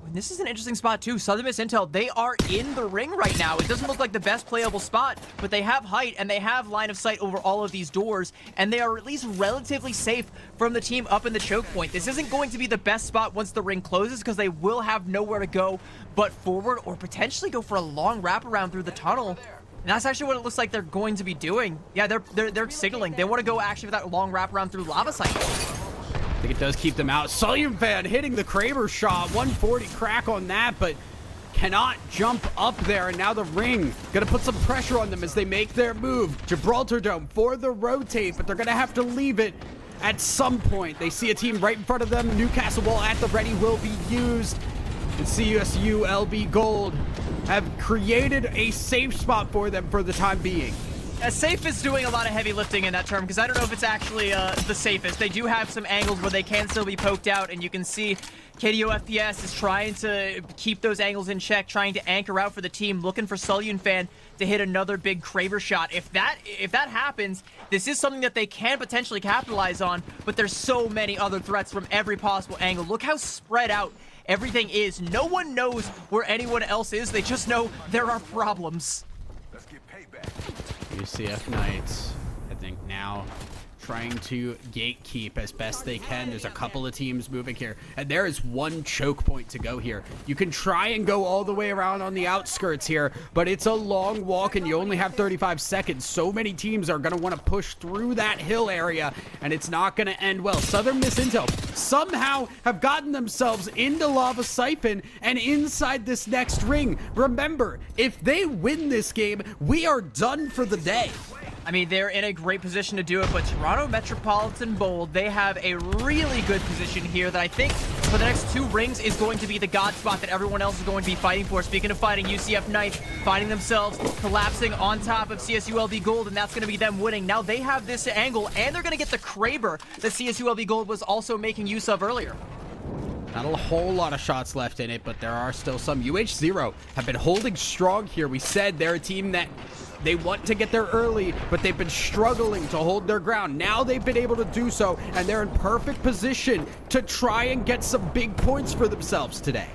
And this is an interesting spot too. Southern Miss Intel, they are in the ring right now. It doesn't look like the best playable spot, but they have height and they have line of sight over all of these doors, and they are at least relatively safe from the team up in the choke point. This isn't going to be the best spot once the ring closes, because they will have nowhere to go but forward, or potentially go for a long wraparound through the tunnel. And that's actually what it looks like they're going to be doing. Yeah, they're signaling. They want to go actually with that long wraparound through lava cycle. I think it does keep them out. Sullivan Fan hitting the Kraber shot. 140 crack on that, but cannot jump up there. And now the ring gonna put some pressure on them as they make their move. Gibraltar Dome for the rotate, but they're gonna have to leave it at some point. They see a team right in front of them. Newcastle Wall at the ready will be used. And CSU LB Gold have created a safe spot for them for the time being. Safe is doing a lot of heavy lifting in that term, because I don't know if it's actually the safest. They do have some angles where they can still be poked out, and you can see KDO FPS is trying to keep those angles in check, trying to anchor out for the team, looking for Sullivan Fan to hit another big Kraber shot. If that happens, this is something that they can potentially capitalize on, but there's so many other threats from every possible angle. Look how spread out everything is. No one knows where anyone else is. They just know there are problems. Let's get payback. UCF Knights, I think now trying to gatekeep as best they can. There's a couple of teams moving here, and there is one choke point to go here. You can try and go all the way around on the outskirts here, but it's a long walk and you only have 35 seconds. So many teams are going to want to push through that hill area, and it's not going to end well. Southern Miss Intel somehow have gotten themselves into Lava Siphon and inside this next ring. Remember, if they win this game, we are done for the day. I mean, they're in a great position to do it, but Toronto Metropolitan Bold, they have a really good position here that I think for the next 2 rings is going to be the god spot that everyone else is going to be fighting for. Speaking of fighting, UCF Knights finding themselves collapsing on top of CSULB Gold, and that's going to be them winning. Now they have this angle, and they're going to get the Kraber that CSULB Gold was also making use of earlier. Not a whole lot of shots left in it, but there are still some. UH0 have been holding strong here. We said they're a team that they want to get there early, but they've been struggling to hold their ground. Now they've been able to do so, and they're in perfect position to try and get some big points for themselves today.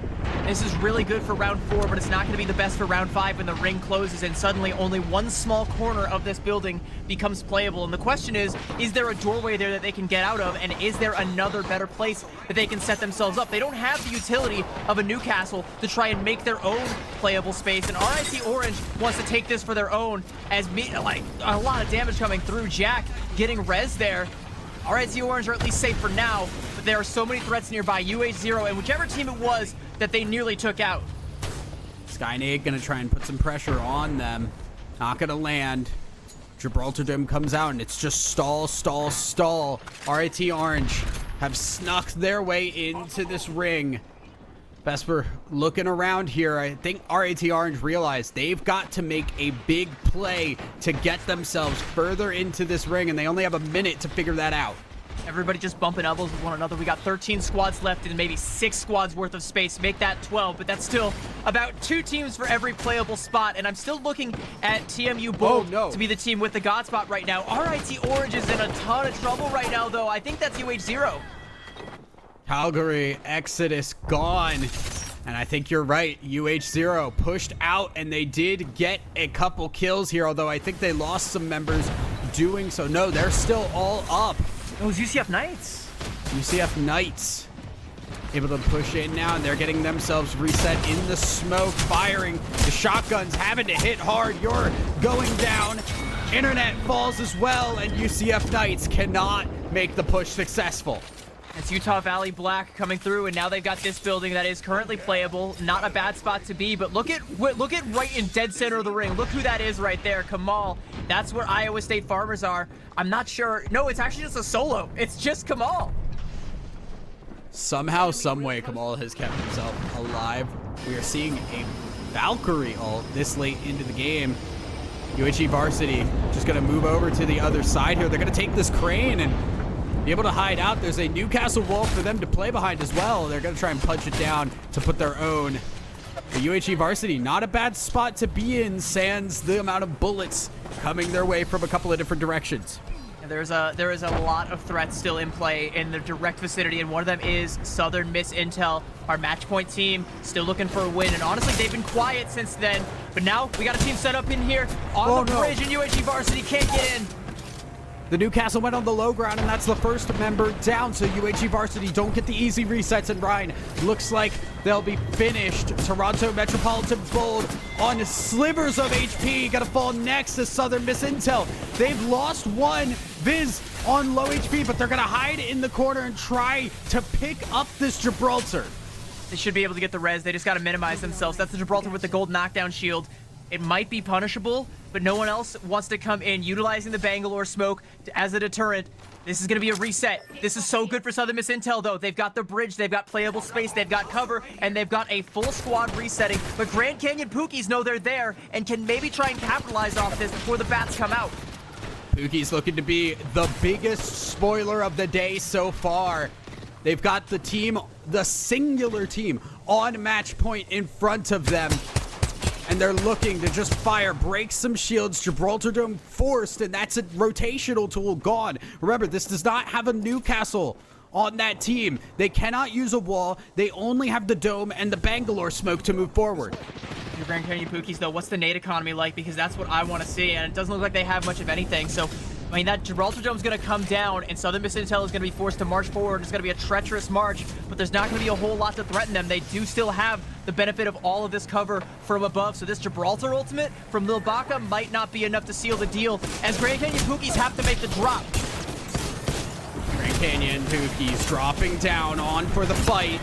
This is really good for round 4, but it's not going to be the best for round 5 when the ring closes and suddenly only one small corner of this building becomes playable. And the question is there a doorway there that they can get out of, and is there another better place that they can set themselves up? They don't have the utility of a Newcastle to try and make their own playable space, and RIT Orange wants to take this for their own, as like a lot of damage coming through. Jack getting res there. RIT Orange are at least safe for now, but there are so many threats nearby. UH0 and whichever team it was that they nearly took out. Skynade gonna try and put some pressure on them. Not gonna land. Gibraltar Dome comes out and it's just stall, stall, stall. RIT Orange have snuck their way into this ring. Vesper looking around here. I think RIT Orange realized they've got to make a big play to get themselves further into this ring, and they only have a minute to figure that out. Everybody just bumping elbows with one another. We got 13 squads left and maybe 6 squads worth of space. Make that 12, but that's still about 2 teams for every playable spot. And I'm still looking at TMU Bold to be the team with the God spot right now. RIT Orange is in a ton of trouble right now, though. I think that's UH0. Calgary Exodus gone. And I think you're right. UH0 pushed out, and they did get a couple kills here, although I think they lost some members doing so. No, they're still all up. Those UCF Knights. UCF Knights able to push in now, and they're getting themselves reset in the smoke, firing. The shotguns having to hit hard. You're going down. Internet falls as well, and UCF Knights cannot make the push successful. It's Utah Valley Black coming through, and now they've got this building that is currently playable. Not a bad spot to be, but look at right in dead center of the ring. Look who that is right there, Kamal. That's where Iowa State Farmers are. I'm not sure. No, it's actually just a solo. It's just Kamal. Somehow, someway, Kamal has kept himself alive. We are seeing a Valkyrie ult this late into the game. UHE Varsity just going to move over to the other side here. They're going to take this crane and be able to hide out. There's a Newcastle wall for them to play behind as well. They're going to try and punch it down to put their own. The UHE Varsity, not a bad spot to be in, sans the amount of bullets coming their way from a couple of different directions. There is a lot of threats still in play in the direct vicinity, and one of them is Southern Miss Intel, our match point team, still looking for a win. And honestly, they've been quiet since then. But now we got a team set up in here on the bridge, and UHE Varsity can't get in. The Newcastle went on the low ground, and that's the first member down, so UHE Varsity don't get the easy resets, and Ryan looks like they'll be finished. Toronto Metropolitan Bold on slivers of HP, gonna fall next to Southern Miss Intel. They've lost one Viz on low HP, but they're gonna hide in the corner and try to pick up this Gibraltar. They should be able to get the res. They just gotta minimize themselves. That's the Gibraltar with the gold knockdown shield. It might be punishable, but no one else wants to come in, utilizing the Bangalore smoke as a deterrent. This is going to be a reset. This is so good for Southern Miss Intel, though. They've got the bridge, they've got playable space, they've got cover, and they've got a full squad resetting. But Grand Canyon Pookies know they're there and can maybe try and capitalize off this before the bats come out. Pookie's looking to be the biggest spoiler of the day so far. They've got the team, the singular team, on match point in front of them. And they're looking to just fire, break some shields. Gibraltar Dome forced, and that's a rotational tool gone. Remember, this does not have a Newcastle on that team. They cannot use a wall. They only have the dome and the Bangalore smoke to move forward. Your Grand Canyon Pookies, though, what's the nade economy like? Because that's what I want to see, and it doesn't look like they have much of anything. So, I mean, that Gibraltar Dome's going to come down, and Southern Miss Intel is going to be forced to march forward. It's going to be a treacherous march, but there's not going to be a whole lot to threaten them. They do still have the benefit of all of this cover from above, so this Gibraltar ultimate from Lil Baka might not be enough to seal the deal, as Grand Canyon Pookies have to make the drop. Grand Canyon Pookies dropping down on for the fight.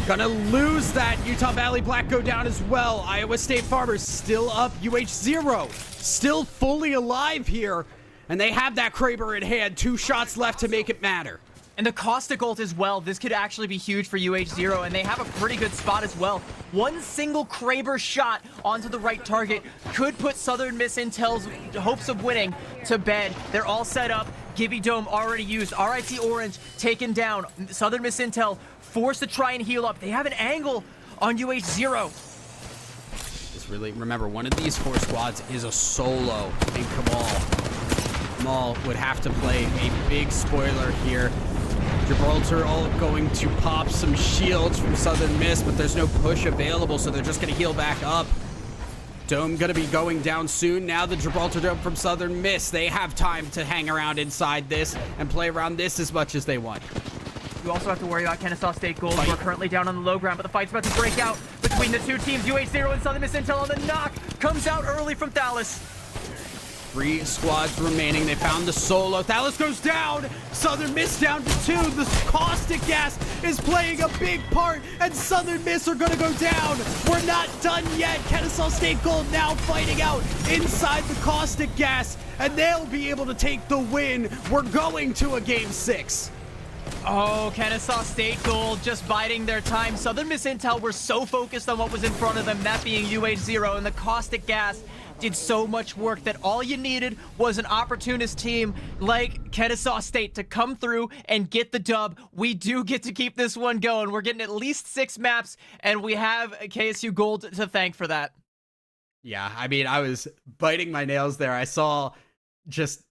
Gonna lose that. Utah Valley Black go down as well. Iowa State Farmers still up. UH0 still fully alive here. And they have that Kraber in hand. 2 shots left to make it matter. And the Caustic ult as well. This could actually be huge for UH0, and they have a pretty good spot as well. One single Kraber shot onto the right target could put Southern Miss Intel's hopes of winning to bed. They're all set up. Gibby Dome already used. RIT Orange taken down. Southern Miss Intel forced to try and heal up. They have an angle on UH0. Just really remember, one of these 4 squads is a solo in Kamal. Kamal would have to play a big spoiler here. Gibraltar all going to pop some shields from Southern Miss, but there's no push available, so they're just going to heal back up. Dome going to be going down soon. Now the Gibraltar Dome from Southern Miss. They have time to hang around inside this and play around this as much as they want. You also have to worry about Kennesaw State Gold, who are currently down on the low ground, but the fight's about to break out between the two teams. UH0 and Southern Miss Intel on the knock. Comes out early from Thalys. 3 squads remaining. They found the solo. Thalys goes down. Southern Miss down to 2. The caustic gas is playing a big part, and Southern Miss are going to go down. We're not done yet. Kennesaw State Gold now fighting out inside the caustic gas, and they'll be able to take the win. We're going to a game 6. Oh, Kennesaw State Gold just biding their time. Southern Miss Intel were so focused on what was in front of them, that being UH0, and the caustic gas did so much work that all you needed was an opportunist team like Kennesaw State to come through and get the dub. We do get to keep this one going. We're getting at least 6 maps, and we have KSU Gold to thank for that. Yeah, I mean, I was biting my nails there. I saw just...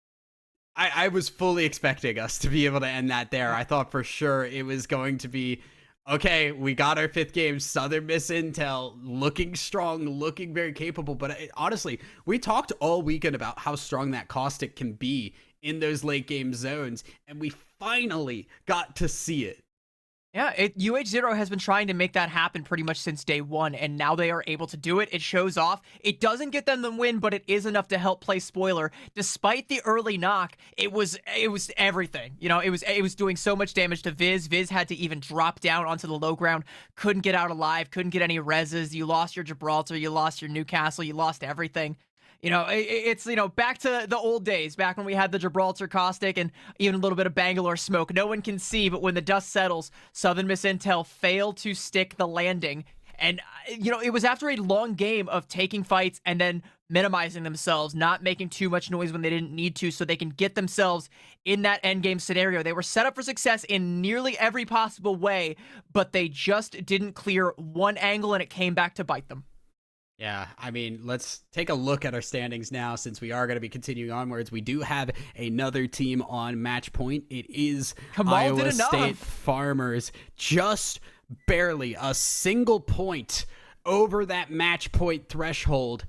I was fully expecting us to be able to end that there. I thought for sure it was going to be, okay, we got our 5th game. Southern Miss Intel looking strong, looking very capable. But honestly, we talked all weekend about how strong that caustic can be in those late game zones, and we finally got to see it. Yeah, UH0 has been trying to make that happen pretty much since day 1, and now they are able to do it. It shows off. It doesn't get them the win, but it is enough to help play spoiler. Despite the early knock, it was everything. You know, it was doing so much damage to Viz. Viz had to even drop down onto the low ground. Couldn't get out alive. Couldn't get any reses. You lost your Gibraltar. You lost your Newcastle. You lost everything. You know, it's, you know, back to the old days, back when we had the Gibraltar caustic and even a little bit of Bangalore smoke. No one can see, but when the dust settles, Southern Miss Intel failed to stick the landing. And, you know, it was after a long game of taking fights and then minimizing themselves, not making too much noise when they didn't need to, so they can get themselves in that endgame scenario. They were set up for success in nearly every possible way, but they just didn't clear one angle, and it came back to bite them. Yeah, I mean, let's take a look at our standings now, since we are going to be continuing onwards. We do have another team on match point. It is Iowa State Farmers, just barely a single point over that match point threshold.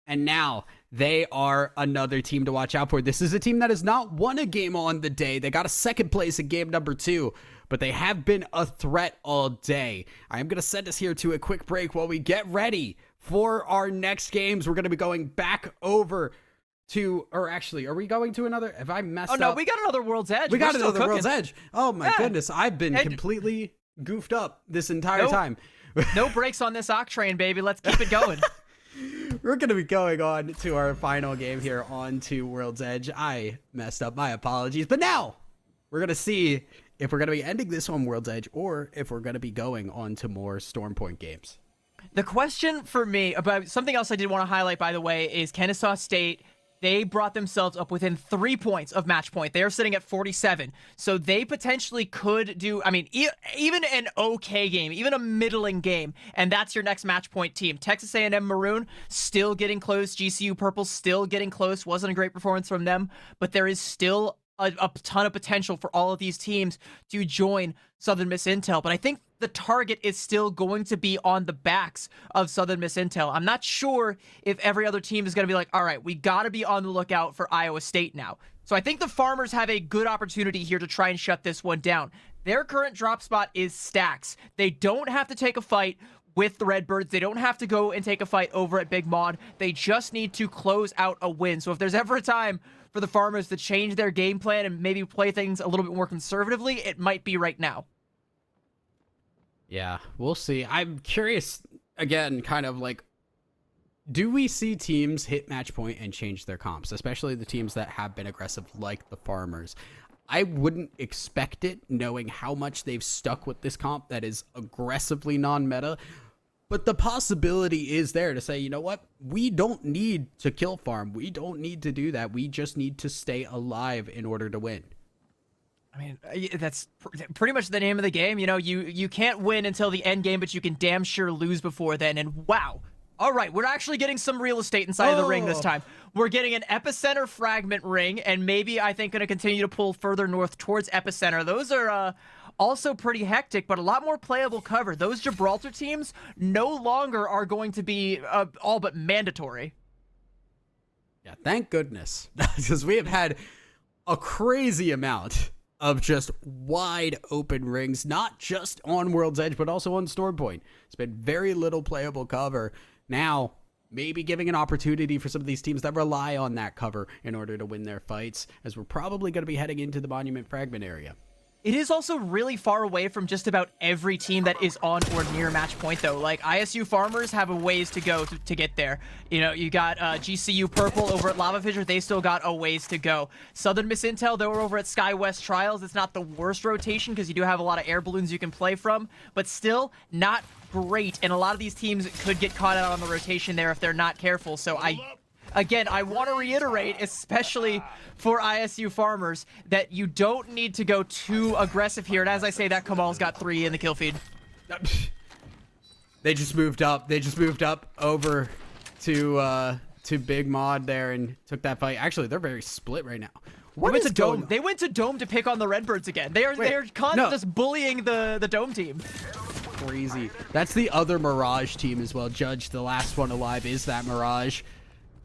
And now they are another team to watch out for. This is a team that has not won a game on the day. They got a 2nd place in game number 2, but they have been a threat all day. I am going to send us here to a quick break while we get ready for our next games. We're going to be going back over to, or actually, are we going to another? Have I messed up? Oh, no, we got another World's Edge. We got another World's Edge. Oh, my goodness. I've been completely goofed up this entire time. No brakes on this Octane, baby. Let's keep it going. We're going to be going on to our final game here on to World's Edge. I messed up. My apologies. But now we're going to see if we're going to be ending this on World's Edge or if we're going to be going on to more Storm Point games. The question for me about something else I did want to highlight, by the way, is Kennesaw State. They brought themselves up within 3 points of match point. They are sitting at 47. So they potentially could do, I mean, even an okay game, even a middling game, and that's your next match point team. Texas A&M Maroon still getting close. GCU Purple still getting close. Wasn't a great performance from them, but there is still a ton of potential for all of these teams to join Southern Miss Intel. But I think the target is still going to be on the backs of Southern Miss Intel. I'm not sure if every other team is going to be like, all right, we got to be on the lookout for Iowa State now. So I think the Farmers have a good opportunity here to try and shut this one down. Their current drop spot is stacks. They don't have to take a fight with the Redbirds. They don't have to go and take a fight over at Big Mod. They just need to close out a win. So if there's ever a time for the Farmers to change their game plan and maybe play things a little bit more conservatively, it might be right now. Yeah, we'll see. I'm curious, again, kind of like, do we see teams hit match point and change their comps, especially the teams that have been aggressive like the Farmers? I wouldn't expect it, knowing how much they've stuck with this comp that is aggressively non-meta. But the possibility is there to say, you know what? We don't need to kill farm. We don't need to do that. We just need to stay alive in order to win. I mean, that's pretty much the name of the game. You know, you can't win until the end game, but you can damn sure lose before then. And wow. All right, we're actually getting some real estate inside of the ring this time. We're getting an epicenter fragment ring, and maybe I think going to continue to pull further north towards epicenter. Those are also pretty hectic, but a lot more playable cover. Those Gibraltar teams no longer are going to be all but mandatory. Yeah, thank goodness, because we have had a crazy amount of just wide open rings, not just on World's Edge, but also on Storm Point. It's been very little playable cover. Now, maybe giving an opportunity for some of these teams that rely on that cover in order to win their fights, as we're probably going to be heading into the Monument Fragment area. It is also really far away from just about every team that is on or near match point, though. Like, ISU Farmers have a ways to go to get there. You know, you got GCU Purple over at Lava Fissure. They still got a ways to go. Southern Miss Intel, they were over at Sky West Trials. It's not the worst rotation because you do have a lot of air balloons you can play from, but still not great. And a lot of these teams could get caught out on the rotation there if they're not careful. So Again, I want to reiterate, especially for ISU Farmers, that you don't need to go too aggressive here. And as I say that, Kamal's got 3 in the kill feed. They just moved up. They just moved up over to Big Mod there and took that fight. Actually, they're very split right now. They went to Dome. They went to Dome to pick on the Redbirds again. They're constantly just bullying the Dome team. Crazy. That's the other Mirage team as well. Judge, the last one alive, is that Mirage.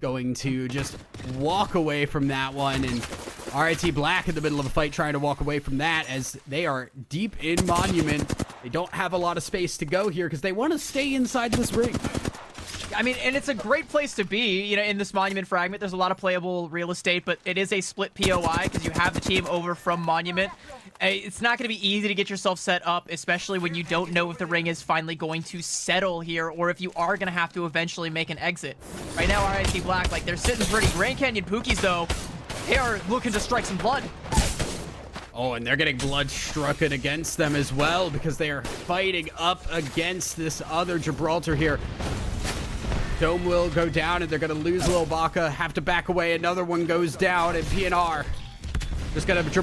Going to just walk away from that one, and RIT Black in the middle of a fight trying to walk away from that as they are deep in Monument. They don't have a lot of space to go here because they want to stay inside this ring. I mean, and it's a great place to be, you know, in this Monument Fragment. There's a lot of playable real estate, but it is a split POI because you have the team over from Monument. It's not going to be easy to get yourself set up, especially when you don't know if the ring is finally going to settle here or if you are going to have to eventually make an exit. Right now, RIT Black, like, they're sitting pretty. Grand Canyon Pookies, though, they are looking to strike some blood. Oh, and they're getting blood struck against them as well because they are fighting up against this other Gibraltar here. Dome will go down, and they're going to lose Lil Baka, have to back away. Another one goes down, and PNR just going to,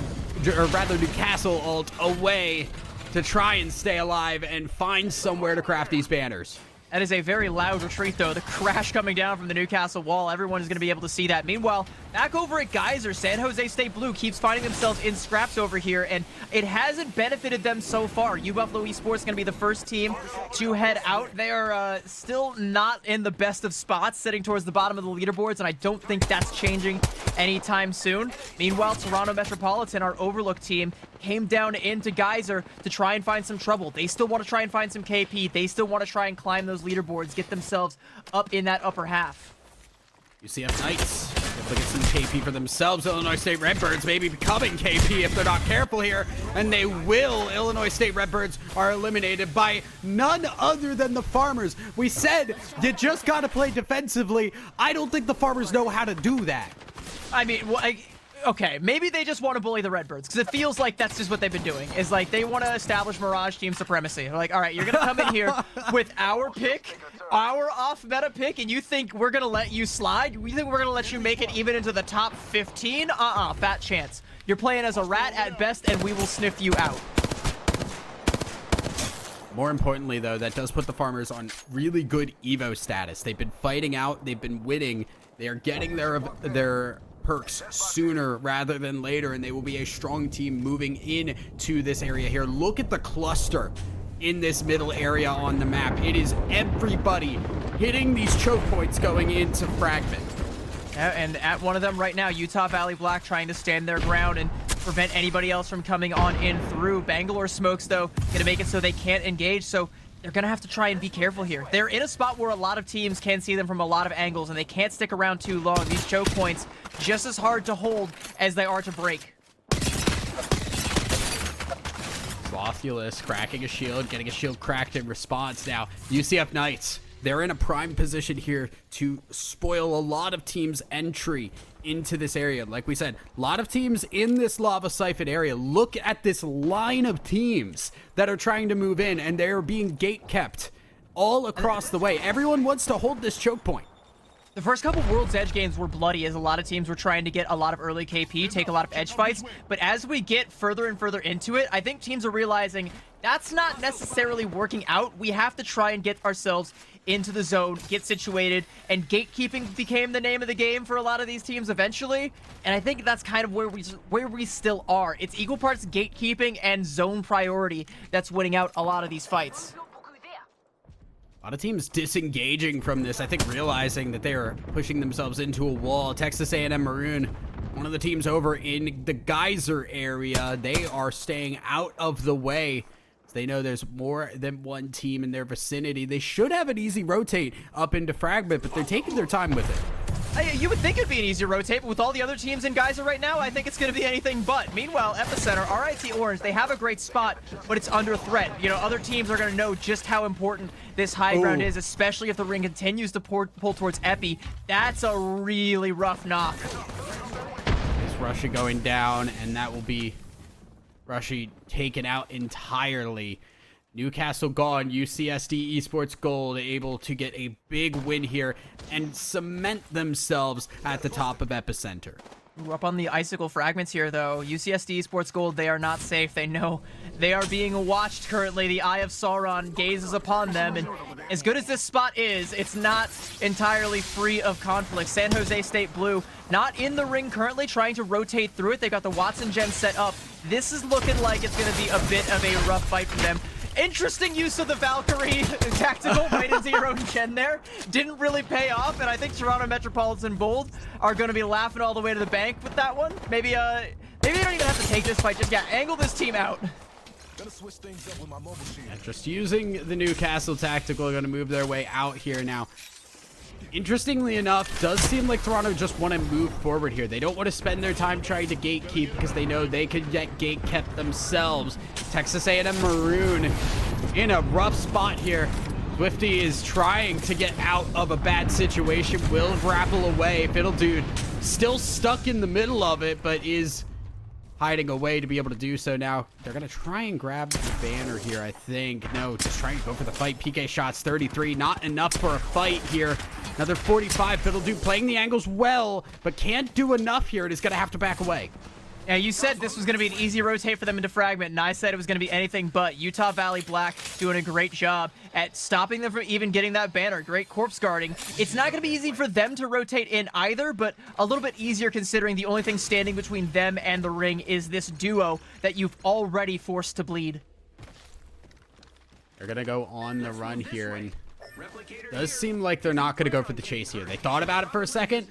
or rather Newcastle ult away to try and stay alive and find somewhere to craft these banners. That is a very loud retreat, though. The crash coming down from the Newcastle wall. Everyone is going to be able to see that. Meanwhile, back over at Geyser, San Jose State Blue keeps finding themselves in scraps over here, and it hasn't benefited them so far. UBuffalo Esports is going to be the first team to head out. They are still not in the best of spots, sitting towards the bottom of the leaderboards, and I don't think that's changing anytime soon. Meanwhile, Toronto Metropolitan, our Overlook team, came down into Geyser to try and find some trouble. They still want to try and find some KP. They still want to try and climb those leaderboards, get themselves up in that upper half. UCF Knights able to get some KP for themselves. Illinois State Redbirds maybe becoming KP if they're not careful here, and they will. Illinois State Redbirds are eliminated by none other than the Farmers. We said you just got to play defensively. I don't think the Farmers know how to do that. I mean, well, okay, maybe they just want to bully the Redbirds, because it feels like that's just what they've been doing. Is like they want to establish Mirage team supremacy. They're like, all right, you're going to come in here with our pick, our off-meta pick, and you think we're going to let you slide? We think we're going to let you make it even into the top 15? Fat chance. You're playing as a rat at best, and we will sniff you out. More importantly, though, that does put the Farmers on really good Evo status. They've been fighting out. They've been winning. They are getting their perks sooner rather than later, and they will be a strong team moving into this area here. Look at the cluster in this middle area on the map. It is everybody hitting these choke points going into Fragment. And at one of them right now, Utah Valley Black trying to stand their ground and prevent anybody else from coming on in through. Bangalore Smokes, though, gonna make it so they can't engage, so they're gonna have to try and be careful here. They're in a spot where a lot of teams can see them from a lot of angles, and they can't stick around too long. These choke points just as hard to hold as they are to break. Slothulus cracking a shield, getting a shield cracked in response. Now, UCF Knights, they're in a prime position here to spoil a lot of teams' entry into this area. Like we said, a lot of teams in this Lava Siphon area. Look at this line of teams that are trying to move in, and they're being gate kept all across the way. Everyone wants to hold this choke point. The first couple World's Edge games were bloody as a lot of teams were trying to get a lot of early KP, take a lot of edge fights. But as we get further and further into it, I think teams are realizing that's not necessarily working out. We have to try and get ourselves into the zone, get situated, and gatekeeping became the name of the game for a lot of these teams eventually. And I think that's kind of where we still are. It's equal parts gatekeeping and zone priority that's winning out a lot of these fights. A lot of teams disengaging from this, I think realizing that they are pushing themselves into a wall. Texas A&M Maroon, one of the teams over in the Geyser area, they are staying out of the way. They know there's more than one team in their vicinity. They should have an easy rotate up into Fragment, but they're taking their time with it. You would think it'd be an easy rotate, but with all the other teams in Geyser right now, I think it's going to be anything but. Meanwhile, Epicenter, RIT Orange, they have a great spot, but it's under threat. You know, other teams are going to know just how important this high ground is, especially if the ring continues to pull towards Epi. That's a really rough knock. It's Russia going down, and that will be Russia taken out entirely. Newcastle gone, UCSD Esports Gold able to get a big win here and cement themselves at the top of Epicenter. We're up on the Icicle Fragments here, though. UCSD Esports Gold, they are not safe. They know they are being watched currently. The Eye of Sauron gazes upon them, and as good as this spot is, it's not entirely free of conflict. San Jose State Blue not in the ring currently, trying to rotate through it. They've got the Watson Gen set up. This is looking like it's going to be a bit of a rough fight for them. Interesting use of the Valkyrie tactical right into your own gen there. Didn't really pay off, and I think Toronto Metropolitan Bold are going to be laughing all the way to the bank with that one. Maybe you don't even have to take this fight. Just, angle this team out. Just using the Newcastle tactical, going to move their way out here now. Interestingly enough, does seem like Toronto just want to move forward here. They don't want to spend their time trying to gatekeep because they know they could get gate kept themselves. Texas A&M Maroon in a rough spot here. Swifty is trying to get out of a bad situation. Will grapple away. Fiddle Dude still stuck in the middle of it, but is hiding away to be able to do so now. They're going to try and grab the banner here, I think. No, just trying to go for the fight. PK shots, 33. Not enough for a fight here. Another 45. Fiddle Dude playing the angles well, but can't do enough here. It is going to have to back away. Yeah, you said this was going to be an easy rotate for them into Fragment, and I said it was going to be anything but. Utah Valley Black doing a great job at stopping them from even getting that banner. Great corpse guarding. It's not going to be easy for them to rotate in either, but a little bit easier considering the only thing standing between them and the ring is this duo that you've already forced to bleed. They're going to go on the run here, and it does seem like they're not going to go for the chase here. They thought about it for a second.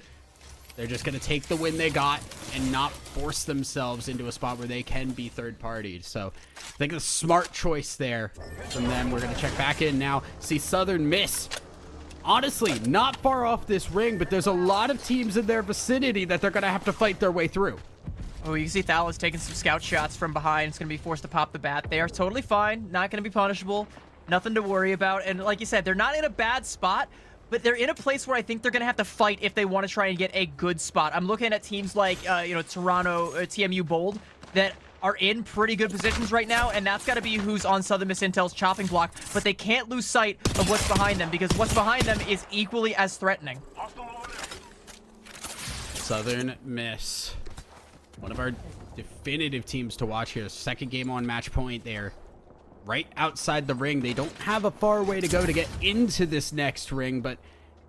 They're just going to take the win they got and not force themselves into a spot where they can be third-partied. So I think a smart choice there from them. We're going to check back in now. See Southern miss. Honestly, not far off this ring, but there's a lot of teams in their vicinity that they're going to have to fight their way through. Oh, you can see Thal is taking some scout shots from behind. It's going to be forced to pop the bat. They are totally fine. Not going to be punishable. Nothing to worry about. And like you said, they're not in a bad spot, but they're in a place where I think they're going to have to fight if they want to try and get a good spot. I'm looking at teams like, Toronto, TMU Bold, that are in pretty good positions right now, and that's got to be who's on Southern Miss Intel's chopping block, but they can't lose sight of what's behind them, because what's behind them is equally as threatening. Southern Miss, one of our definitive teams to watch here. Second game on match point there. Right outside the ring. They don't have a far way to go to get into this next ring, but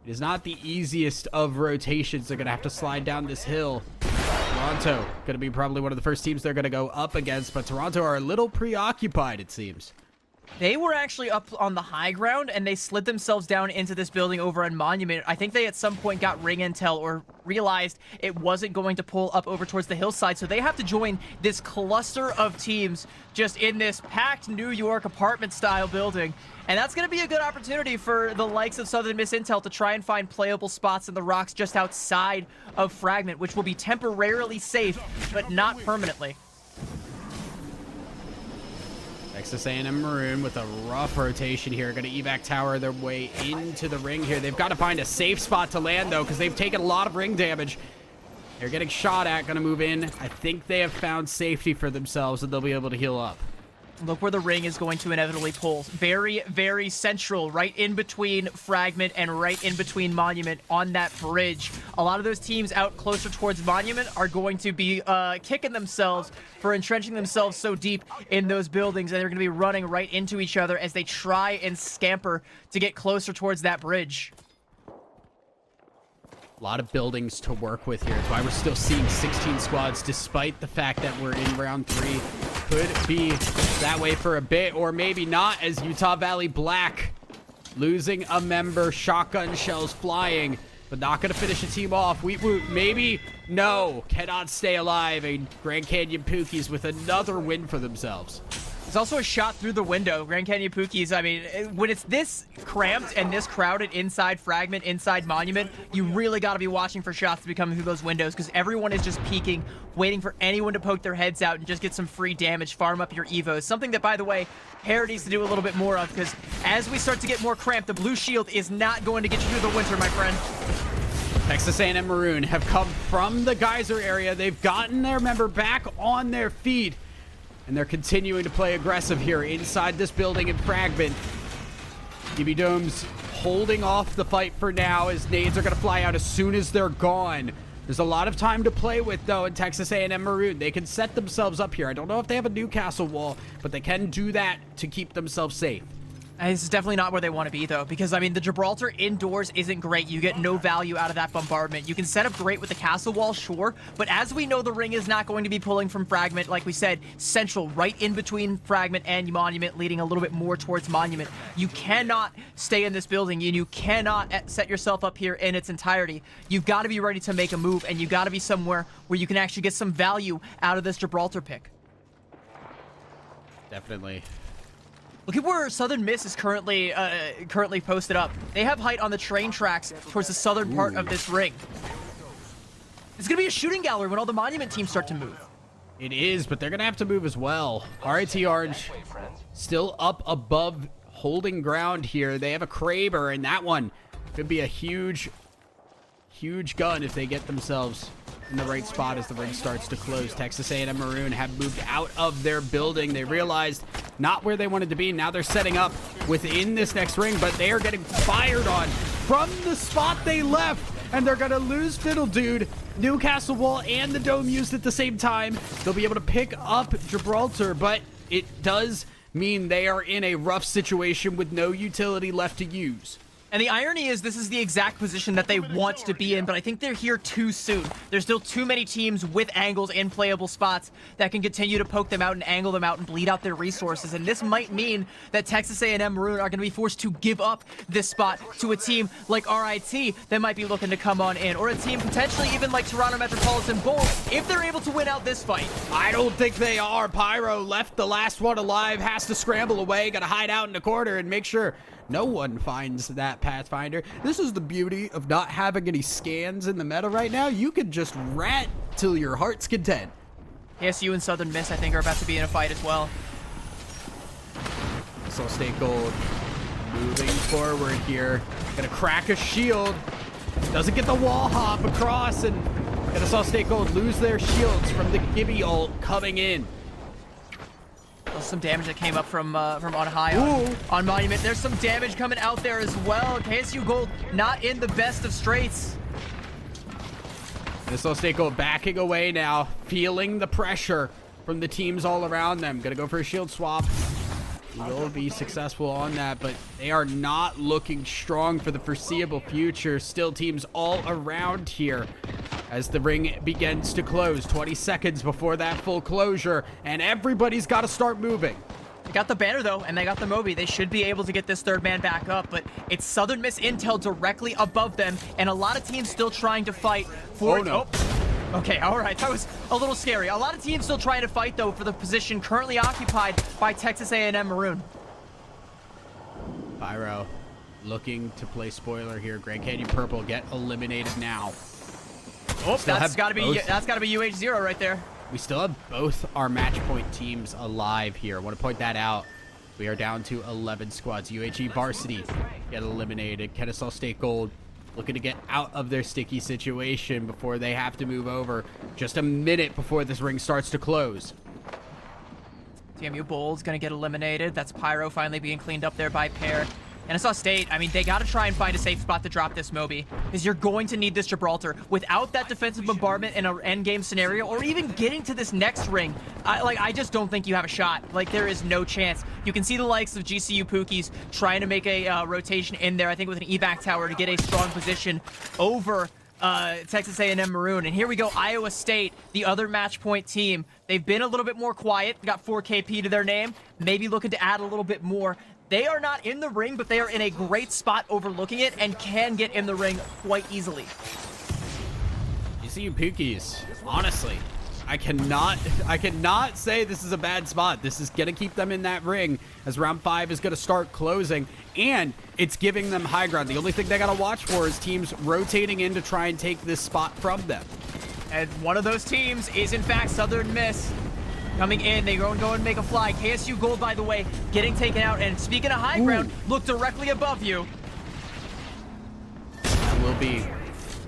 it is not the easiest of rotations. They're going to have to slide down this hill. Toronto going to be probably one of the first teams they're going to go up against, but Toronto are a little preoccupied, it seems. They were actually up on the high ground, and they slid themselves down into this building over on Monument. I think they at some point got ring intel or realized it wasn't going to pull up over towards the hillside, so they have to join this cluster of teams just in this packed New York apartment-style building. And that's going to be a good opportunity for the likes of Southern Miss Intel to try and find playable spots in the rocks just outside of Fragment, which will be temporarily safe, but not permanently. Texas A&M Maroon with a rough rotation here. Going to evac tower their way into the ring here. They've got to find a safe spot to land, though, because they've taken a lot of ring damage. They're getting shot at. Going to move in. I think they have found safety for themselves, and they'll be able to heal up. Look where the ring is going to inevitably pull. Very, very central, right in between Fragment and right in between Monument on that bridge. A lot of those teams out closer towards Monument are going to be kicking themselves for entrenching themselves so deep in those buildings, and they're going to be running right into each other as they try and scamper to get closer towards that bridge. A lot of buildings to work with here. That's why we're still seeing 16 squads, despite the fact that we're in round 3. Could be that way for a bit, or maybe not, as Utah Valley Black losing a member. Shotgun shells flying, but not going to finish a team off. Wheatwood, maybe, no, cannot stay alive. And Grand Canyon Pookies with another win for themselves. There's also a shot through the window. Grand Canyon Pookies, I mean, when it's this cramped and this crowded inside Fragment, inside Monument, you really got to be watching for shots to be coming through those windows, because everyone is just peeking, waiting for anyone to poke their heads out and just get some free damage, farm up your evos. Something that, by the way, Hair needs to do a little bit more of, because as we start to get more cramped, the blue shield is not going to get you through the winter, my friend. Texas A&M Maroon have come from the geyser area. They've gotten their member back on their feet, and they're continuing to play aggressive here inside this building in Fragment. Gibby Domes holding off the fight for now, as nades are going to fly out as soon as they're gone. There's a lot of time to play with, though, in Texas A&M Maroon. They can set themselves up here. I don't know if they have a Newcastle wall, but they can do that to keep themselves safe. This is definitely not where they want to be, though, because, I mean, the Gibraltar indoors isn't great. You get no value out of that bombardment. You can set up great with the castle wall, sure, but as we know, the ring is not going to be pulling from Fragment. Like we said, central, right in between Fragment and Monument, leading a little bit more towards Monument. You cannot stay in this building, and you cannot set yourself up here in its entirety. You've got to be ready to make a move, and you've got to be somewhere where you can actually get some value out of this Gibraltar pick. Definitely. Look at where Southern Miss is currently posted up. They have height on the train tracks towards the southern part of this ring. It's going to be a shooting gallery when all the Monument teams start to move. It is, but they're going to have to move as well. RIT Orange still up above, holding ground here. They have a Kraber, and that one could be a huge gun if they get themselves in the right spot as the ring starts to close. Texas A&M Maroon have moved out of their building. They realized not where they wanted to be. Now they're setting up within this next ring, but they are getting fired on from the spot they left, and they're going to lose Fiddle Dude. Newcastle Wall and the Dome used at the same time. They'll be able to pick up Gibraltar, but it does mean they are in a rough situation with no utility left to use. And the irony is this is the exact position that they want to be in, but I think they're here too soon. There's still too many teams with angles in playable spots that can continue to poke them out and angle them out and bleed out their resources. And this might mean that Texas A&M Maroon are going to be forced to give up this spot to a team like RIT that might be looking to come on in, or a team potentially even like Toronto Metropolitan Bulls if they're able to win out this fight. I don't think they are. Pyro left the last one alive, has to scramble away, got to hide out in the corner and make sure no one finds that Pathfinder. This is the beauty of not having any scans in the meta right now. You can just rat till your heart's content. ASU and Southern Miss, I think, are about to be in a fight as well. So State Gold moving forward here. Gonna crack a shield. Doesn't get the wall hop across, and gonna saw State Gold lose their shields from the Gibby ult coming in. Some damage that came up from on high on Monument. There's some damage coming out there as well. KSU Gold not in the best of straits. This State Gold backing away now, feeling the pressure from the teams all around them. Gonna go for a shield swap. Will be successful on that, but they are not looking strong for the foreseeable future. Still teams all around here as the ring begins to close. 20 seconds before that full closure, and everybody's got to start moving. They got the banner, though, and they got the Moby. They should be able to get this third man back up, but it's Southern Miss Intel directly above them, and a lot of teams still trying to fight for... Oh, no. Okay, all right. That was a little scary. A lot of teams still trying to fight, though, for the position currently occupied by Texas A&M Maroon. Pyro looking to play spoiler here. Grand Canyon Purple get eliminated now. Oh, that's got to be UH0 right there. We still have both our match point teams alive here. I want to point that out. We are down to 11 squads. UHE Varsity get eliminated. Kennesaw State Gold looking to get out of their sticky situation before they have to move over. Just a minute before this ring starts to close. TMU Bulls gonna get eliminated. That's Pyro finally being cleaned up there by Pear. And I saw State, I mean, they got to try and find a safe spot to drop this Moby, because you're going to need this Gibraltar. Without that defensive bombardment in an endgame scenario, or even getting to this next ring, I just don't think you have a shot. Like, there is no chance. You can see the likes of GCU Pookies trying to make a rotation in there, I think with an evac tower to get a strong position over Texas A&M Maroon. And here we go, Iowa State, the other match point team. They've been a little bit more quiet, got 4 KP to their name, maybe looking to add a little bit more. They are not in the ring, but they are in a great spot overlooking it and can get in the ring quite easily. You see you Pookies, honestly, I cannot say this is a bad spot. This is gonna keep them in that ring as round 5 is gonna start closing, and it's giving them high ground. The only thing they gotta watch for is teams rotating in to try and take this spot from them. And one of those teams is in fact Southern Miss. Coming in, they go and make a fly. KSU Gold, by the way, getting taken out. And speaking of high ground, look directly above you. That will be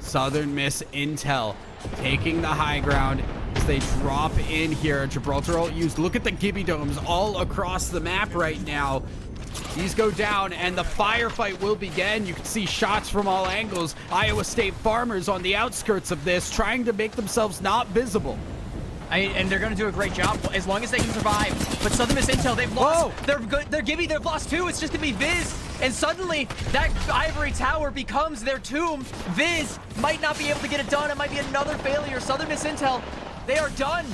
Southern Miss Intel taking the high ground as they drop in here. Gibraltar ult used. Look at the Gibby domes all across the map right now. These go down, and the firefight will begin. You can see shots from all angles. Iowa State farmers on the outskirts of this, trying to make themselves not visible. And they're going to do a great job as long as they can survive. But Southern Miss Intel, they've lost. They're Gibby, they've lost 2. It's just going to be Viz. And suddenly, that ivory tower becomes their tomb. Viz might not be able to get it done. It might be another failure. Southern Miss Intel, they are done.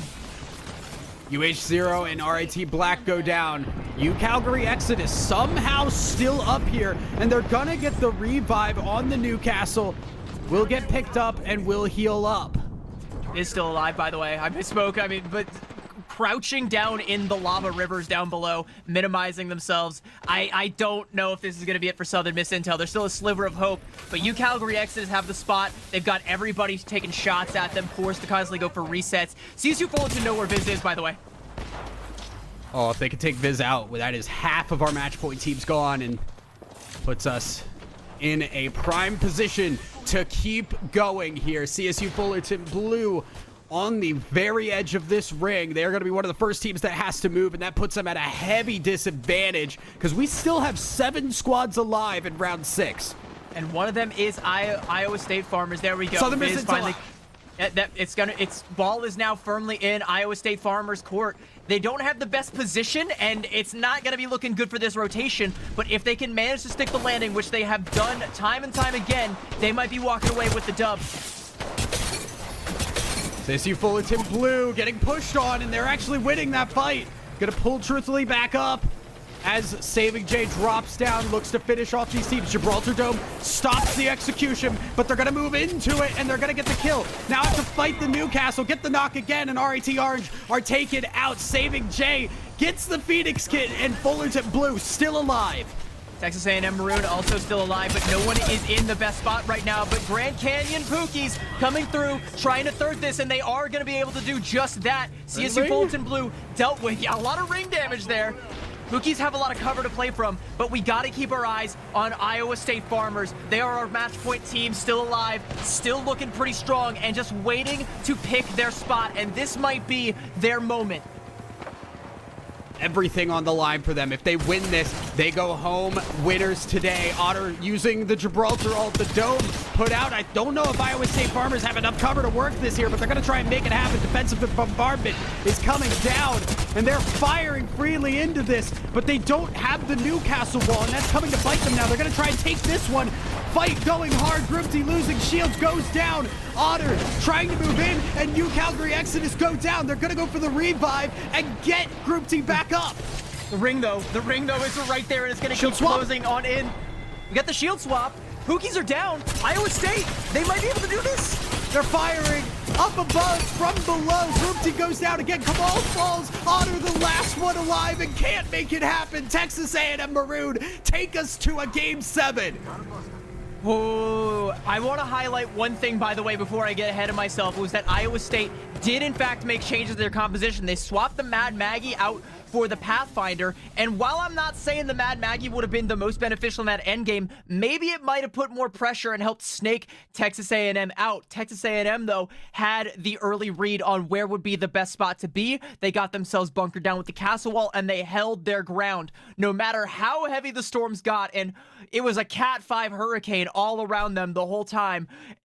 UH0 and RIT Black go down. Calgary Exodus somehow still up here, and they're going to get the revive on the Newcastle. Will get picked up and will heal up. Is still alive, by the way. I misspoke. I mean, but crouching down in the lava rivers down below, minimizing themselves. I don't know if this is going to be it for Southern Miss Intel. There's still a sliver of hope, but Calgary Exodus have the spot. They've got everybody taking shots at them, forced to constantly go for resets. CSU Fullerton know where Viz is, by the way. Oh, if they could take Viz out, that is half of our match point teams gone, and puts us in a prime position to keep going here. CSU Fullerton Blue on the very edge of this ring. They're going to be one of the first teams that has to move, and that puts them at a heavy disadvantage because we still have 7 squads alive in round 6. And one of them is Iowa State Farmers. There we go. Southern Miss finally. Its ball is now firmly in Iowa State Farmers court. They don't have the best position, and it's not going to be looking good for this rotation, but if they can manage to stick the landing, which they have done time and time again, they might be walking away with the dub. CSU Fullerton Blue getting pushed on, and they're actually winning that fight. Gonna pull Truthfully back up as Saving J drops down, looks to finish off these teams. Gibraltar Dome stops the execution, but they're gonna move into it, and they're gonna get the kill. Now have to fight the Newcastle, get the knock again, and RAT Orange are taken out. Saving J gets the Phoenix kit, and Fullerton Blue still alive. Texas A&M Maroon also still alive, but no one is in the best spot right now. But Grand Canyon Pookies coming through, trying to third this, and they are going to be able to do just that. CSU Fullerton Blue dealt with a lot of ring damage there. Pookies have a lot of cover to play from, but we got to keep our eyes on Iowa State Farmers. They are our match point team, still alive, still looking pretty strong, and just waiting to pick their spot, and this might be their moment. Everything on the line for them. If they win this, they go home winners today. Otter using the Gibraltar ult, the dome put out. I don't know if Iowa State Farmers have enough cover to work this here, but they're going to try and make it happen. Defensive bombardment is coming down, and they're firing freely into this, but they don't have the Newcastle wall, and that's coming to bite them now. They're going to try and take this one. Fight going hard. Group D losing. Shields goes down. Otter trying to move in, and Calgary Exodus go down. They're going to go for the revive and get Group D back up. The ring though is right there, and it's going to keep closing on in. We got the shield swap. Pookies are down. Iowa State, they might be able to do this. They're firing up above, from below. Group D goes down again. Kamal falls. Otter the last one alive and can't make it happen. Texas A&M Maroon take us to a Game 7. Oh, I I want to highlight one thing, by the way, before I get ahead of myself, was that Iowa State did, in fact, make changes to their composition. They swapped the Mad Maggie out for the Pathfinder, and while I'm not saying the Mad Maggie would have been the most beneficial in that endgame, maybe it might have put more pressure and helped snake Texas A&M out. Texas A&M, though, had the early read on where would be the best spot to be. They got themselves bunkered down with the castle wall, and they held their ground, no matter how heavy the storms got, and it was a Cat 5 hurricane all around them the whole time.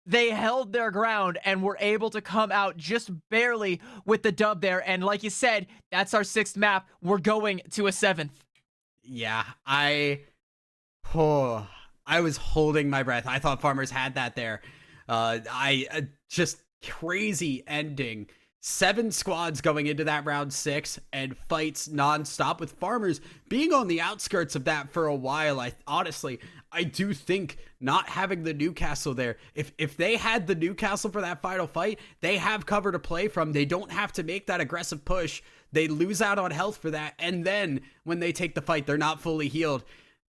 They held their ground and were able to come out just barely with the dub there. And like you said, that's our 6th map. We're going to a 7th. Yeah, I was holding my breath. I thought Farmers had that there. Just crazy ending. 7 squads going into that round 6 and fights nonstop, with Farmers being on the outskirts of that for a while. I do think not having the Newcastle there, if they had the Newcastle for that final fight, they have cover to play from. They don't have to make that aggressive push. They lose out on health for that, and then when they take the fight, they're not fully healed.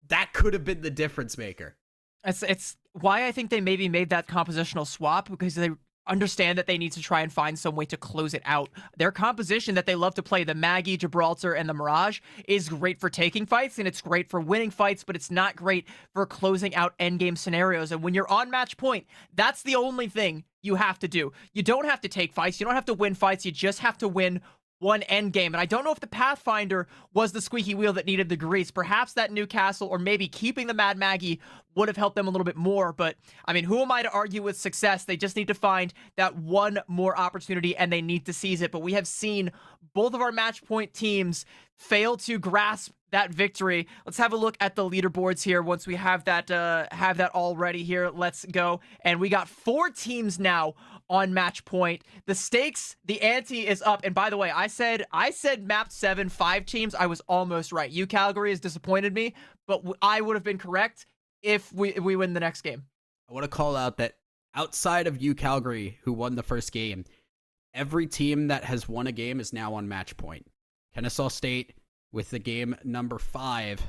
That could have been the difference maker. It's why I think they maybe made that compositional swap, because they understand that they need to try and find some way to close it out. Their composition that they love to play, the Maggie, Gibraltar, and the Mirage, is great for taking fights, and it's great for winning fights, but it's not great for closing out endgame scenarios. And when you're on match point, that's the only thing you have to do. You don't have to take fights. You don't have to win fights. You just have to win one end game. And I don't know if the Pathfinder was the squeaky wheel that needed the grease. Perhaps that Newcastle, or maybe keeping the Mad Maggie, would have helped them a little bit more. But I mean, who am I to argue with success? They just need to find that one more opportunity, and they need to seize it. But we have seen both of our match point teams fail to grasp that victory. Let's have a look at the leaderboards here. Once we have that all ready here, let's go. And we got 4 teams now on match point. The stakes, the ante is up. And by the way, I said map 7, 5 teams. I was almost right. UCalgary has disappointed me, but I would have been correct if we win the next game. I want to call out that outside of UCalgary, who won the first game, every team that has won a game is now on match point. Kennesaw State, with the game number 5,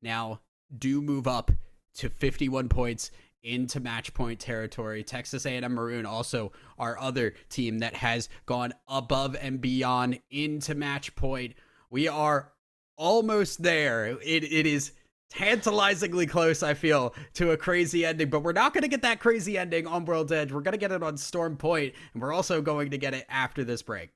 now do move up to 51 points into match point territory. Texas A&M Maroon, also our other team that has gone above and beyond into match point. We are almost there. It is tantalizingly close, I feel, to a crazy ending, but we're not going to get that crazy ending on World's Edge. We're going to get it on Storm Point, and we're also going to get it after this break.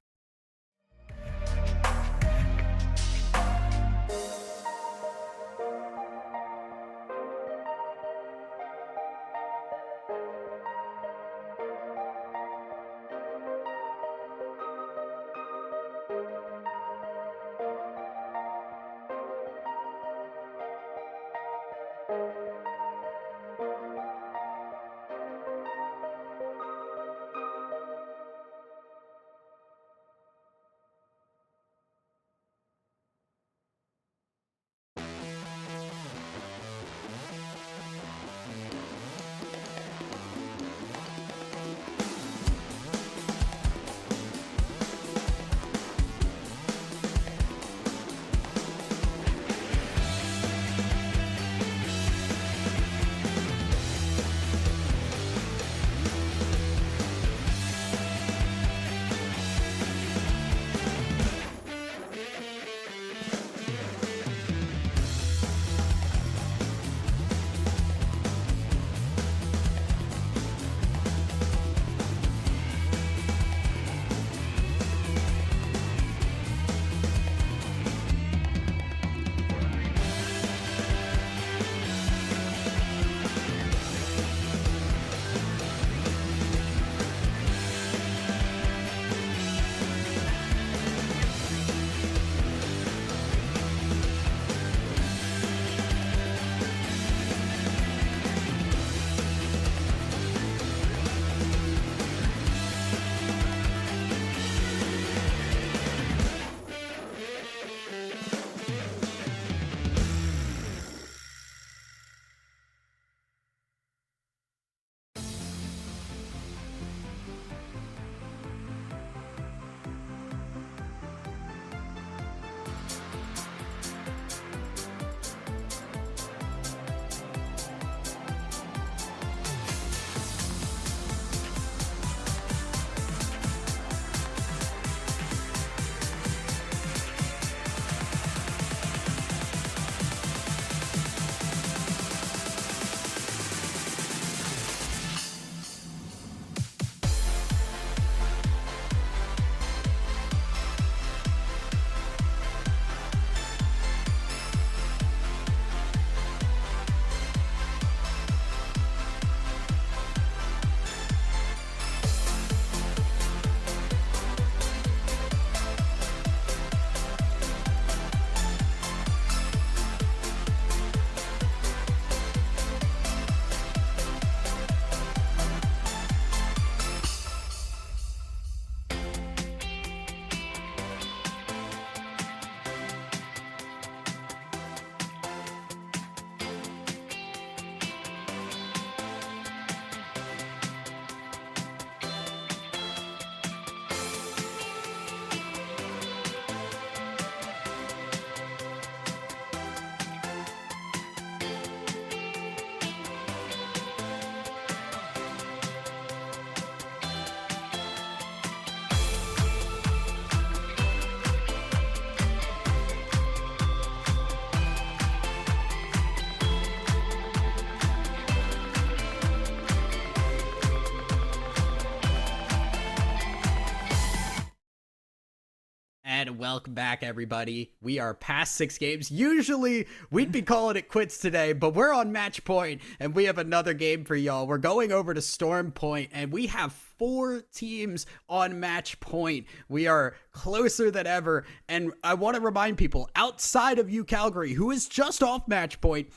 And welcome back, everybody. We are past 6 games. Usually, we'd be calling it quits today, but we're on match point, and we have another game for y'all. We're going over to Storm Point, and we have 4 teams on match point. We are closer than ever, and I want to remind people, outside of you, Calgary, who is just off match point,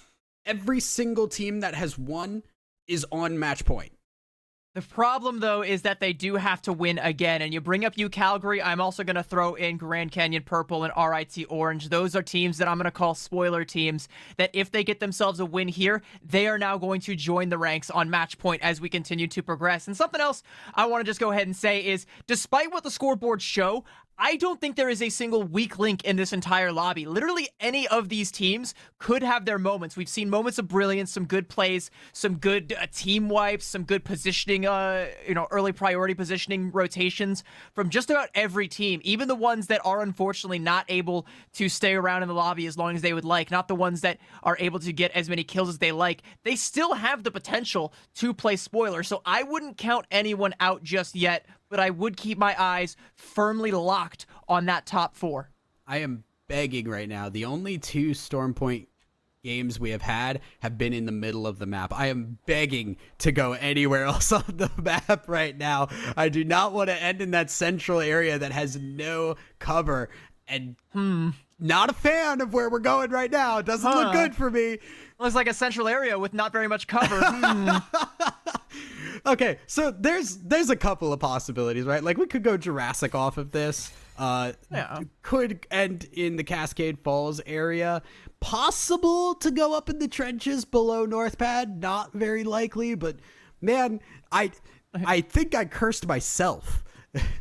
every single team that has won is on match point. The problem, though, is that they do have to win again. And you bring up Calgary. I'm also going to throw in Grand Canyon Purple and RIT Orange. Those are teams that I'm going to call spoiler teams, that if they get themselves a win here, they are now going to join the ranks on match point as we continue to progress. And something else I want to just go ahead and say is, despite what the scoreboards show, I don't think there is a single weak link in this entire lobby. Literally any of these teams could have their moments. We've seen moments of brilliance, some good plays, some good team wipes, some good positioning, early priority positioning rotations from just about every team, even the ones that are unfortunately not able to stay around in the lobby as long as they would like, not the ones that are able to get as many kills as they like. They still have the potential to play spoiler, so I wouldn't count anyone out just yet, but I would keep my eyes firmly locked on that top 4. I am begging right now. The only 2 Storm Point games we have been in the middle of the map. I am begging to go anywhere else on the map right now. I do not want to end in that central area that has no cover, and not a fan of where we're going right now. It doesn't look good for me. Looks like a central area with not very much cover. Okay, so there's a couple of possibilities, right? Like, we could go Jurassic off of this. Could end in the Cascade Falls area. Possible to go up in the trenches below North Pad. Not very likely, but man, I think I cursed myself.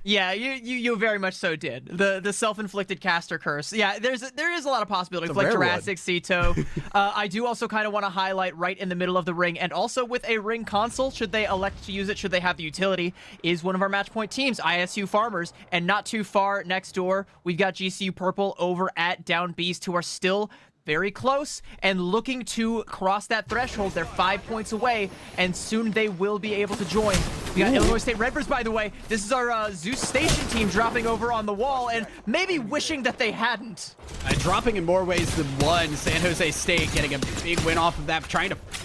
Yeah, you very much so did. The self-inflicted caster curse. Yeah, there is a lot of possibilities, like Jurassic, Cito. I do also kind of want to highlight right in the middle of the ring, and also with a ring console, should they elect to use it, should they have the utility, is one of our match point teams, ISU Farmers, and not too far next door, we've got GCU Purple over at Down Beast, who are still very close and looking to cross that threshold. They're 5 points away, and soon they will be able to join. We got Illinois State Redbirds, by the way. This is our Zeus Station team dropping over on the wall and maybe wishing that they hadn't. Dropping in more ways than one. San Jose State getting a big win off of that.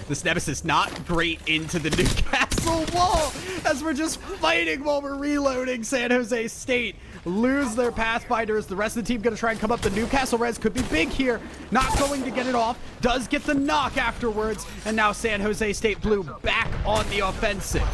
This Nemesis not great into the Newcastle wall as we're just fighting while we're reloading. San Jose State lose their Pathfinders. The rest of the team going to try and come up. The Newcastle res could be big here. Not going to get it off. Does get the knock afterwards. And now San Jose State Blue back on the offensive.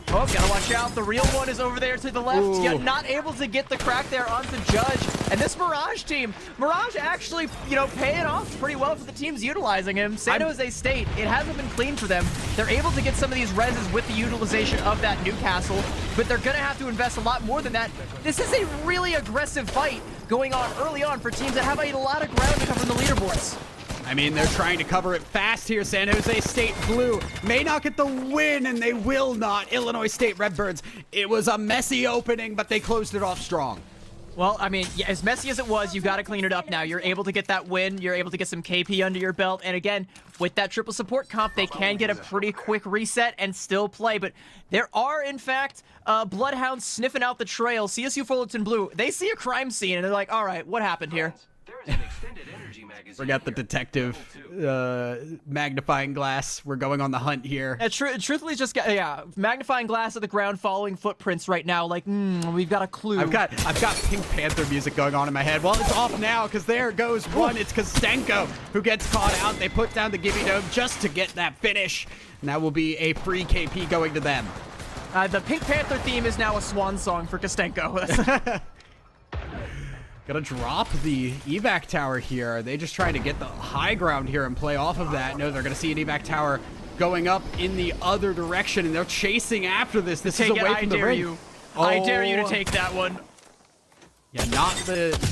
Oh, gotta watch out. The real one is over there to the left. Yet not able to get the crack there onto Judge. And this Mirage team, Mirage actually, paying off pretty well for the teams utilizing him. San Jose State, it hasn't been clean for them. They're able to get some of these reses with the utilization of that Newcastle, but they're gonna have to invest a lot more than that. This is a really aggressive fight going on early on for teams that have a lot of ground to cover in the leaderboards. I mean, they're trying to cover it fast here. San Jose State Blue may not get the win, and they will not. Illinois State Redbirds, it was a messy opening, but they closed it off strong. Well, I mean, yeah, as messy as it was, you've got to clean it up now. You're able to get that win. You're able to get some KP under your belt. And again, with that triple support comp, they can get a pretty quick reset and still play. But there are, in fact, bloodhounds sniffing out the trail. CSU Fullerton Blue, they see a crime scene, and they're like, all right, what happened here? Forgot the detective magnifying glass. We're going on the hunt here. Truthfully, just magnifying glass at the ground, following footprints right now. Like, we've got a clue. I've got Pink Panther music going on in my head. Well, it's off now because there goes one. It's Kostenko who gets caught out. They put down the Gibby Dome just to get that finish, and that will be a free KP going to them. The Pink Panther theme is now a swan song for Kostenko. Gonna drop the evac tower here. Are they just trying to get the high ground here and play off of that? No, they're gonna see an evac tower going up in the other direction, and they're chasing after this. This is away from the ring. I dare you to take that one. Yeah, not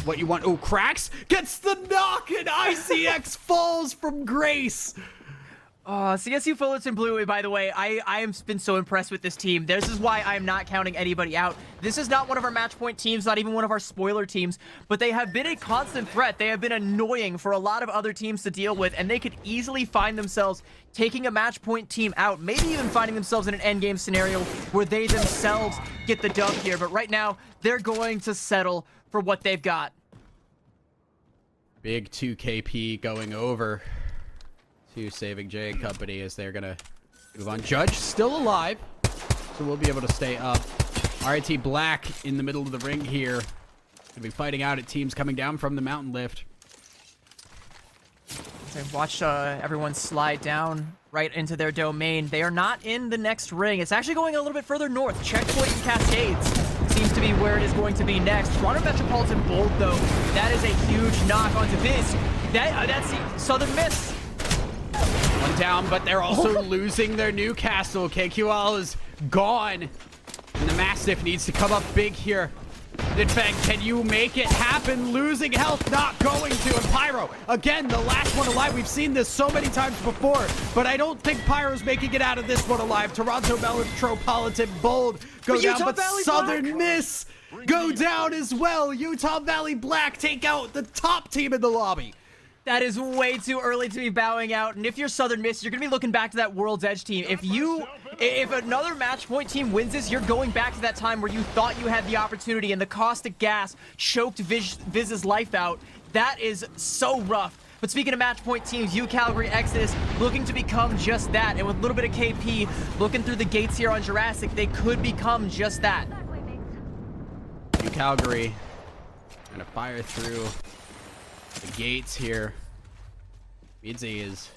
what you want. Oh, Cracks gets the knock, and ICX falls from Grace. CSU Fullerton Blue, by the way, I have been so impressed with this team. This is why I'm not counting anybody out. This is not one of our match point teams, not even one of our spoiler teams, but they have been a constant threat. They have been annoying for a lot of other teams to deal with, and they could easily find themselves taking a match point team out, maybe even finding themselves in an endgame scenario where they themselves get the dub here. But right now, they're going to settle for what they've got. Big 2KP going over to Saving J and Company as they're going to move on. Judge still alive, so we'll be able to stay up. RIT Black in the middle of the ring here. Going to be fighting out at teams coming down from the mountain lift. I've watched everyone slide down right into their domain. They are not in the next ring. It's actually going a little bit further north. Checkpoint and Cascades seems to be where it is going to be next. Toronto Metropolitan Bold, though, that is a huge knock onto Viz. That's the Southern Miss. One down, but they're also losing their Newcastle. KQL is gone, and the Mastiff needs to come up big here. Nidfang, can you make it happen? Losing health, not going to. And Pyro, again, the last one alive. We've seen this so many times before, but I don't think Pyro's making it out of this one alive. Toronto Metropolitan Bold go down, but Southern Miss go down as well. Utah Valley Black take out the top team in the lobby. That is way too early to be bowing out. And if you're Southern Miss, you're going to be looking back to that World's Edge team. If another match point team wins this, you're going back to that time where you thought you had the opportunity and the caustic gas choked Viz's life out. That is so rough. But speaking of match point teams, Calgary Exodus looking to become just that. And with a little bit of KP looking through the gates here on Jurassic, they could become just that. Calgary gonna fire through the gates here. Midzi is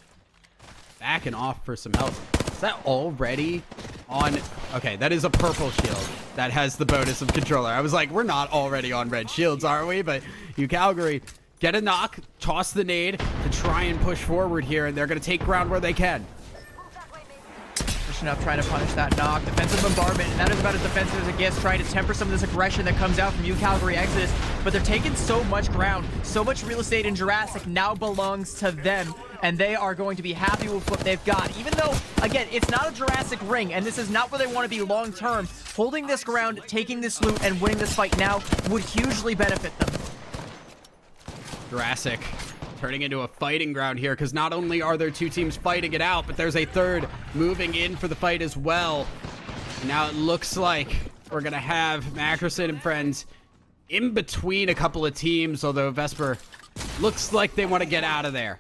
backing off for some health. Is that already on? Okay, that is a purple shield that has the bonus of controller. I was like, we're not already on red shields, are we? But Calgary get a knock, toss the nade to try and push forward here, and they're going to take ground where they can. Pushing up, trying to punish that knock. Defensive bombardment, and that is about as defensive as it gets, trying to temper some of this aggression that comes out from Calgary Exodus. But they're taking so much ground, so much real estate in Jurassic now belongs to them, and they are going to be happy with what they've got. Even though, again, it's not a Jurassic ring, and this is not where they want to be long-term, holding this ground, taking this loot, and winning this fight now would hugely benefit them. Jurassic turning into a fighting ground here, because not only are there two teams fighting it out, but there's a third moving in for the fight as well. Now it looks like we're going to have Mackerson and friends in between a couple of teams, although Vesper looks like they want to get out of there.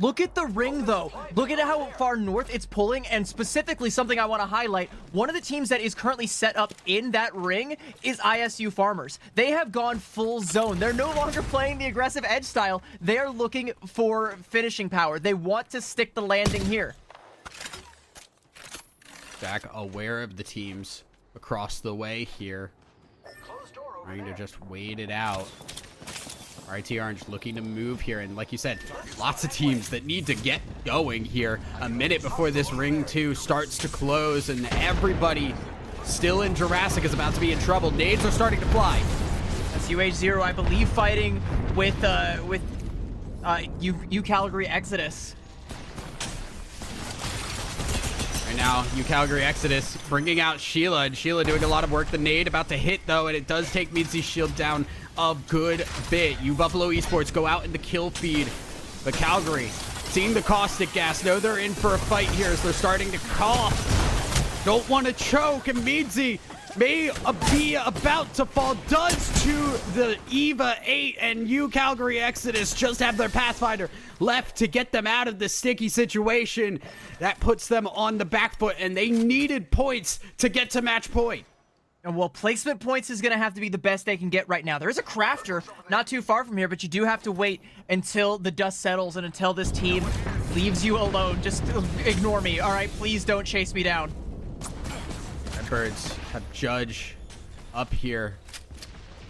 Look at the ring, though. Look at how far north it's pulling, and specifically something I want to highlight. One of the teams that is currently set up in that ring is ISU Farmers. They have gone full zone. They're no longer playing the aggressive edge style. They are looking for finishing power. They want to stick the landing here. Jack aware of the teams across the way here. Trying to just wait it out. RT Orange looking to move here, and like you said, lots of teams that need to get going here a minute before this ring 2 starts to close, and everybody still in Jurassic is about to be in trouble. Nades are starting to fly. That's UH0, I believe, fighting with Calgary Exodus. Right now, Calgary Exodus bringing out Sheila, and Sheila doing a lot of work. The nade about to hit, though, and it does take Midzi's shield down a good bit. Buffalo Esports go out in the kill feed, but Calgary, seeing the caustic gas, know they're in for a fight here as they're starting to cough. Don't want to choke, and Midzi may be about to fall. Does to the EVA 8, and Calgary Exodus just have their Pathfinder left to get them out of this sticky situation. That puts them on the back foot, and they needed points to get to match point. And well, placement points is going to have to be the best they can get right now. There is a crafter not too far from here, but you do have to wait until the dust settles and until this team leaves you alone. Just ignore me, all right? Please don't chase me down. Redbirds have Judge up here.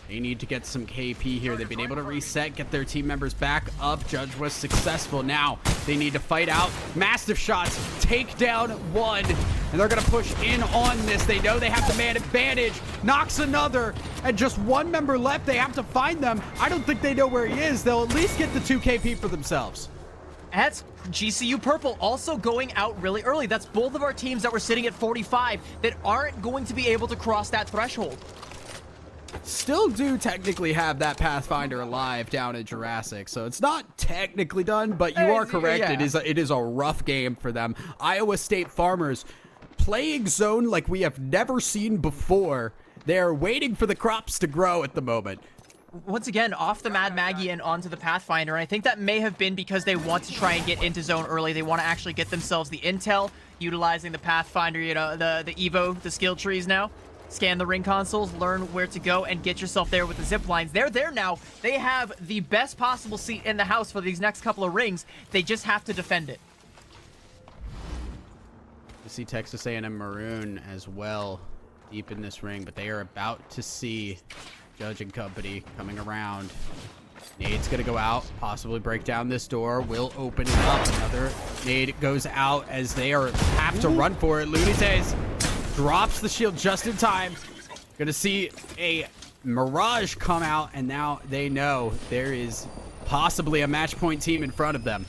They need to get some KP here. They've been able to reset, get their team members back up. Judge was successful. Now they need to fight out. Massive shots, take down one, and they're going to push in on this. They know they have the man advantage. Knocks another, and just one member left. They have to find them. I don't think they know where he is. They'll at least get the 2 KP for themselves. That's GCU Purple also going out really early. That's both of our teams that were sitting at 45 that aren't going to be able to cross that threshold. Still do technically have that Pathfinder alive down in Jurassic, so it's not technically done, but you are correct. Yeah. It is a rough game for them. Iowa State Farmers playing zone like we have never seen before. They're waiting for the crops to grow at the moment. once again, off the Mad Maggie and onto the Pathfinder. And I think that may have been because they want to try and get into zone early. They want to actually get themselves the intel, utilizing the Pathfinder, you know, the Evo, the skill trees now. Scan the ring consoles, learn where to go, and get yourself there with the zip lines. They're there now. They have the best possible seat in the house for these next couple of rings. They just have to defend it. You see Texas A&M Maroon as well deep in this ring, but they are about to see Judge and company coming around. Nade's gonna go out, possibly break down this door, will open it up. Another nade goes out as they have to run for it. Lunitez drops the shield just in time. Gonna see a Mirage come out, and now they know there is possibly a match point team in front of them.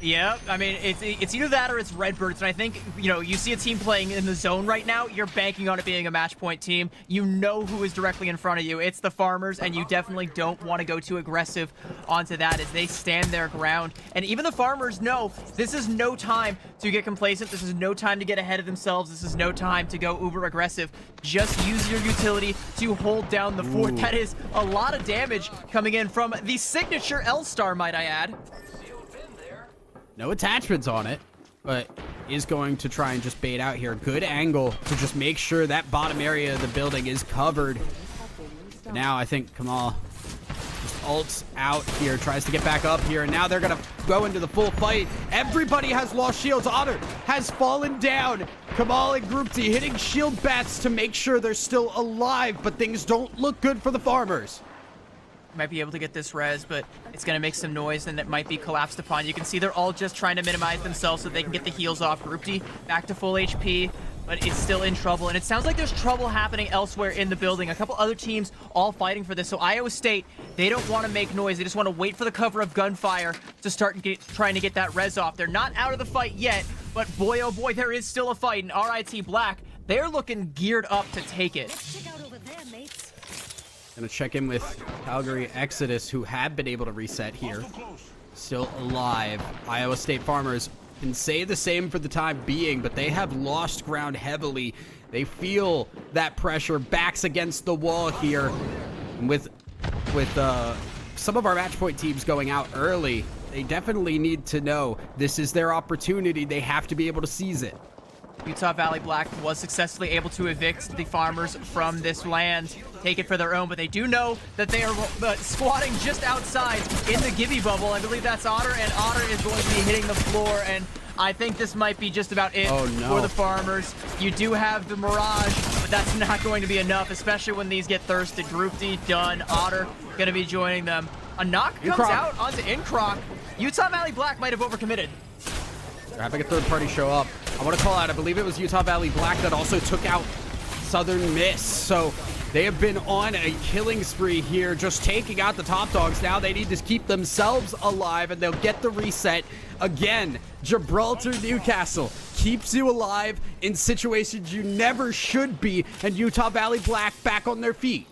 Yeah, I mean, it's either that or it's Redbirds, and I think, you know, you see a team playing in the zone right now, you're banking on it being a match point team. You know who is directly in front of you. It's the Farmers, and you definitely don't want to go too aggressive onto that as they stand their ground. And even the Farmers know this is no time to get complacent. This is no time to get ahead of themselves. This is no time to go uber aggressive. Just use your utility to hold down the fort. That is a lot of damage coming in from the signature L-Star, might I add. No attachments on it, but is going to try and just bait out here. Good angle to just make sure that bottom area of the building is covered. But now I think Kamal just ults out here, tries to get back up here, and now they're going to go into the full fight. Everybody has lost shields. Otter has fallen down. Kamal and Group D hitting shield bats to make sure they're still alive, but things don't look good for the Farmers. Might be able to get this res, but it's going to make some noise and it might be collapsed upon. You can see they're all just trying to minimize themselves so they can get the heals off. Group D back to full HP, but it's still in trouble. And it sounds like there's trouble happening elsewhere in the building. A couple other teams all fighting for this. So Iowa State, they don't want to make noise. They just want to wait for the cover of gunfire to start trying to get that res off. They're not out of the fight yet, but boy, oh boy, there is still a fight. And RIT Black, they're looking geared up to take it. Gonna check in with Calgary Exodus, who have been able to reset here. Still alive. Iowa State Farmers can say the same for the time being, but they have lost ground heavily. They feel that pressure, backs against the wall here. And with some of our match point teams going out early, they definitely need to know this is their opportunity. They have to be able to seize it. Utah Valley Black was successfully able to evict the Farmers from this land, take it for their own, but they do know that they are squatting just outside in the Gibby bubble. I believe that's Otter, and Otter is going to be hitting the floor, and I think this might be just about it for the Farmers. You do have the Mirage, but that's not going to be enough, especially when these get thirsted. Group D done. Otter going to be joining them. A knock comes out onto Incroc. Utah Valley Black might have overcommitted. They're having a third party show up. I want to call out, I believe it was Utah Valley Black that also took out Southern Miss. So they have been on a killing spree here, just taking out the top dogs. Now they need to keep themselves alive, and they'll get the reset. Again, Gibraltar Newcastle keeps you alive in situations you never should be, and Utah Valley Black back on their feet.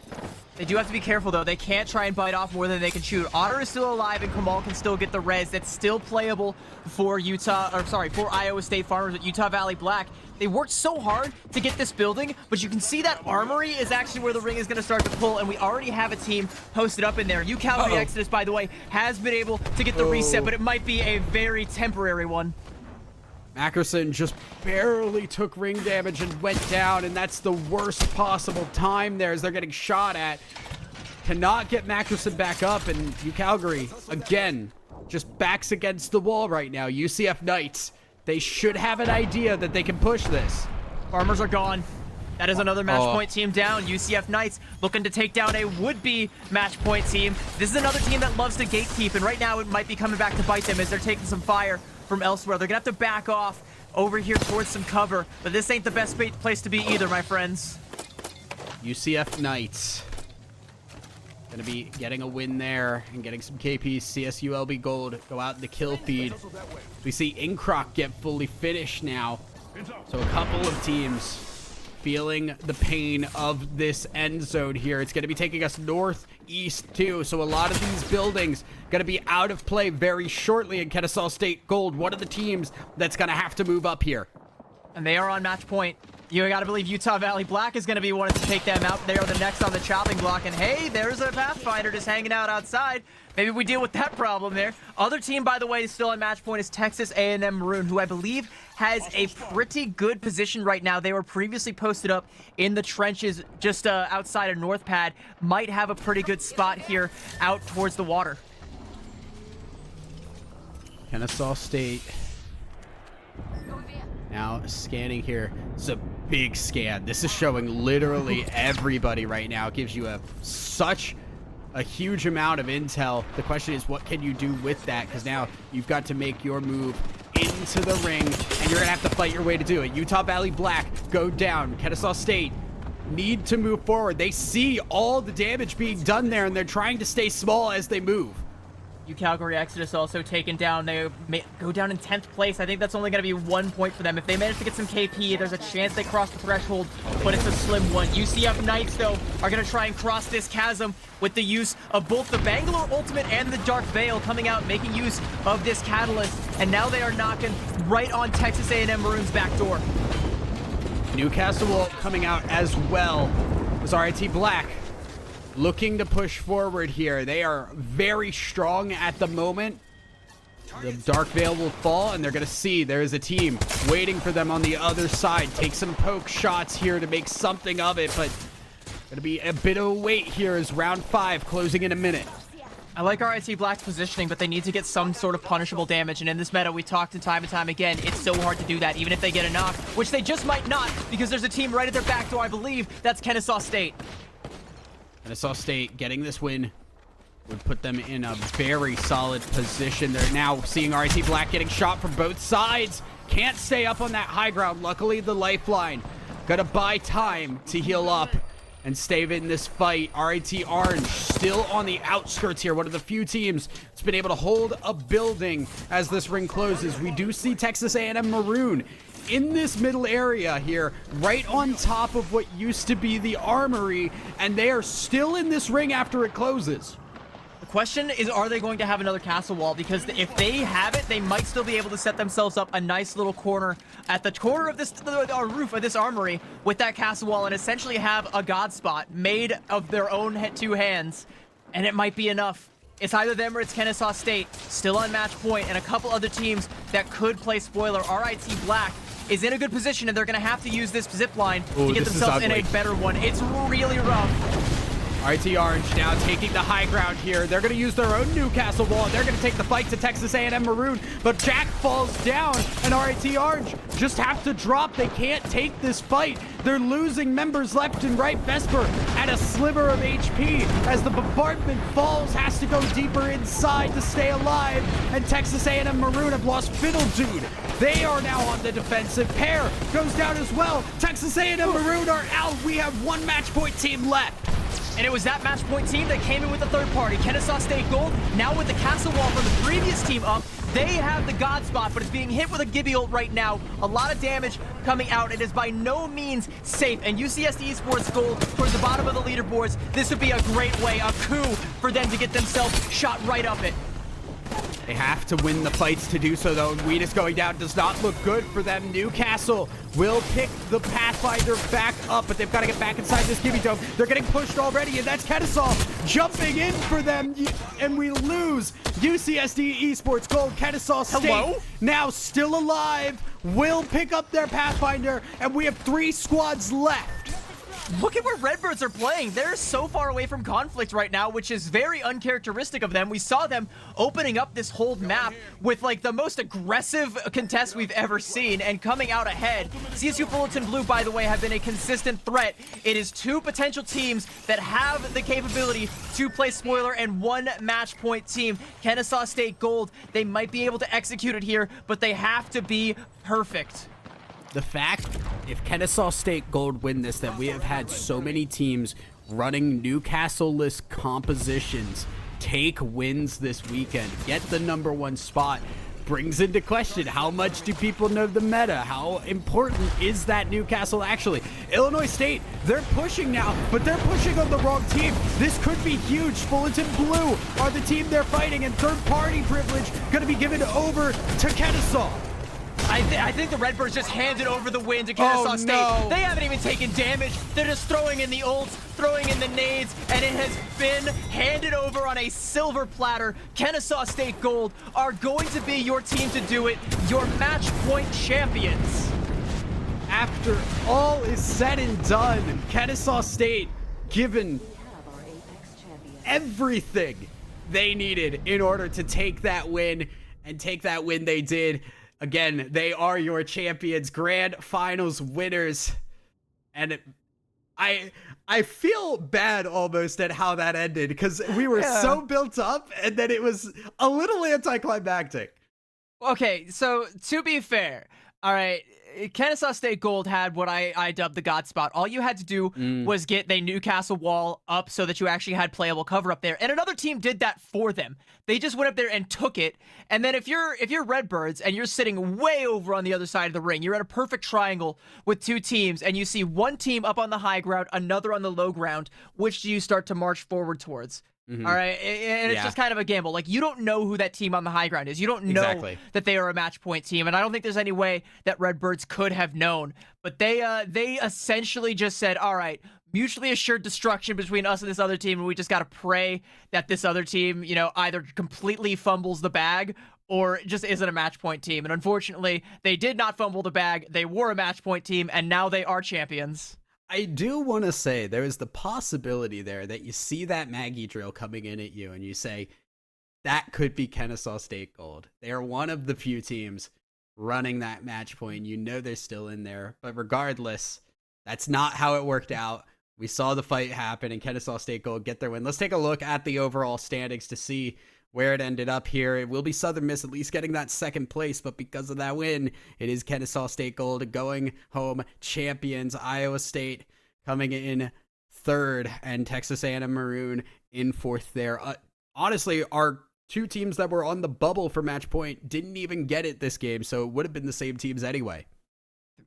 They do have to be careful, though. They can't try and bite off more than they can shoot. Otter is still alive, and Kamal can still get the res. That's still playable for for Iowa State Farmers at Utah Valley Black. They worked so hard to get this building, but you can see that armory is actually where the ring is going to start to pull, and we already have a team posted up in there. Calgary Exodus, by the way, has been able to get the reset, but it might be a very temporary one. Mackerson just barely took ring damage and went down, and that's the worst possible time there as they're getting shot at. Cannot get Mackerson back up, and Calgary, again, just backs against the wall right now. UCF Knights, they should have an idea that they can push this. Farmers are gone. That is another match point team down. UCF Knights looking to take down a would-be match point team. This is another team that loves to gatekeep, and right now it might be coming back to bite them as they're taking some fire from elsewhere. They're gonna have to back off over here towards some cover, but this ain't the best place to be either, my friends. UCF Knights gonna be getting a win there and getting some KPs. CSULB gold go out in the kill feed. We see Incroc get fully finished now, so a couple of teams feeling the pain of this end zone here. It's going to be taking us northeast too, so a lot of these buildings going to be out of play very shortly in Kennesaw State Gold, one of the teams that's going to have to move up here. And they are on match point. You gotta believe Utah Valley Black is gonna be one to take them out. They are the next on the chopping block, and hey, there's a Pathfinder just hanging out outside. Maybe we deal with that problem there. Other team, by the way, still on match point is Texas A&M Maroon, who I believe has a pretty good position right now. They were previously posted up in the trenches just outside of North Pad. Might have a pretty good spot here out towards the water. Kennesaw State now scanning here. This is a big scan. This is showing literally everybody right now. It gives you such a huge amount of intel. The question is, what can you do with that? Because now you've got to make your move into the ring, and you're gonna have to fight your way to do it. Utah Valley Black go down. Kennesaw State need to move forward. They see all the damage being done there, and they're trying to stay small as they move. Calgary Exodus also taken down. They go down in 10th place. I think that's only going to be 1 point for them. If they manage to get some KP, there's a chance they cross the threshold, but it's a slim one. UCF Knights, though, are going to try and cross this chasm with the use of both the Bangalore Ultimate and the Dark Veil coming out, making use of this catalyst, and now they are knocking right on Texas A&M Maroon's back door. Newcastle coming out as well as RIT Black. Looking to push forward here. They are very strong at the moment. The Dark Veil will fall, and they're going to see there is a team waiting for them on the other side. Take some poke shots here to make something of it, but going to be a bit of a wait here as round 5 closing in a minute. I like RIT Black's positioning, but they need to get some sort of punishable damage, and in this meta, we talked time and time again, it's so hard to do that, even if they get a knock, which they just might not, because there's a team right at their back door, I believe. That's Kennesaw State. Kennesaw State getting this win would put them in a very solid position. They're now seeing RIT Black getting shot from both sides. Can't stay up on that high ground. Luckily, the lifeline. Gotta buy time to heal up and stay in this fight. RIT Orange still on the outskirts here. One of the few teams that's been able to hold a building as this ring closes. We do see Texas A&M Maroon in this middle area here, right on top of what used to be the armory, and they are still in this ring after it closes. The question is, are they going to have another castle wall? Because if they have it, they might still be able to set themselves up a nice little corner at the corner of this roof of this armory with that castle wall, and essentially have a god spot made of their own two hands, and it might be enough. It's either them or it's Kennesaw State, still on match point, and a couple other teams that could play spoiler. RIT Black is in a good position, and they're going to have to use this zip line to get themselves in a better one. It's really rough. RIT Orange now taking the high ground here. They're going to use their own Newcastle wall. They're going to take the fight to Texas A&M Maroon, but Jack falls down, and RIT Orange just have to drop. They can't take this fight. They're losing members left and right. Vesper at a sliver of HP as the bombardment falls, has to go deeper inside to stay alive, and Texas A&M Maroon have lost Fiddle Dude. They are now on the defensive. Pear goes down as well. Texas A&M Maroon are out. We have one match point team left. And it was that match point team that came in with the third party. Kennesaw State Gold, now with the castle wall from the previous team up. They have the god spot, but it's being hit with a Gibby ult right now. A lot of damage coming out. It is by no means safe. And UCSD Esports Gold towards the bottom of the leaderboards. This would be a great way, a coup for them to get themselves shot right up it. They have to win the fights to do so, though. Weedus going down does not look good for them. Newcastle will pick the Pathfinder back up, but they've got to get back inside this Gibby Dome. They're getting pushed already, and that's Kennesaw jumping in for them, and we lose. UCSD Esports Gold. Kennesaw State now still alive, will pick up their Pathfinder, and we have 3 squads left. Look at where Redbirds are playing. They're so far away from conflict right now, which is very uncharacteristic of them. We saw them opening up this whole map with like the most aggressive contest we've ever seen and coming out ahead. CSU Bulletin Blue, by the way, have been a consistent threat. It is 2 potential teams that have the capability to play spoiler and 1 match point team. Kennesaw State Gold, they might be able to execute it here, but they have to be perfect. The fact, if Kennesaw State Gold win this, that we have had so many teams running Newcastle-less compositions take wins this weekend, get the #1 spot, brings into question how much do people know the meta? How important is that Newcastle actually? Illinois State, they're pushing now, but they're pushing on the wrong team. This could be huge. Bulletin Blue are the team they're fighting, and third-party privilege going to be given over to Kennesaw. I think the Redbirds just handed over the win to Kennesaw State. No. They haven't even taken damage. They're just throwing in the ults, throwing in the nades, and it has been handed over on a silver platter. Kennesaw State Gold are going to be your team to do it, your match point champions. After all is said and done, Kennesaw State given everything they needed in order to take that win, and take that win they did. Again, they are your champions, grand finals winners. And I feel bad almost at how that ended, because we were so built up, and then it was a little anticlimactic. Okay, so to be fair, all right, Kennesaw State Gold had what I dubbed the God spot. All you had to do was get the Newcastle wall up so that you actually had playable cover up there. And another team did that for them. They just went up there and took it. And then if you're Redbirds and you're sitting way over on the other side of the ring, you're at a perfect triangle with two teams, and you see one team up on the high ground, another on the low ground, which do you start to march forward towards? All right, and it's just kind of a gamble. Like, you don't know who that team on the high ground is. You don't know that they are a match point team, and I don't think there's any way that Redbirds could have known. But they essentially just said, all right, mutually assured destruction between us and this other team, and we just got to pray that this other team, you know, either completely fumbles the bag or just isn't a match point team. And unfortunately, they did not fumble the bag. They were a match point team, and now they are champions. I do want to say there is the possibility there that you see that Maggie drill coming in at you and you say, that could be Kennesaw State Gold. They are one of the few teams running that match point. You know they're still in there. But regardless, that's not how it worked out. We saw the fight happen and Kennesaw State Gold get their win. Let's take a look at the overall standings to see where it ended up here. It will be Southern Miss at least getting that second place, but because of that win, it is Kennesaw State Gold going home champions. Iowa State coming in third, and Texas A&M Maroon in fourth there. Honestly, our two teams that were on the bubble for match point didn't even get it this game, so it would have been the same teams anyway.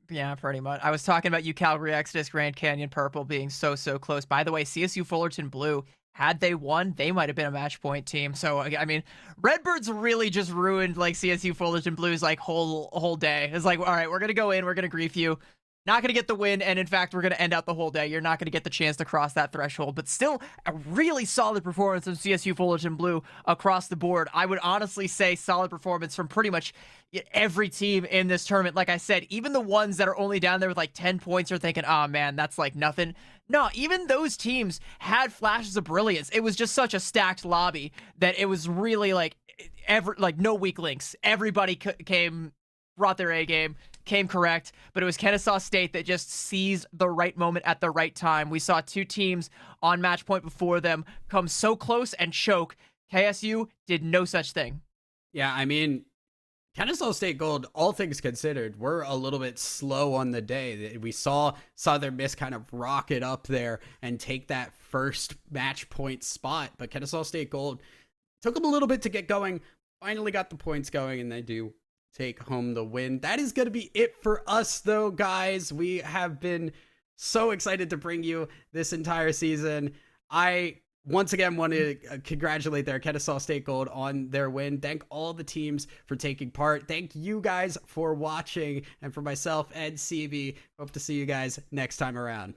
Yeah, pretty much. I was talking about Calgary Exodus, Grand Canyon Purple being so close. By the way, CSU Fullerton Blue, had they won, they might have been a match point team. So, I mean, Redbirds really just ruined, like, CSU Fullerton Blue's, like, whole day. It's like, all right, we're going to go in, we're going to grief you. Not going to get the win, and in fact, we're going to end out the whole day. You're not going to get the chance to cross that threshold, but still a really solid performance from CSU Fullerton Blue across the board. I would honestly say solid performance from pretty much every team in this tournament. Like I said, even the ones that are only down there with like 10 points are thinking, oh man, that's like nothing. No, even those teams had flashes of brilliance. It was just such a stacked lobby that it was really like no weak links. Everybody brought their A game, came correct, but it was Kennesaw State that just seized the right moment at the right time. We saw two teams on match point before them come so close and choke. KSU did no such thing. Yeah, I mean, Kennesaw State Gold, all things considered, were a little bit slow on the day. We saw Southern Miss kind of rocket up there and take that first match point spot, but Kennesaw State Gold took them a little bit to get going, finally got the points going, and they do take home the win. That is going to be it for us, though, guys. We have been so excited to bring you this entire season. I once again want to congratulate their Kennesaw State Gold on their win. Thank all the teams for taking part. Thank you guys for watching. And for myself and CB, hope to see you guys next time around.